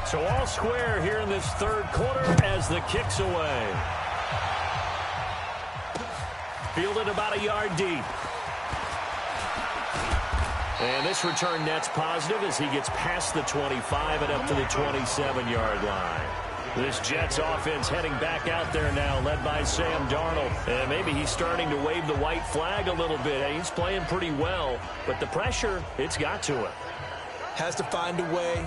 So all square here in this third quarter as the kick's away. Fielded about a yard deep. And this return net's positive as he gets past the 25 and up to the 27-yard line. This Jets offense heading back out there now, led by Sam Darnold. And maybe he's starting to wave the white flag a little bit. He's playing pretty well, but the pressure, it's got to him. Has to find a way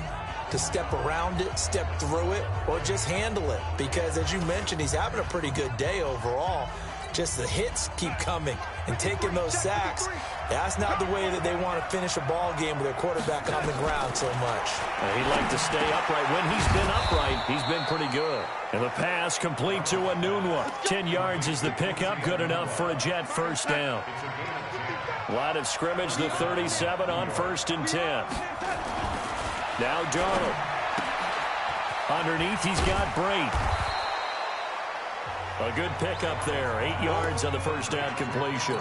to step around it, step through it, or just handle it. Because, as you mentioned, he's having a pretty good day overall. Just the hits keep coming and taking those sacks. That's not the way that they want to finish a ball game with their quarterback on the ground so much. He'd like to stay upright. When he's been upright, he's been pretty good. And the pass complete to Anunwa. 10 yards is the pickup. Good enough for a Jet 1st down. Line of scrimmage, the 37 on 1st and 10. Now Darnold. Underneath, he's got Brate. A good pickup there. 8 yards on the 1st down completion.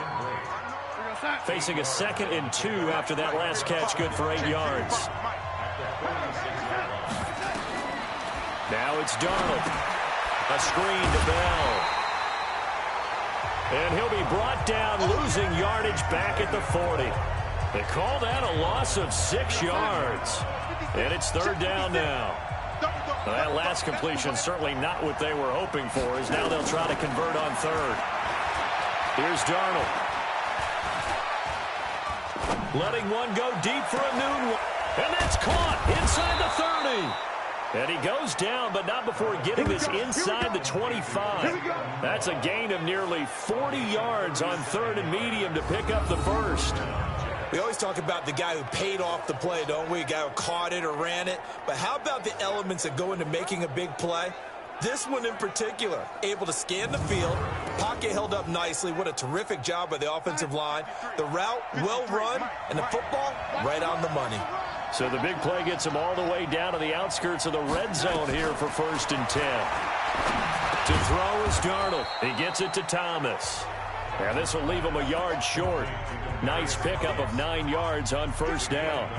Facing a 2nd and 2 after that last catch. Good for 8 yards. Now it's Darnold. A screen to Bell. And he'll be brought down, losing yardage back at the 40. They call that a loss of 6 yards. And it's third down now. Now that last completion, certainly not what they were hoping for, as now they'll try to convert on third. Here's Darnold. Letting one go deep for a noon one. And that's caught inside the 30. And he goes down, but not before getting this inside the 25. That's a gain of nearly 40 yards on third and medium to pick up the first. We always talk about the guy who paid off the play, don't we? A guy who caught it or ran it. But how about the elements that go into making a big play? This one in particular, able to scan the field, pocket held up nicely. What a terrific job by the offensive line. The route, well run, and the football, right on the money. So the big play gets him all the way down to the outskirts of the red zone here for 1st and 10. To throw is Darnold. He gets it to Thomas. And this will leave him a yard short. Nice pickup of 9 yards on first down.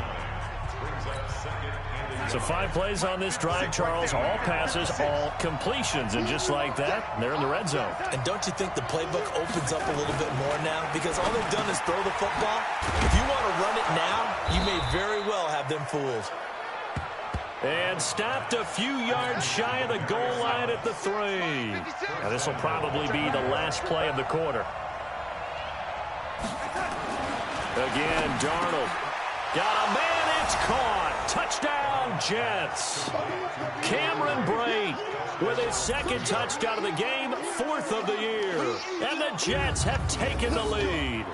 So 5 plays on this drive, Charles. All passes, all completions. And just like that, they're in the red zone. And don't you think the playbook opens up a little bit more now? Because all they've done is throw the football. If you want to run it now, you may very well have them fooled. And stopped a few yards shy of the goal line at the 3. Now this will probably be the last play of the quarter. Again, Darnold. Got a man, it's caught. Touchdown, Jets. Cameron Brate with his 2nd touchdown of the game, 4th of the year. And the Jets have taken the lead.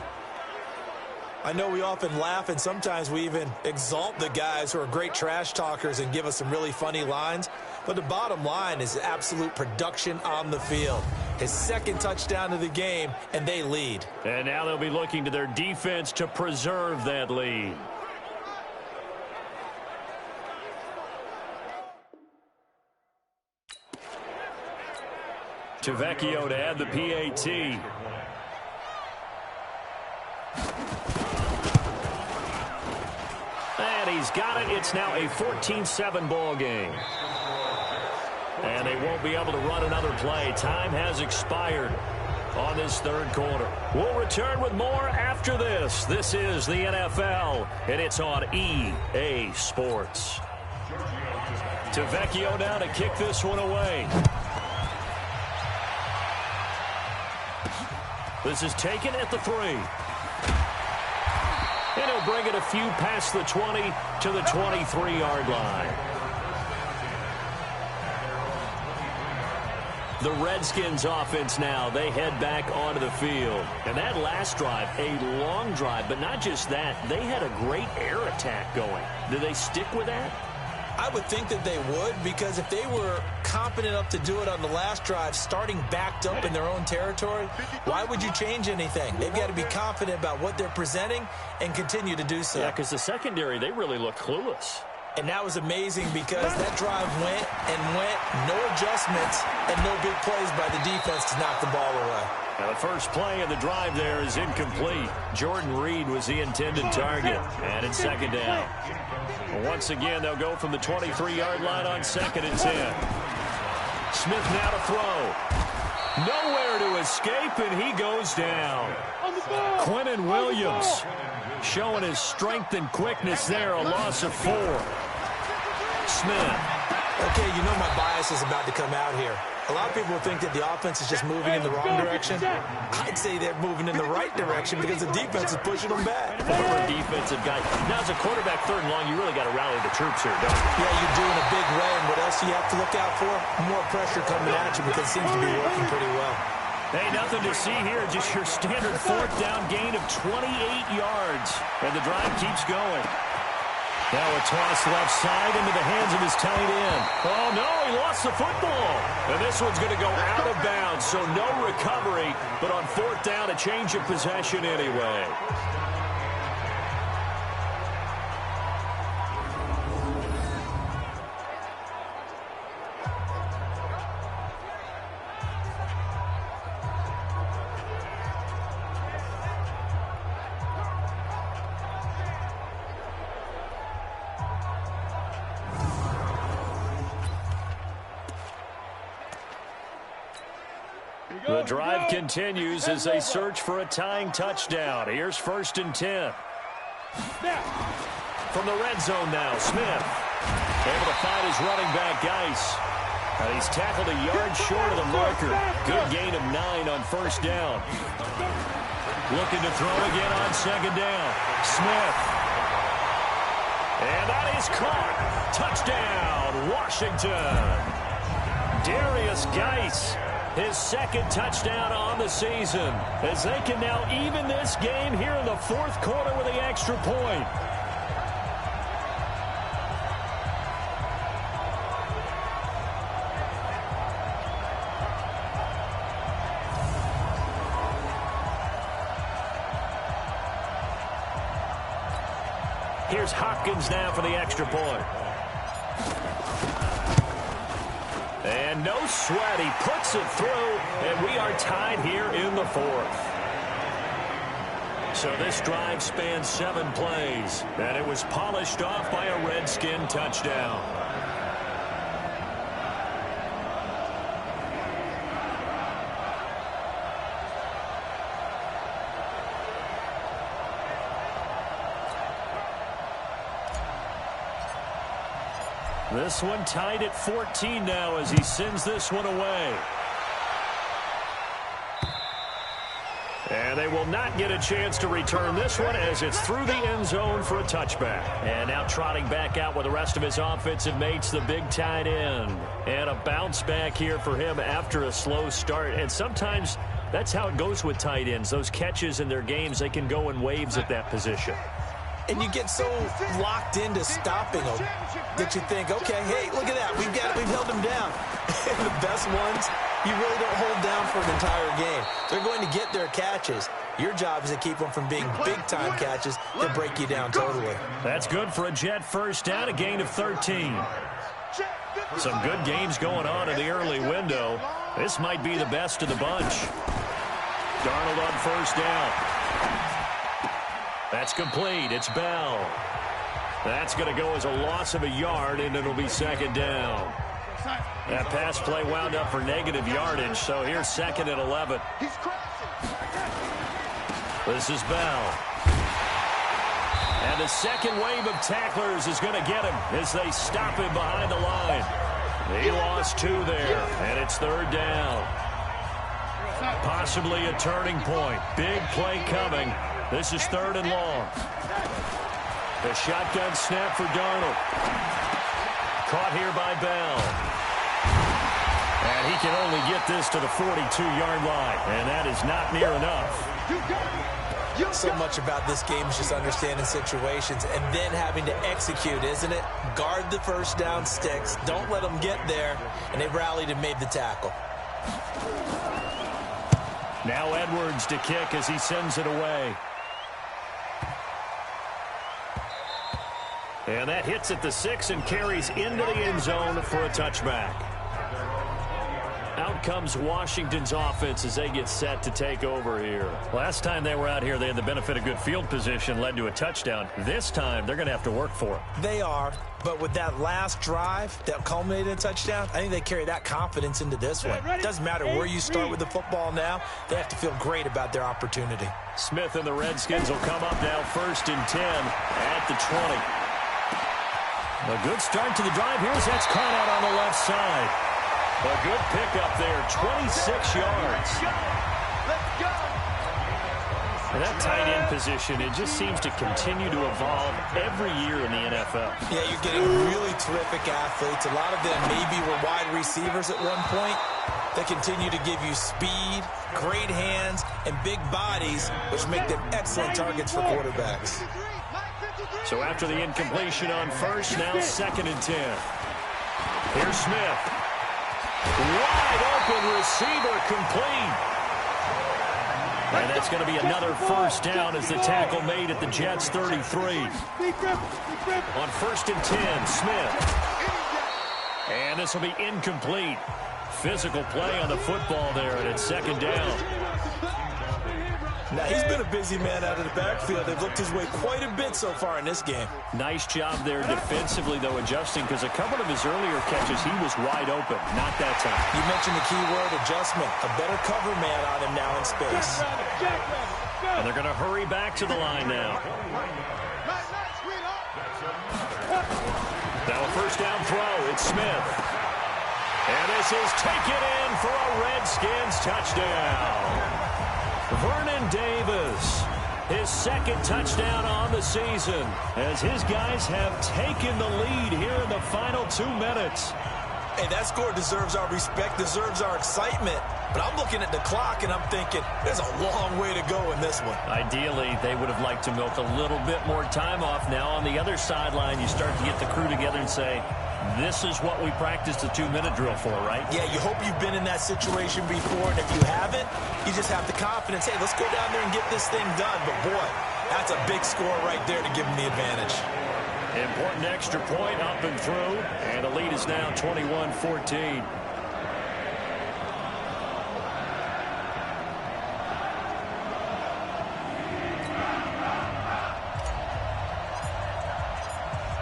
I know we often laugh, and sometimes we even exalt the guys who are great trash talkers and give us some really funny lines. But the bottom line is absolute production on the field. His 2nd touchdown of the game, and they lead. And now they'll be looking to their defense to preserve that lead. Tavecchio to add the PAT. And he's got it. It's now a 14-7 ball game. And they won't be able to run another play. Time has expired on this 3rd quarter. We'll return with more after this. This is the NFL, and it's on EA Sports. Tavecchio now to kick this one away. This is taken at the 3. And he'll bring it a few past the 20 to the 23-yard line. The Redskins offense now, they head back onto the field. And that last drive, a long drive, but not just that, they had a great air attack going. Do they stick with that? I would think that they would, because if they were confident enough to do it on the last drive, starting backed up in their own territory, why would you change anything? They've got to be confident about what they're presenting and continue to do so. Yeah, because the secondary, they really look clueless. And that was amazing because that drive went and went, no adjustments, and no big plays by the defense to knock the ball away. Now the first play of the drive there is incomplete. Jordan Reed was the intended target, and it's 2nd down. Once again, they'll go from the 23-yard line on 2nd and 10. Smith now to throw. Nowhere to escape, and he goes down. Quentin Williams showing his strength and quickness there, a loss of 4. Smith. Okay, you know my bias is about to come out here. A lot of people think that the offense is just moving in the wrong direction. I'd say they're moving in the right direction because the defense is pushing them back. Former defensive guy. Now, as a quarterback 3rd and long, you really got to rally the troops here, don't you? Yeah, you do in a big way. And what else do you have to look out for? More pressure coming at you because it seems to be working pretty well. Hey, nothing to see here. Just your standard 4th down gain of 28 yards. And the drive keeps going. Now a toss left side into the hands of his tight end. Oh, no, he lost the football. And this one's going to go out of bounds, so no recovery. But on 4th down, a change of possession anyway. The drive continues as they search for a tying touchdown. Here's 1st and 10. From the red zone now, Smith able to find his running back, Geis. And he's tackled a yard short of the marker. Good gain of 9 on 1st down. Looking to throw again on 2nd down. Smith. And that is caught. Touchdown, Washington. Darius Geis, his 2nd touchdown on the season, as they can now even this game here in the 4th quarter with the extra point. Here's Hopkins now for the extra point. And no sweat. He puts it through, and we are tied here in the 4th. So this drive spans 7 plays, and it was polished off by a Redskin touchdown. This one tied at 14 now as he sends this one away. And they will not get a chance to return this one as it's through the end zone for a touchback. And now trotting back out with the rest of his offensive mates, the big tight end. And a bounce back here for him after a slow start. And sometimes that's how it goes with tight ends. Those catches in their games, they can go in waves at that position. And you get so locked into stopping them that you think, okay, hey, look at that. We've held them down. And the best ones, you really don't hold down for an entire game. They're going to get their catches. Your job is to keep them from being big-time catches that break you down totally. That's good for a Jet 1st down, a gain of 13. Some good games going on in the early window. This might be the best of the bunch. Darnold on 1st down. That's complete. It's Bell. That's going to go as a loss of a yard, and it'll be 2nd down. That pass play wound up for negative yardage, so here's 2nd and 11. This is Bell. And the second wave of tacklers is going to get him as they stop him behind the line. He lost 2 there, and it's 3rd down. Possibly a turning point. Big play coming. This is 3rd and long. The shotgun snap for Darnold. Caught here by Bell. And he can only get this to the 42-yard line. And that is not near enough. So much about this game is just understanding situations and then having to execute, isn't it? Guard the 1st down sticks. Don't let them get there. And they rallied and made the tackle. Now Edwards to kick as he sends it away. And that hits at the 6 and carries into the end zone for a touchback. Out comes Washington's offense as they get set to take over here. Last time they were out here, they had the benefit of good field position, led to a touchdown. This time, they're going to have to work for it. They are, but with that last drive that culminated in a touchdown, I think they carry that confidence into this one. It doesn't matter where you start with the football now. They have to feel great about their opportunity. Smith and the Redskins will come up now 1st and 10 at the 20. A good start to the drive. Here's that's caught out on the left side. A good pickup there, 26 yards. And that tight end position, it just seems to continue to evolve every year in the NFL. Yeah, you're getting really terrific athletes. A lot of them maybe were wide receivers at one point. They continue to give you speed, great hands, and big bodies, which make them excellent targets for quarterbacks. So after the incompletion on 1st, now 2nd and 10. Here's Smith. Wide open receiver complete. And that's going to be another 1st down as the tackle made at the Jets' 33. On 1st and 10, Smith. And this will be incomplete. Physical play on the football there, and it's 2nd down. Now, he's been a busy man out of the backfield. They've looked his way quite a bit so far in this game. Nice job there defensively, though, adjusting, because a couple of his earlier catches, he was wide open. Not that time. You mentioned the key word, adjustment. A better cover man on him now in space. And they're going to hurry back to the line now. Now a first down throw. It's Smith. And this is taken in for a Redskins touchdown. Vernon Davis, his second touchdown on the season, as his guys have taken the lead here in the final 2 minutes. Hey, that score deserves our respect, deserves our excitement. But I'm looking at the clock, and I'm thinking, there's a long way to go in this one. Ideally, they would have liked to milk a little bit more time off. Now, on the other sideline, you start to get the crew together and say, this is what we practiced the 2-minute drill for, right? Yeah, you hope you've been in that situation before, and if you haven't, you just have the confidence, hey, let's go down there and get this thing done. But, boy, that's a big score right there to give them the advantage. Important extra point up and through, and the lead is now 21-14.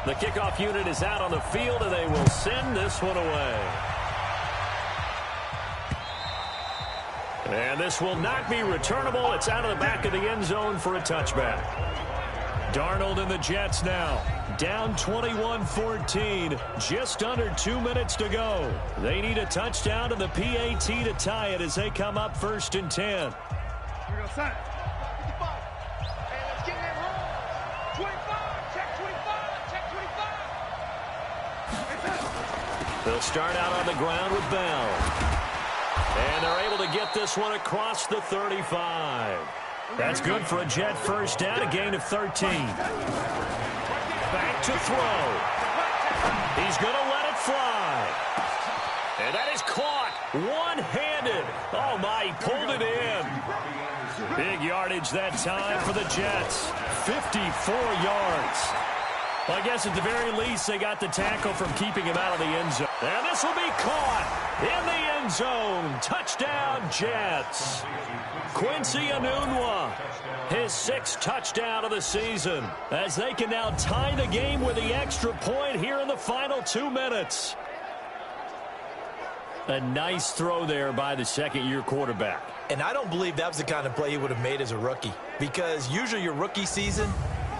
The kickoff unit is out on the field, and they will send this one away. And this will not be returnable. It's out of the back of the end zone for a touchback. Darnold and the Jets now down 21-14. Just under 2 minutes to go. They need a touchdown and the PAT to tie it as they come up 1st and 10. Here we go, son. 55. Hey, let's get in that roll. 25. Check 25. Check 25. They'll start out on the ground with Bell. And they're able to get this one across the 35. That's good for a Jet first down, a gain of 13. Back to throw. He's going to let it fly. And that is caught one-handed. Oh, my, he pulled it in. Big yardage that time for the Jets. 54 yards. Well, I guess at the very least they got the tackle from keeping him out of the end zone. And this will be caught in the end zone. Touchdown, Jets. Quincy Enunwa, his 6th touchdown of the season, as they can now tie the game with the extra point here in the final 2 minutes. A nice throw there by the second-year quarterback. And I don't believe that was the kind of play he would have made as a rookie, because usually your rookie season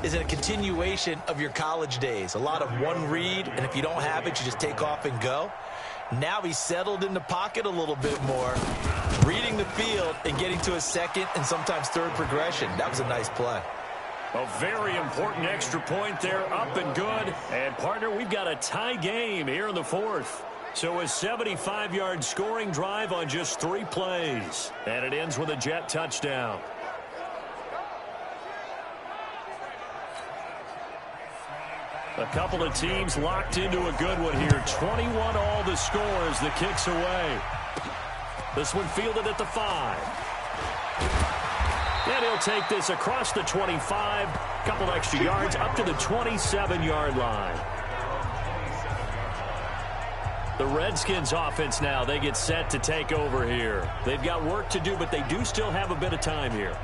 is a continuation of your college days. A lot of one read, and if you don't have it, you just take off and go. Now he's settled in the pocket a little bit more, reading the field and getting to his second and sometimes third progression. That was a nice play. A very important extra point there, up and good. And, partner, we've got a tie game here in the 4th. So a 75-yard scoring drive on just 3 plays. And it ends with a Jet touchdown. A couple of teams locked into a good one here. 21 all the score as the kick's away. This one fielded at the 5. And he'll take this across the 25. Couple extra yards up to the 27-yard line. The Redskins offense now, they get set to take over here. They've got work to do, but they do still have a bit of time here.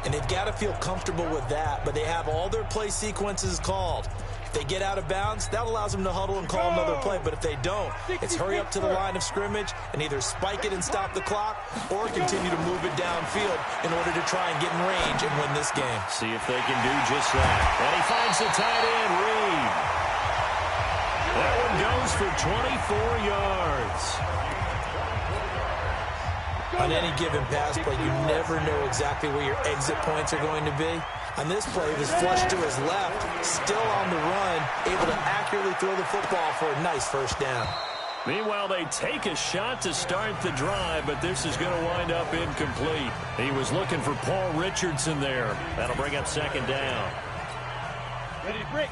And they've got to feel comfortable with that, but they have all their play sequences called. If they get out of bounds, that allows them to huddle and call another play. But if they don't, it's hurry up to the line of scrimmage and either spike it and stop the clock or continue to move it downfield in order to try and get in range and win this game. See if they can do just that. And he finds the tight end, Reed. That one goes for 24 yards. On any given pass play, you never know exactly where your exit points are going to be. On this play, he was flushed to his left, still on the run, able to accurately throw the football for a nice first down. Meanwhile, they take a shot to start the drive, but this is going to wind up incomplete. He was looking for Paul Richardson there. That'll bring up 2nd down. Ready to break.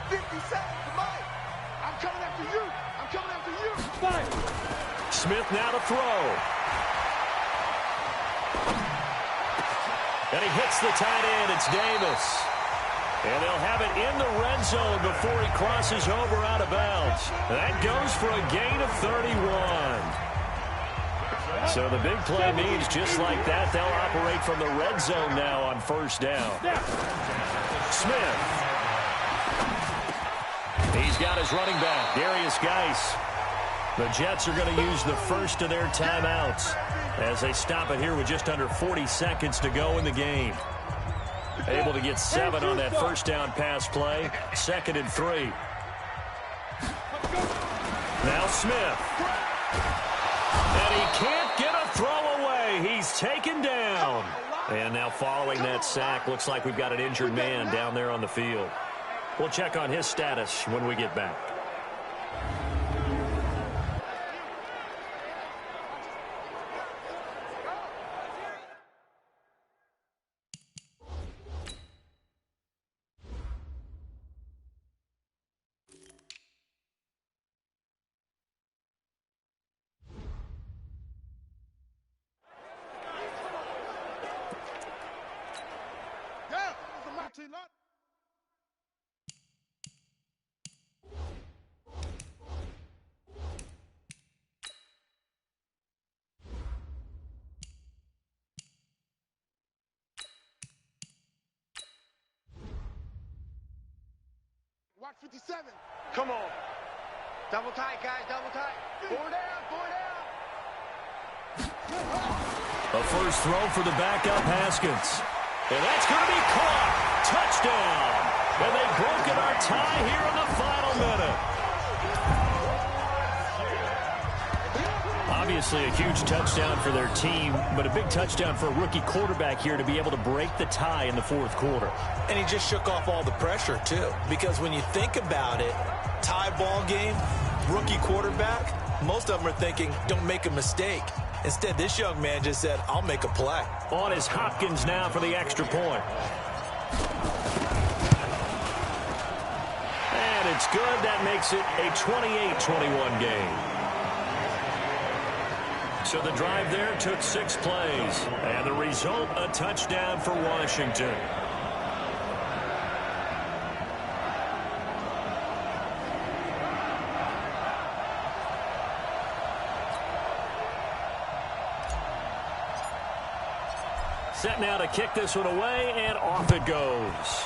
50 seconds to Mike. I'm coming after you. I'm coming after you. Fire. Smith now to throw. And he hits the tight end. It's Davis. And they'll have it in the red zone before he crosses over out of bounds. That goes for a gain of 31. So the big play means just like that, they'll operate from the red zone now on first down. Smith. He's got his running back, Darius Geis. The Jets are going to use the first of their timeouts as they stop it here with just under 40 seconds to go in the game. Able to get 7 on that first down pass play. 2nd and 3. Now Smith. And he can't get a throw away. He's taken down. And now following that sack, looks like we've got an injured man down there on the field. We'll check on his status when we get back. Watch 57. Come on. Double tight, guys. Double tight. 4 down. 4 down. A first throw for the backup Haskins. And that's going to be caught. Touchdown. And they've broken our tie here in the final minute. Obviously a huge touchdown for their team, but a big touchdown for a rookie quarterback here to be able to break the tie in the 4th quarter. And he just shook off all the pressure, too. Because when you think about it, tie ball game, rookie quarterback, most of them are thinking, don't make a mistake. Instead, this young man just said, I'll make a play. On is Hopkins now for the extra point. And it's good. That makes it a 28-21 game. So the drive there took 6 plays. And the result, a touchdown for Washington. Set now to kick this one away, and off it goes.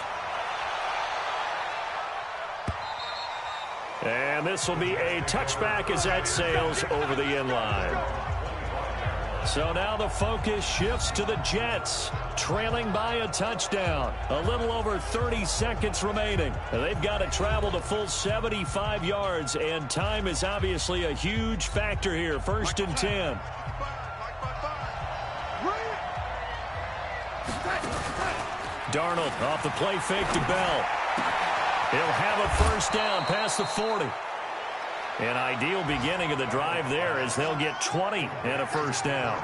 And this will be a touchback as that sails over the end line. So now the focus shifts to the Jets, trailing by a touchdown. A little over 30 seconds remaining. They've got to travel the full 75 yards, and time is obviously a huge factor here. 1st and 10. Darnold off the play fake to Bell. He'll have a first down past the 40. An ideal beginning of the drive there as they'll get 20 and a first down.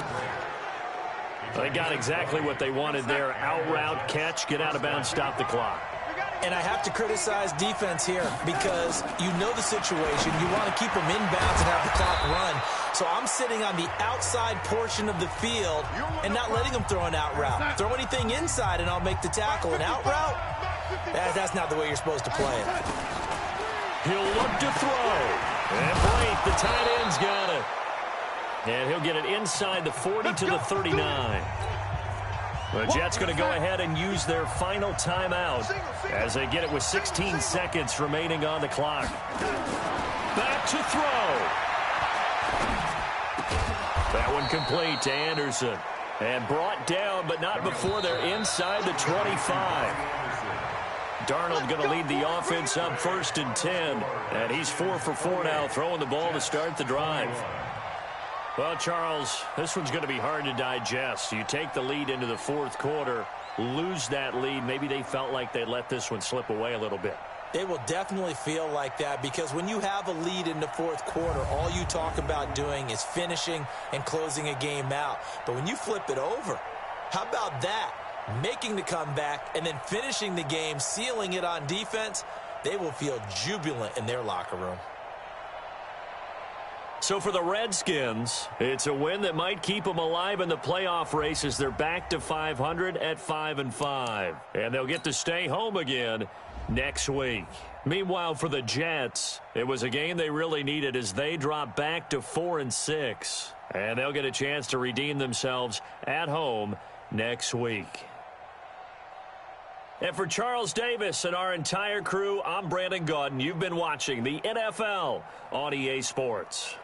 They got exactly what they wanted there. Out route, catch, get out of bounds, stop the clock. And I have to criticize defense here because you know the situation. You want to keep them inbounds and have the clock run. So I'm sitting on the outside portion of the field and not letting them throw an out route. Throw anything inside and I'll make the tackle. An out route, that's not the way you're supposed to play it. He'll look to throw. And Blake, the tight end's got it. And he'll get it inside the 40 to the 39. The Jets going to go ahead and use their final timeout as they get it with 16 seconds remaining on the clock. Back to throw. That one complete to Anderson. And brought down, but not before they're inside the 25. Darnold going to lead the offense up 1st and 10. And he's 4 for 4 now, throwing the ball to start the drive. Well, Charles, this one's going to be hard to digest. You take the lead into the 4th quarter, lose that lead. Maybe they felt like they let this one slip away a little bit. They will definitely feel like that because when you have a lead in the 4th quarter, all you talk about doing is finishing and closing a game out. But when you flip it over, how about that? Making the comeback and then finishing the game, sealing it on defense, they will feel jubilant in their locker room. So for the Redskins, it's a win that might keep them alive in the playoff race as they're back to 500 at 5-5. And they'll get to stay home again next week. Meanwhile, for the Jets, it was a game they really needed as they drop back to 4-6. And they'll get a chance to redeem themselves at home next week. And for Charles Davis and our entire crew, I'm Brandon Gaudin. You've been watching the NFL on EA Sports.